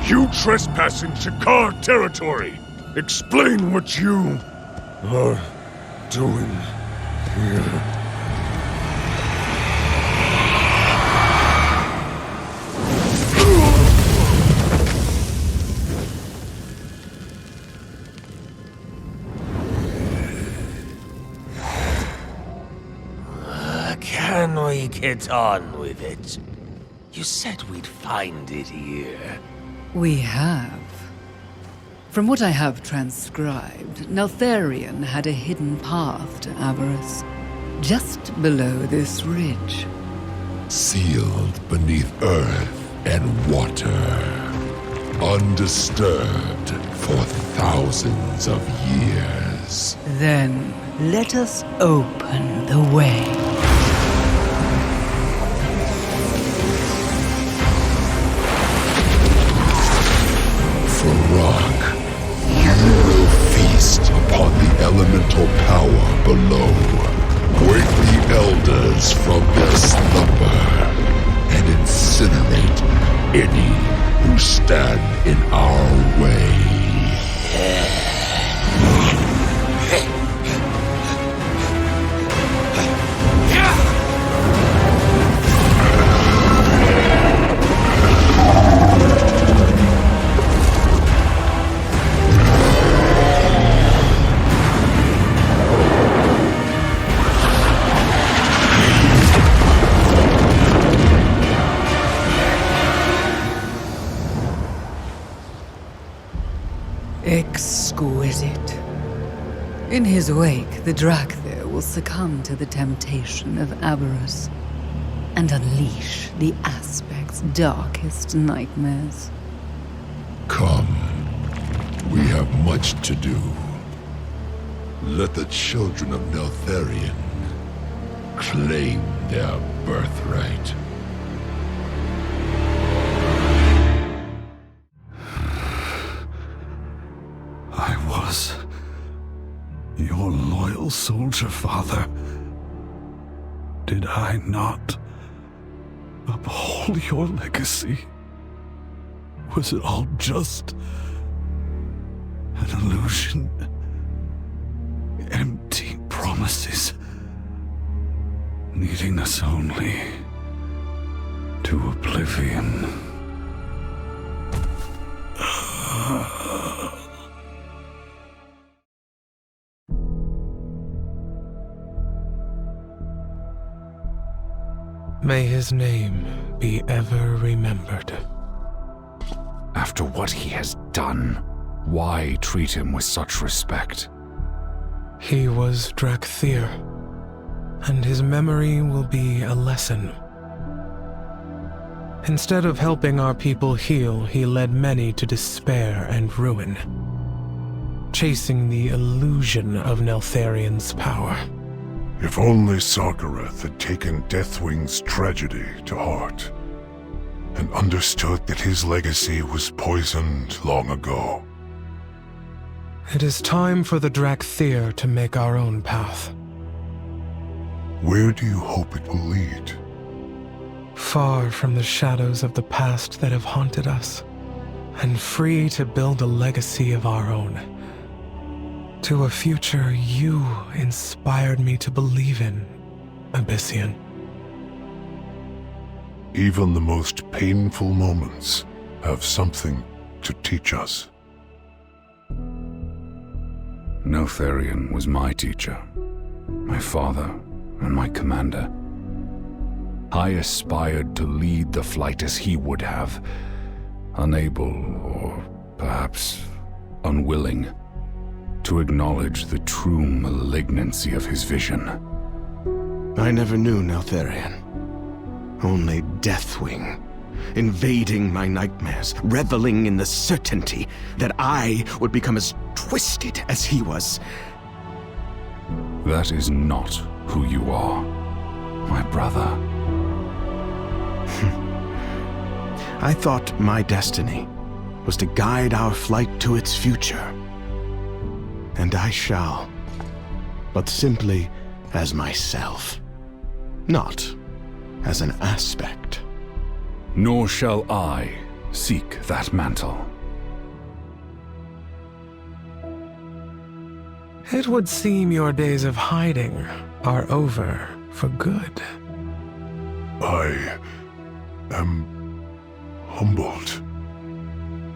You trespass in Shakar territory! Explain what you are doing here.
Can we get on with it? You said we'd find it here.
We have. From what I have transcribed, Neltharion had a hidden path to Avarice, just below this ridge.
Sealed beneath earth and water. Undisturbed for thousands of years.
Then let us open the way.
Rock, you will feast upon the elemental power below. Wake the elders from their slumber and incinerate any who stand in our way.
Exquisite. In his wake, the Drakthir will succumb to the temptation of avarice and unleash the Aspect's darkest nightmares.
Come, we have much to do. Let the children of Neltharion claim their birthright.
I was your loyal soldier, Father. Did I not uphold your legacy? Was it all just an illusion? Empty promises, leading us only to oblivion.
May his name be ever remembered.
After what he has done, why treat him with such respect?
He was Drakthir, and his memory will be a lesson. Instead of helping our people heal, he led many to despair and ruin, chasing the illusion of Neltharion's power.
If only Sargeroth had taken Deathwing's tragedy to heart, and understood that his legacy was poisoned long ago.
It is time for the Drakthir to make our own path.
Where do you hope it will lead?
Far from the shadows of the past that have haunted us, and free to build a legacy of our own. To a future you inspired me to believe in, Abyssian.
Even the most painful moments have something to teach us.
Neltharion was my teacher, my father, and my commander. I aspired to lead the flight as he would have, unable, or perhaps unwilling, to acknowledge the true malignancy of his vision.
I never knew Neltharion. Only Deathwing, invading my nightmares, reveling in the certainty that I would become as twisted as he was.
That is not who you are, my brother.
I thought my destiny was to guide our flight to its future. And I shall, but simply as myself, not as an aspect.
Nor shall I
seek that mantle.
It would seem your days of hiding are over for good.
I am humbled.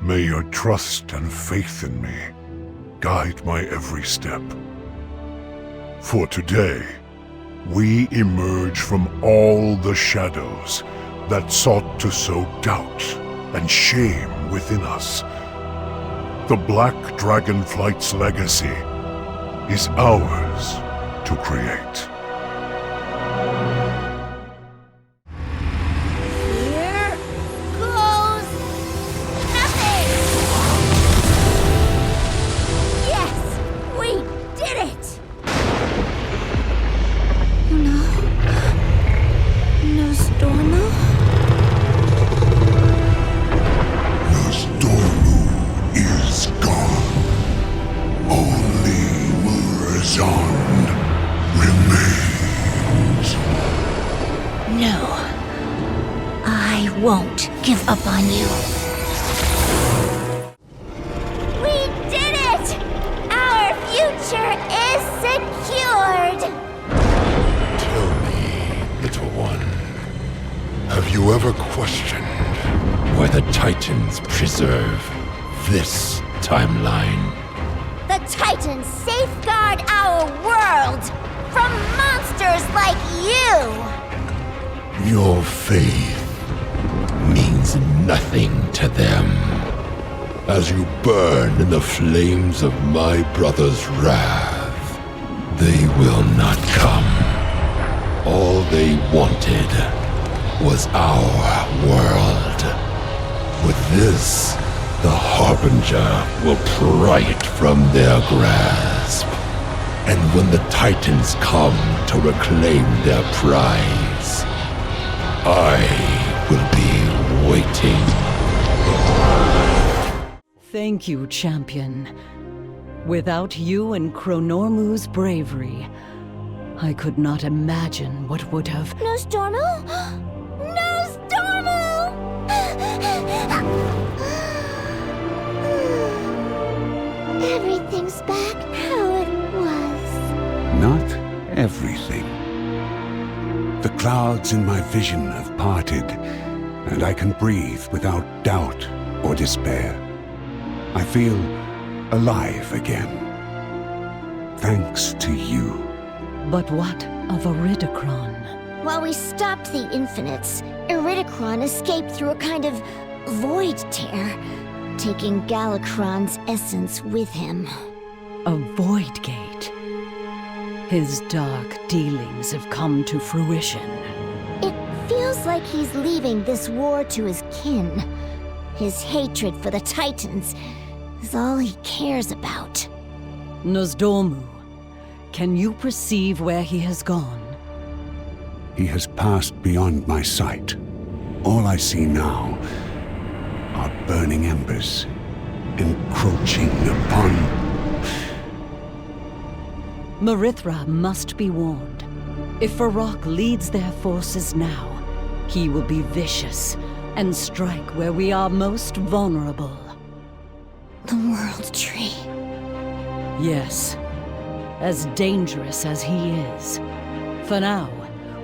May your trust and faith in me guide my every step. For today, we emerge from all the shadows that sought to sow doubt and shame within us. The Black Dragonflight's legacy is ours to create.
Here goes nothing! Yes! We did it! No. No Stormo?
Stormu is gone. Only Murazond remains.
No. I won't give up on you. We did it! Our future is secured!
Tell me, little one, have you ever questioned why the Titans preserve this timeline?
The Titans safeguard our world from monsters like you!
Your faith means nothing to them. As you burn in the flames of my brother's wrath, they will not come. All they wanted was our world. With this, the Harbinger will pry it from their grasp. And when the Titans come to reclaim their prize, I will be waiting.
Thank you, champion. Without you and Chronormu's bravery, I could not imagine what would have...
No Stormo? No Stormo! Everything's back how it was.
Not everything. The clouds in my vision have parted, and I can breathe without doubt or despair. I feel alive again. Thanks to you.
But what of Iridikron?
While we stopped the Infinites, Iridikron escaped through a kind of void tear, taking Galakrond's essence with him.
A void gate. His dark dealings have come to fruition.
It feels like he's leaving this war to his kin. His hatred for the Titans is all he cares about.
Nosdormu, can you perceive where he has gone?
He has passed beyond my sight. All I see now are burning embers encroaching upon...
Marithra must be warned. If Varrock leads their forces now, he will be vicious and strike where we are most vulnerable.
The World Tree.
Yes, as dangerous as he is. For now,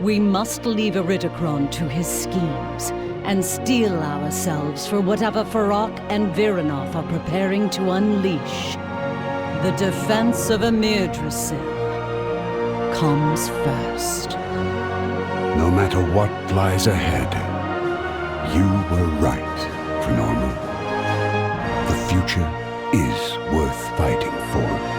we must leave Iridikron to his schemes and steel ourselves for whatever Varrock and Virinov are preparing to unleash. The defense of Amirdrasil comes first.
No matter what lies ahead, you were right, Chronormu. The future is worth fighting for.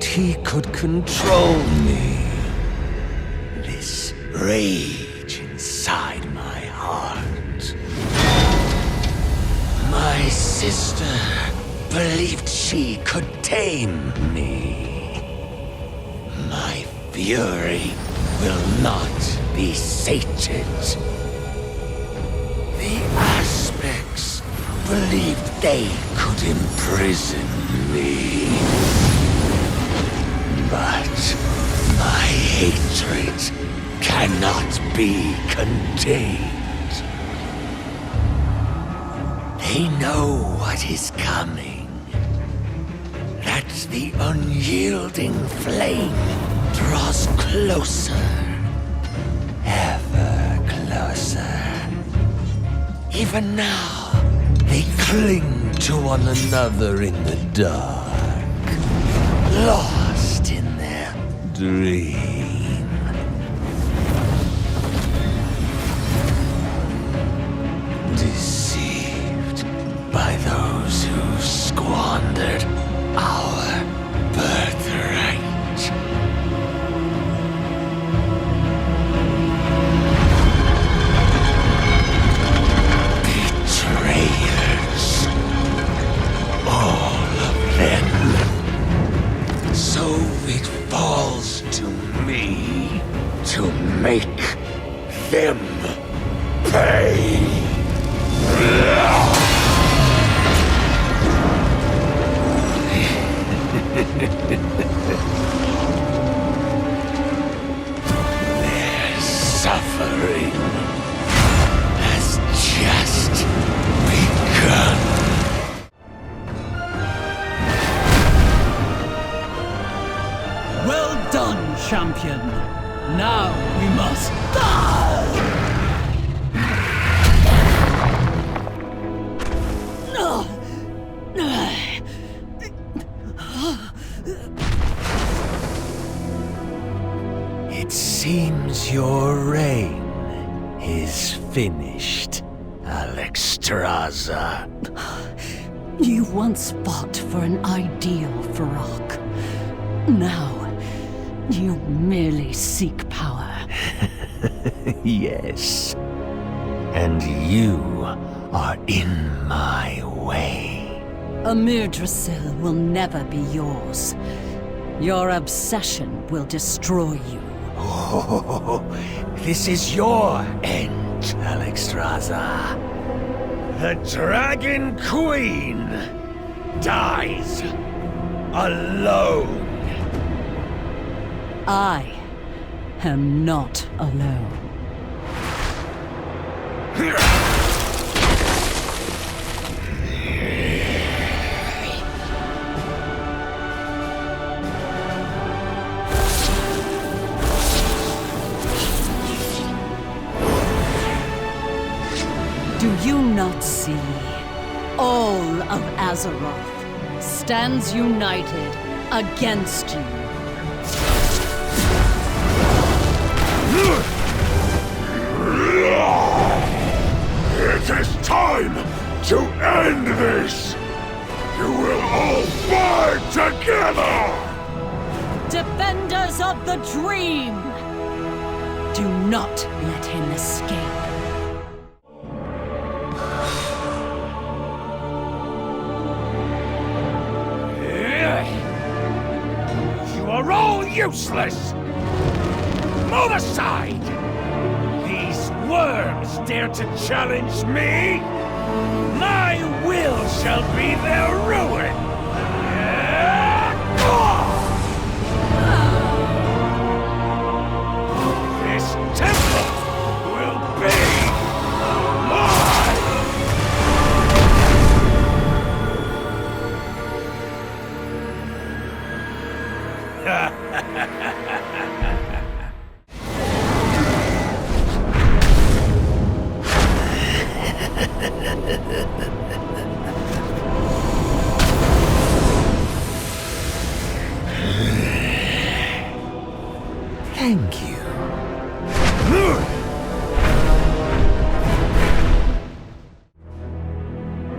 He could control me. This rage inside my heart. My sister believed she could tame me. My fury will not be sated. The aspects believed they could imprison me. But my hatred cannot be contained. They know what is coming. That the unyielding flame draws closer, ever closer. Even now, they cling to one another in the dark, lost in their dream. Deceived by those who squandered our birthright. Betrayers. All of them. So it falls to me to make them pay. Their suffering has just begun.
Well done, champion. Now we must die!
It seems your reign is finished, Alexstrasza.
You once fought for an ideal, Varrock. Now, you merely seek power.
Yes. And you are in my way.
Amir Drasil will never be yours. Your obsession will destroy you.
Oh, this is your end, Alexstrasza. The Dragon Queen dies alone.
I am not alone. Do you not see? All of Azeroth stands united against you.
It is time to end this! You will all fight together!
Defenders of the Dream! Do not let him escape.
You are all useless! Move aside! These worms dare to challenge me? My will shall be their ruin! This temple will be mine! Thank you.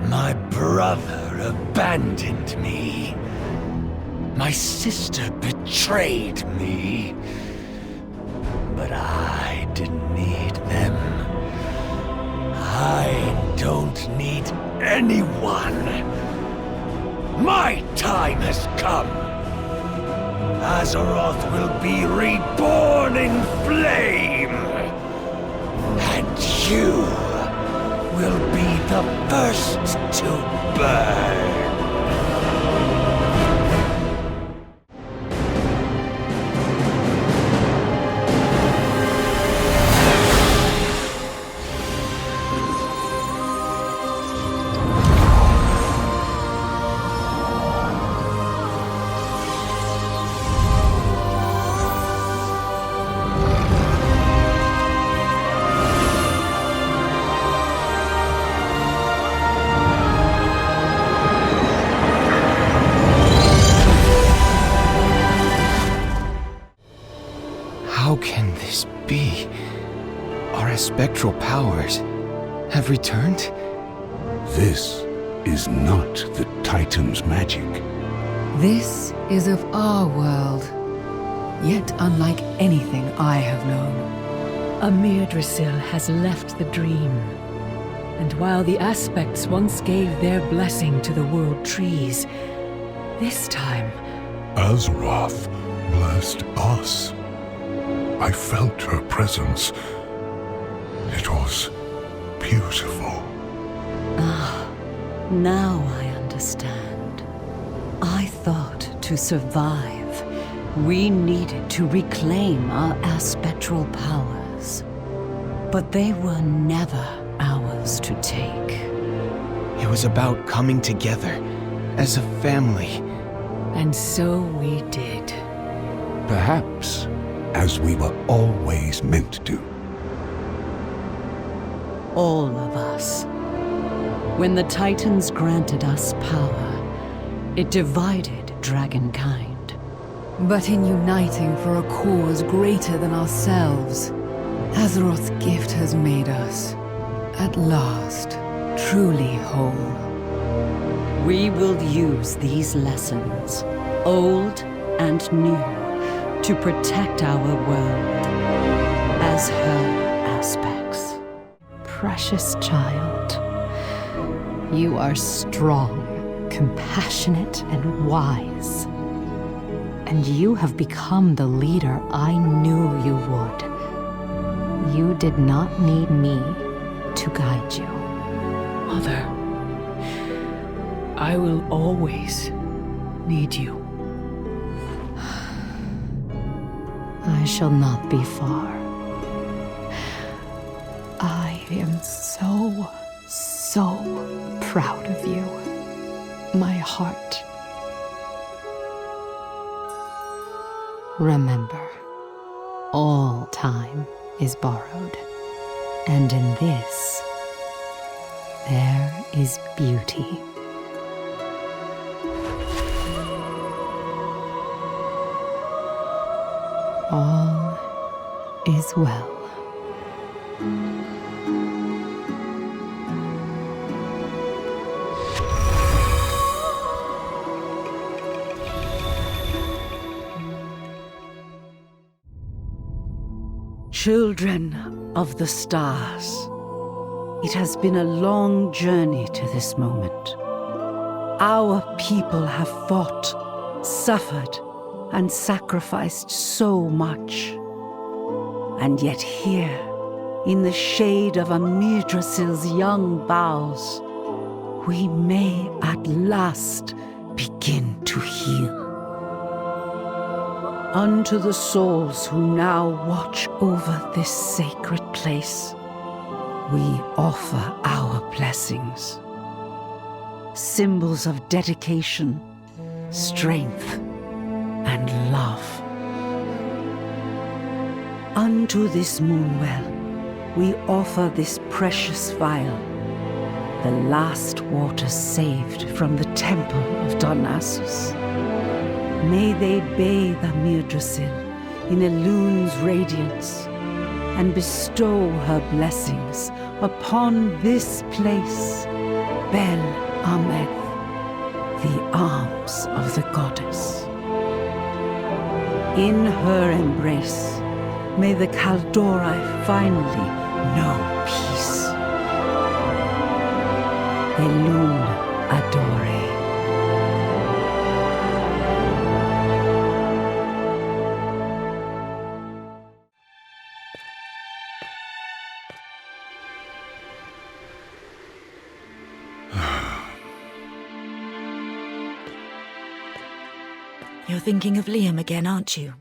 My brother abandoned me. My sister betrayed me. But I didn't need them. I don't need anyone. My time has come. Azeroth will be reborn in flame. And you will be the first to burn.
How can this be? Our spectral powers have returned?
This is not the Titan's magic.
This is of our world, yet unlike anything I have known.
Amir Drasil has left the dream. And while the aspects once gave their blessing to the world trees, this time...
Azeroth blessed us. I felt her presence. It was beautiful.
Now I understand. I thought to survive, we needed to reclaim our aspectral powers. But they were never ours to take.
It was about coming together as a family.
And so we did.
Perhaps as we were always meant to.
All of us. When the Titans granted us power, it divided dragonkind.
But in uniting for a cause greater than ourselves, Azeroth's gift has made us, at last, truly whole.
We will use these lessons, old and new, to protect our world as her aspects.
Precious child, you are strong, compassionate, and wise. And you have become the leader I knew you would. You did not need me to guide you.
Mother, I will always need you.
I shall not be far. I am so proud of you. My heart. Remember, all time is borrowed. And in this, there is beauty. All is well.
Children of the stars, it has been a long journey to this moment. Our people have fought, suffered, and sacrificed so much. And yet here, in the shade of Amir Drasil's young boughs, we may at last begin to heal. Unto the souls who now watch over this sacred place, we offer our blessings. Symbols of dedication, strength, and love. Unto this moonwell, we offer this precious vial, the last water saved from the temple of Darnassus. May they bathe Amir Drasil in Elun's radiance and bestow her blessings upon this place, Bel Ameth, the arms of the goddess. In her embrace, may the Kaldori finally know peace. Elun Adore.
You're thinking of Liam again, aren't you?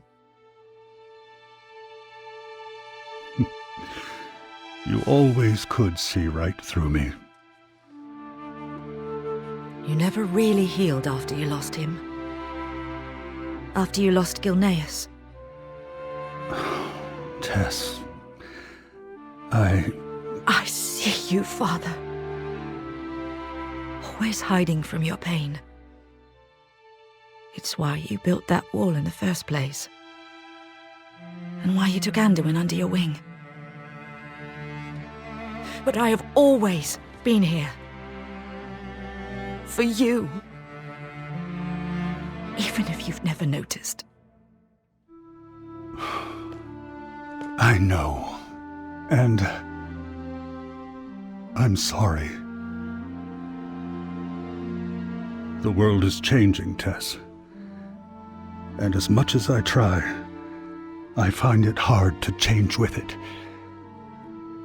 You always could see right through me.
You never really healed after you lost him. After you lost Gilneas.
Tess,
I see you, Father. Always hiding from your pain. It's why you built that wall in the first place. And why you took Anduin under your wing. But I have always been here. For you. Even if you've never noticed.
I know. And I'm sorry. The world is changing, Tess. And as much as I try, I find it hard to change with it.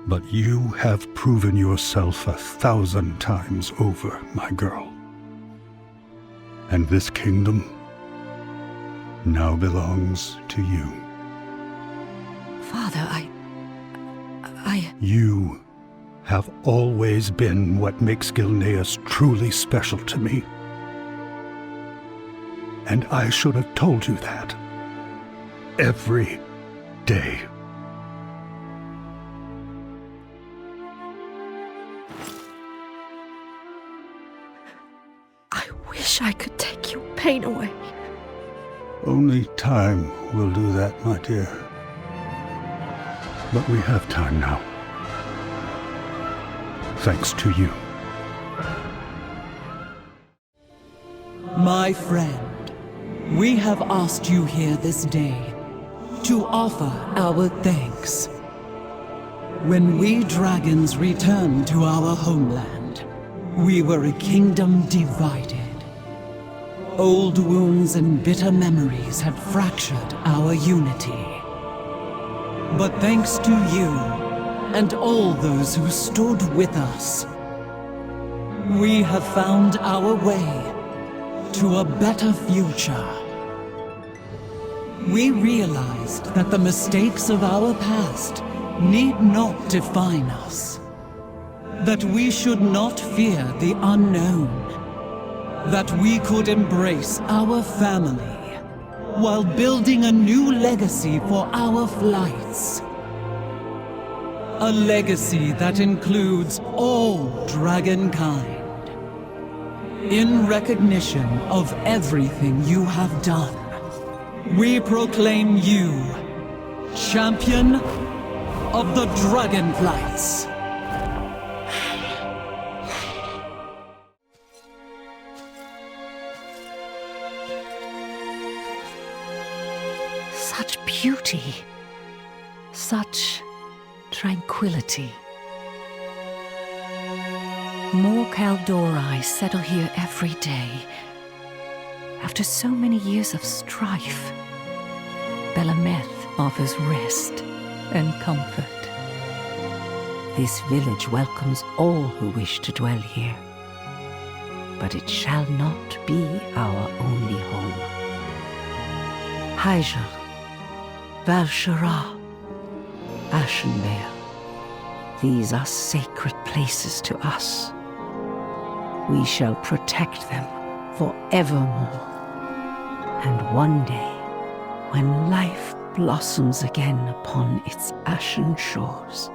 But you have proven yourself 1,000 times over, my girl. And this kingdom now belongs to you.
Father, I...
You have always been what makes Gilneas truly special to me. And I should have told you that. Every day.
I wish I could take your pain away.
Only time will do that, my dear. But we have time now. Thanks to you.
My friend, we have asked you here this day to offer our thanks. When we dragons returned to our homeland, we were a kingdom divided. Old wounds and bitter memories had fractured our unity. But thanks to you, and all those who stood with us, we have found our way to a better future. We realized that the mistakes of our past need not define us. That we should not fear the unknown. That we could embrace our family while building a new legacy for our flights. A legacy that includes all dragonkind. In recognition of everything you have done, we proclaim you Champion of the Dragonflights.
Such beauty, such tranquility. More Kaldori settle here every day. After so many years of strife, Belameth offers rest and comfort.
This village welcomes all who wish to dwell here. But it shall not be our only home. Hyjal, Val'Sharah, Ashenvale. These are sacred places to us. We shall protect them forevermore. And one day, when life blossoms again upon its ashen shores,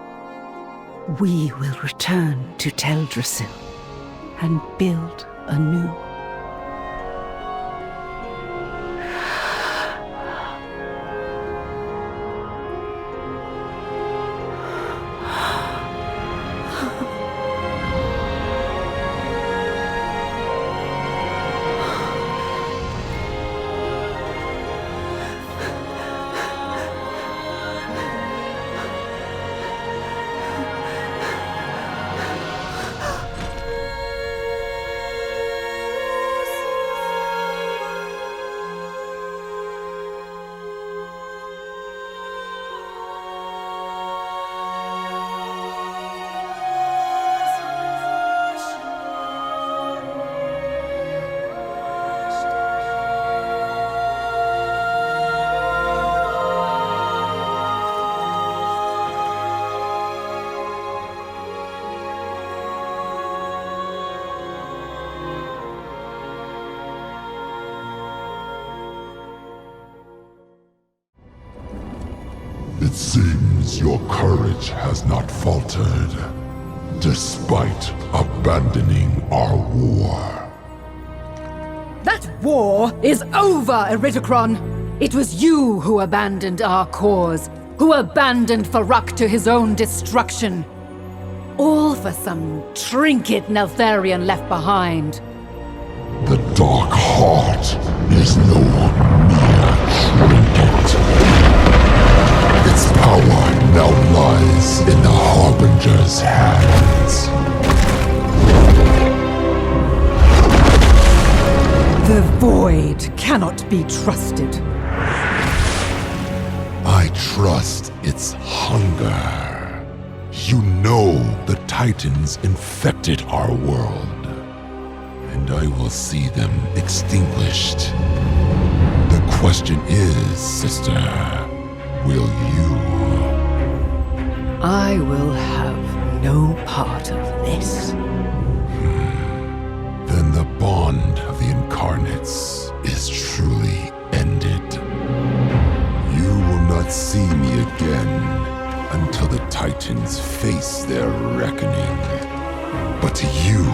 we will return to Teldrassil and build anew.
It seems your courage has not faltered, despite abandoning our war.
That war is over, Iridikron! It was you who abandoned our cause, who abandoned Farak to his own destruction. All for some trinket Neltharion left behind.
The Dark Heart is no mere trinket. Its power now lies in the Harbinger's hands.
The Void cannot be trusted.
I trust its hunger. You know the Titans infected our world, and I will see them extinguished. The question is, sister, will you?
I will have no part of this.
Then the bond of the Incarnates is truly ended. You will not see me again until the Titans face their reckoning. But to you,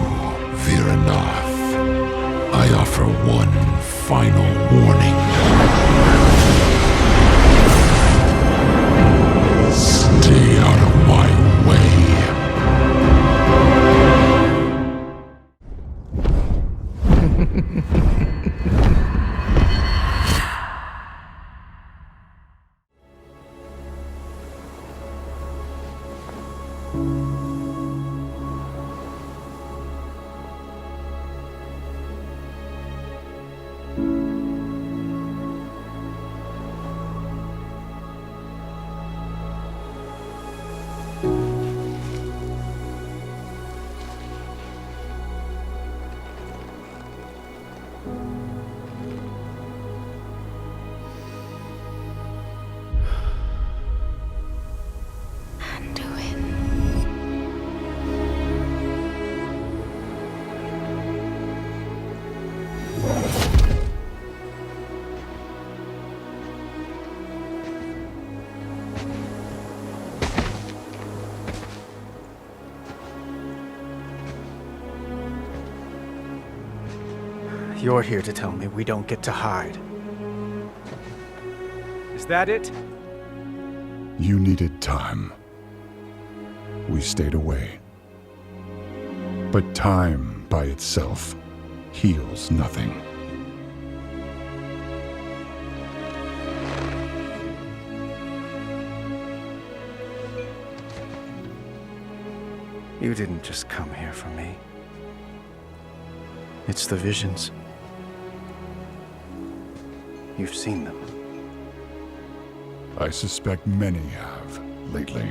Viranath, I offer one final warning. Stay out of my way.
You're here to tell me we don't get to hide. Is that it?
You needed time. We stayed away. But time by itself heals nothing.
You didn't just come here for me. It's the visions. You've seen them.
I suspect many have lately.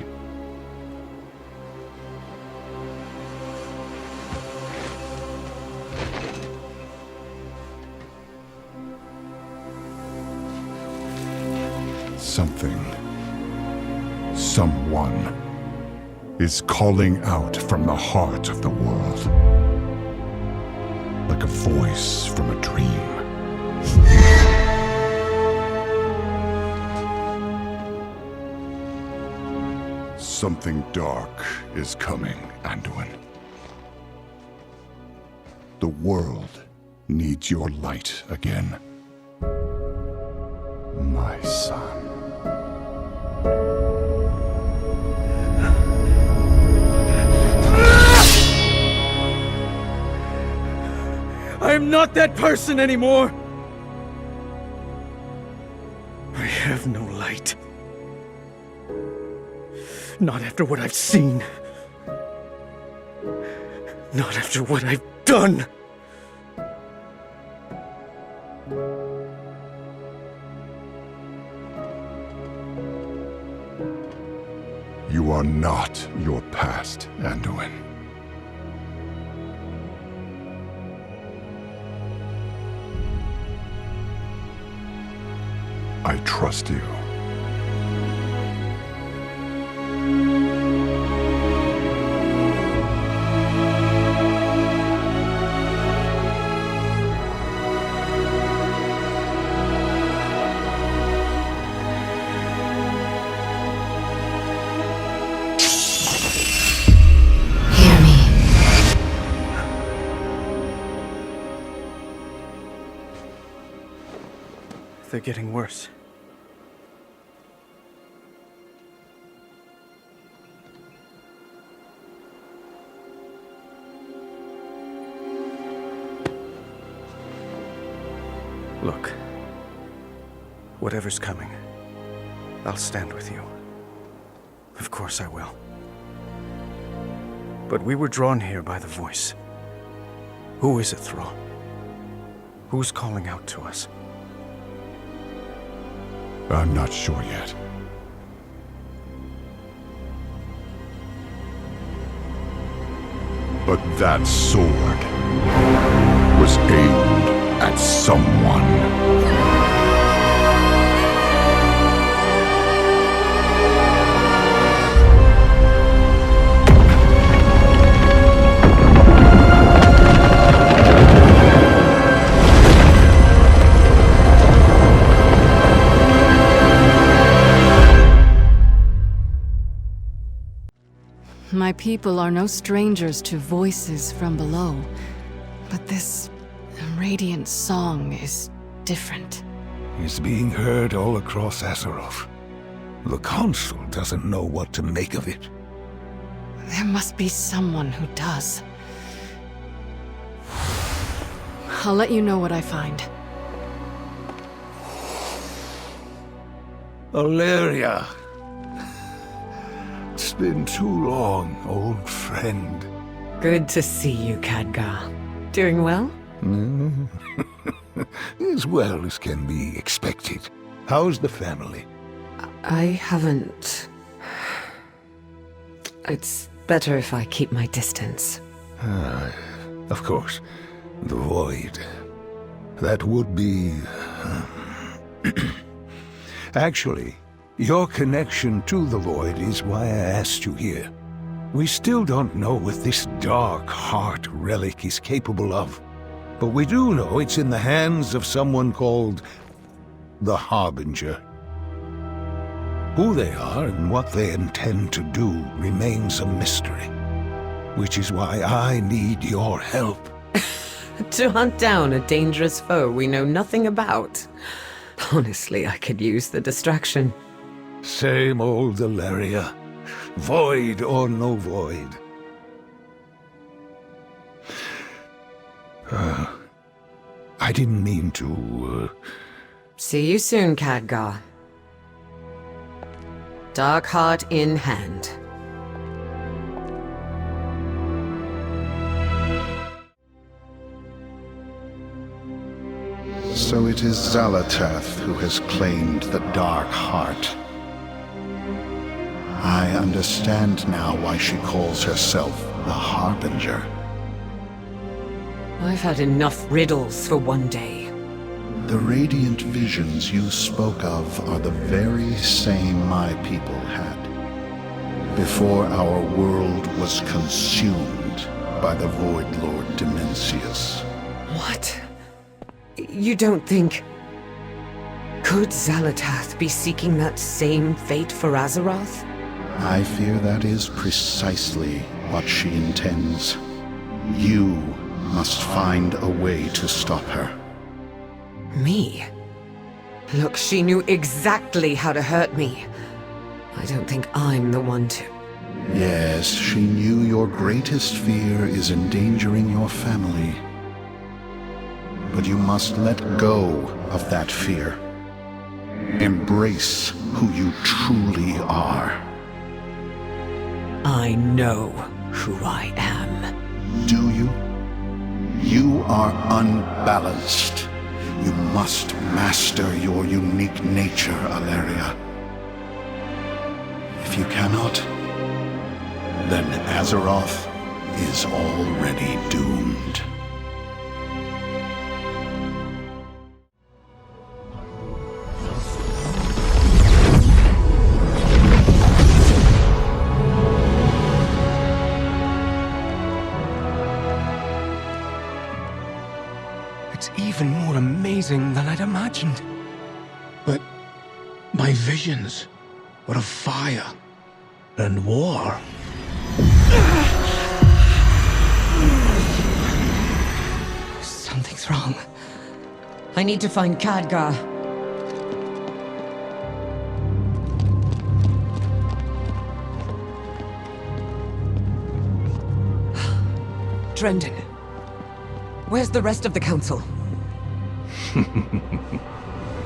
Something, someone, is calling out from the heart of the world. Like a voice from a dream. Something dark is coming, Anduin. The world needs your light again. My son.
I am not that person anymore! I have no light. Not after what I've seen. Not after what I've done!
You are not your past, Anduin. I trust you.
they're getting worse. Look, whatever's coming, I'll stand with you. Of course I will. But we were drawn here by the voice. Who is it, thru? Who's calling out to us?
I'm not sure yet. But that sword was aimed at someone.
My people are no strangers to voices from below, but this radiant song is different.
It's being heard all across Azeroth. The Council doesn't know what to make of it.
There must be someone who does. I'll let you know what I find.
Valeria. It's been too long, old friend.
Good to see you, Khadgar. Doing well?
As well as can be expected. How's the family?
I haven't... It's better if I keep my distance.
Of course. The Void. That would be... Actually, your connection to the Void is why I asked you here. We still don't know what this Dark Heart relic is capable of. But we do know it's in the hands of someone called the Harbinger. Who they are and what they intend to do remains a mystery. Which is why I need your help.
To hunt down a dangerous foe we know nothing about. Honestly, I could use the distraction.
Same old Valeria. Void or no void. I didn't mean to,
See you soon, Khadgar. Dark Heart in hand.
So it is Xal'atath who has claimed the Dark Heart. I understand now why she calls herself the Harbinger.
I've had enough riddles for one day.
The radiant visions you spoke of are the very same my people had, before our world was consumed by the Void Lord Dimensius.
What? You don't think... Could Xal'atath be seeking that same fate for Azeroth?
I fear that is precisely what she intends. You must find a way to stop her.
Me? Look, she knew exactly how to hurt me. I don't think I'm the one to...
Yes, she knew your greatest fear is endangering your family. But you must let go of that fear. Embrace who you truly are.
I know who I am.
Do you? You are unbalanced. You must master your unique nature, Valeria. If you cannot, then Azeroth is already doomed.
It's even more amazing than I'd imagined.
But my visions were of fire and war.
Something's wrong. I need to find Khadgar.
Drendon, where's the rest of the council?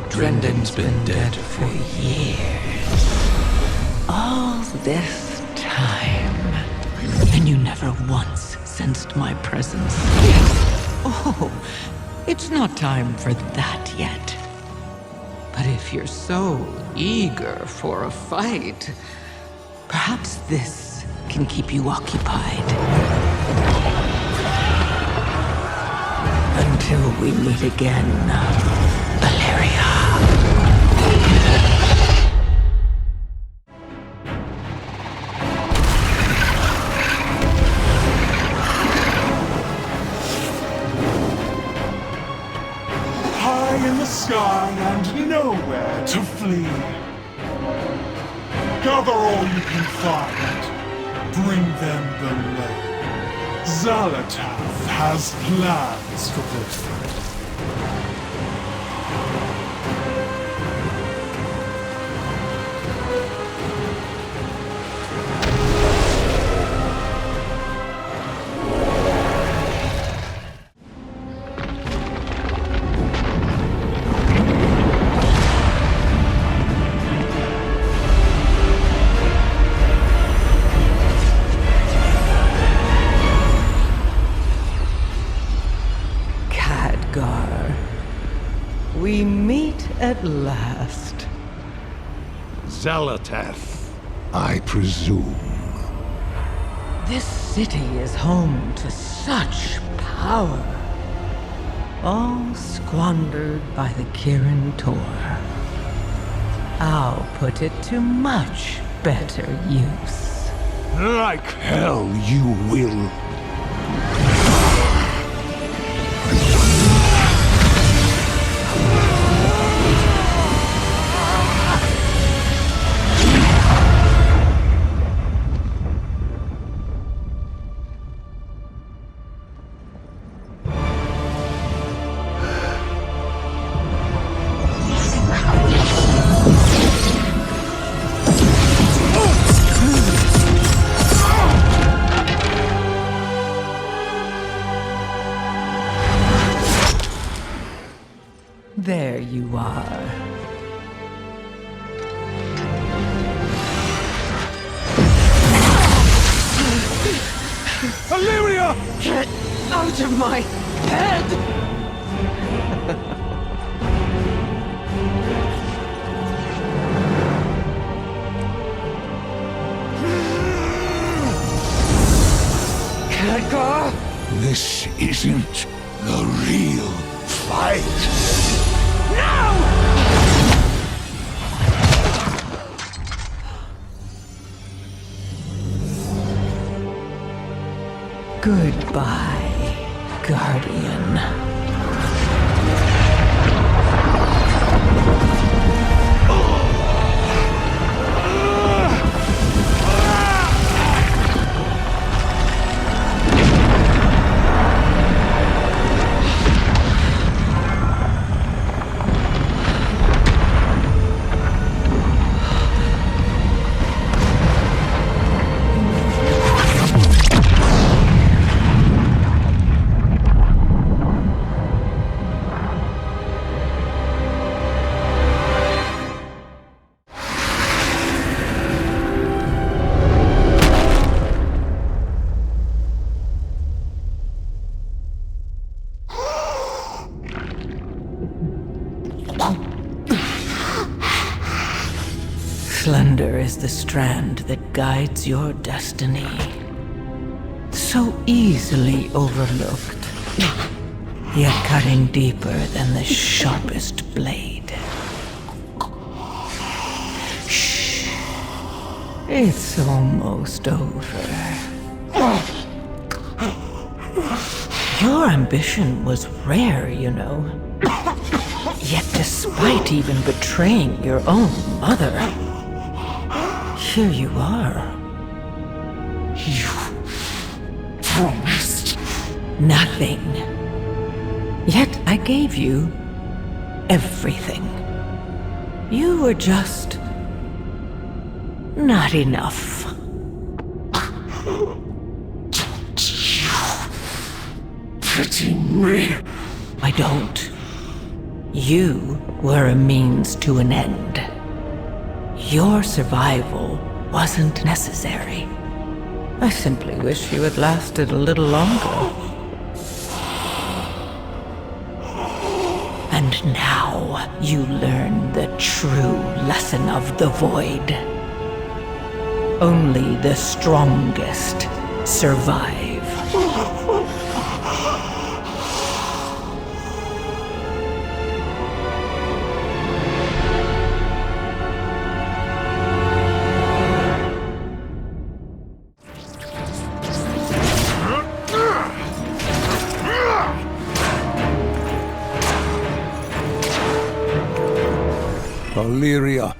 Drendon's been dead for years. All this time. And you never once sensed my presence. Oh, it's not time for that yet. But if you're so eager for a fight, perhaps this can keep you occupied. Until we meet again, Valeria.
High in the sky and nowhere to flee. Gather all you can find. Bring them below. Xalatath has plans for this.
We meet at last.
Xalatath, I presume.
This city is home to such power. All squandered by the Kirin Tor. I'll put it to much better use.
Like hell you will.
There you are.
Illyria!
Get out of my head! Khadgar!
This isn't the real fight.
Goodbye, Guardian. Slender is the strand that guides your destiny. So easily overlooked, yet cutting deeper than the sharpest blade. Shh. It's almost over. Your ambition was rare, you know. Yet despite even betraying your own mother, here you are. You promised nothing. Yet I gave you everything. You were just not enough.
pity me.
I don't. You were a means to an end. Your survival wasn't necessary. I simply wish you had lasted a little longer. And now you learn the true lesson of the Void. Only the strongest survive.
Illyria.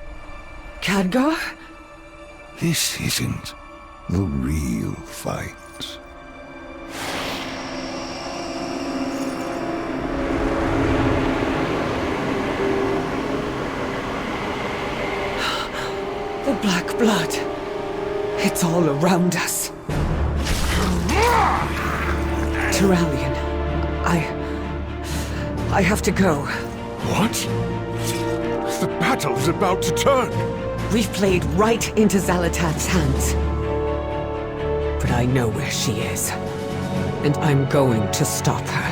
Khadgar?
This isn't the real fight.
The black blood. It's all around us. Turalian, I have to go.
What? The battle's about to turn.
We've played right into Xal'atath's hands. But I know where she is. And I'm going to stop her.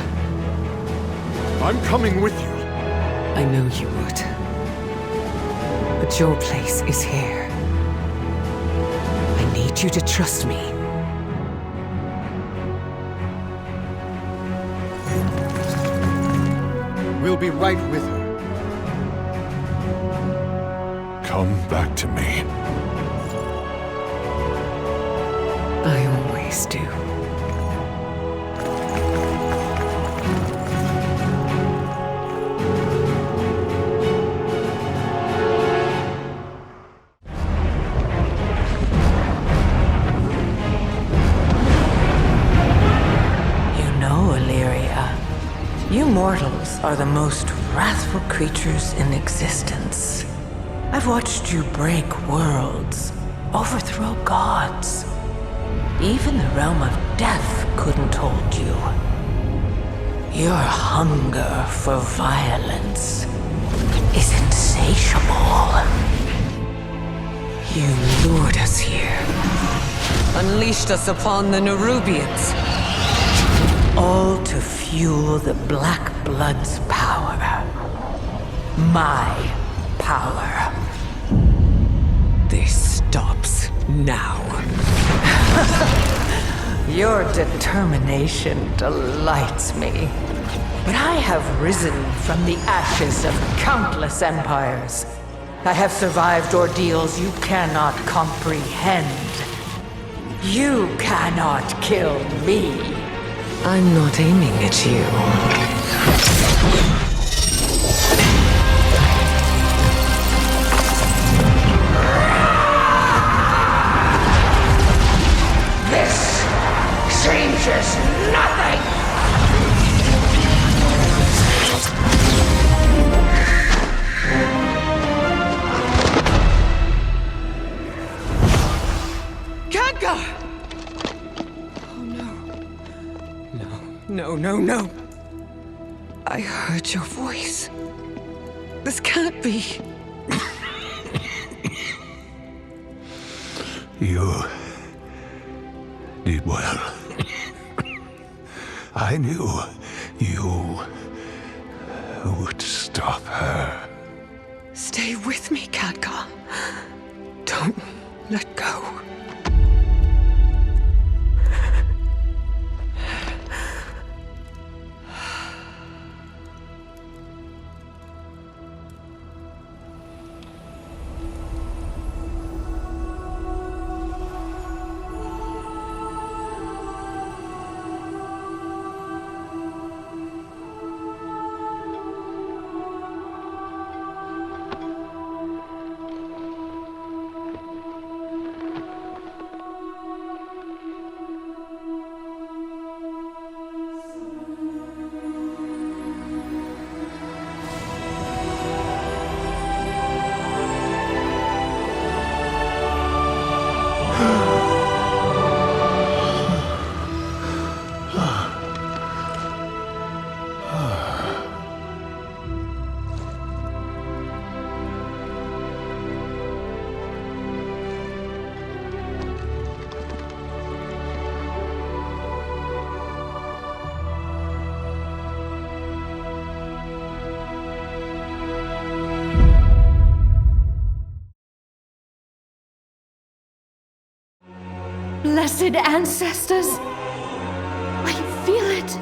I'm coming with you.
I know you would. But your place is here. I need you to trust me.
We'll be right with her. Come back to me.
I always do.
You mortals are the most wrathful creatures in existence. I've watched you break worlds, overthrow gods. Even the realm of death couldn't hold you. Your hunger for violence is insatiable. You lured us here.
Unleashed us upon the Nerubians.
All to fuel the Black Blood's power. My power.
This stops now.
Your determination delights me. But I have risen from the ashes of countless empires. I have survived ordeals you cannot comprehend. You cannot kill me.
I'm not aiming at you.
This changes nothing!
Khadgar! No. I heard your voice. This can't be.
You did well. I knew you would stop her.
Stay with me, Khadgar. Don't let go.
beloved ancestors. I feel it.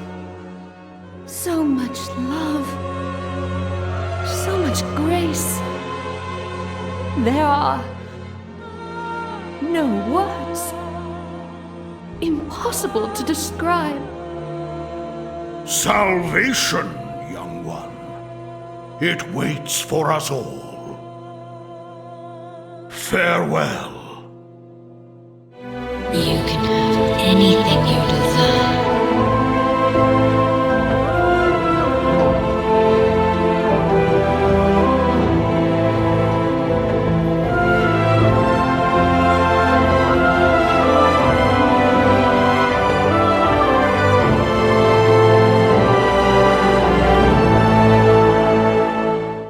So much love. So much grace. There are no words. Impossible to describe.
Salvation, young one. It waits for us all. Farewell.
You can have anything you desire.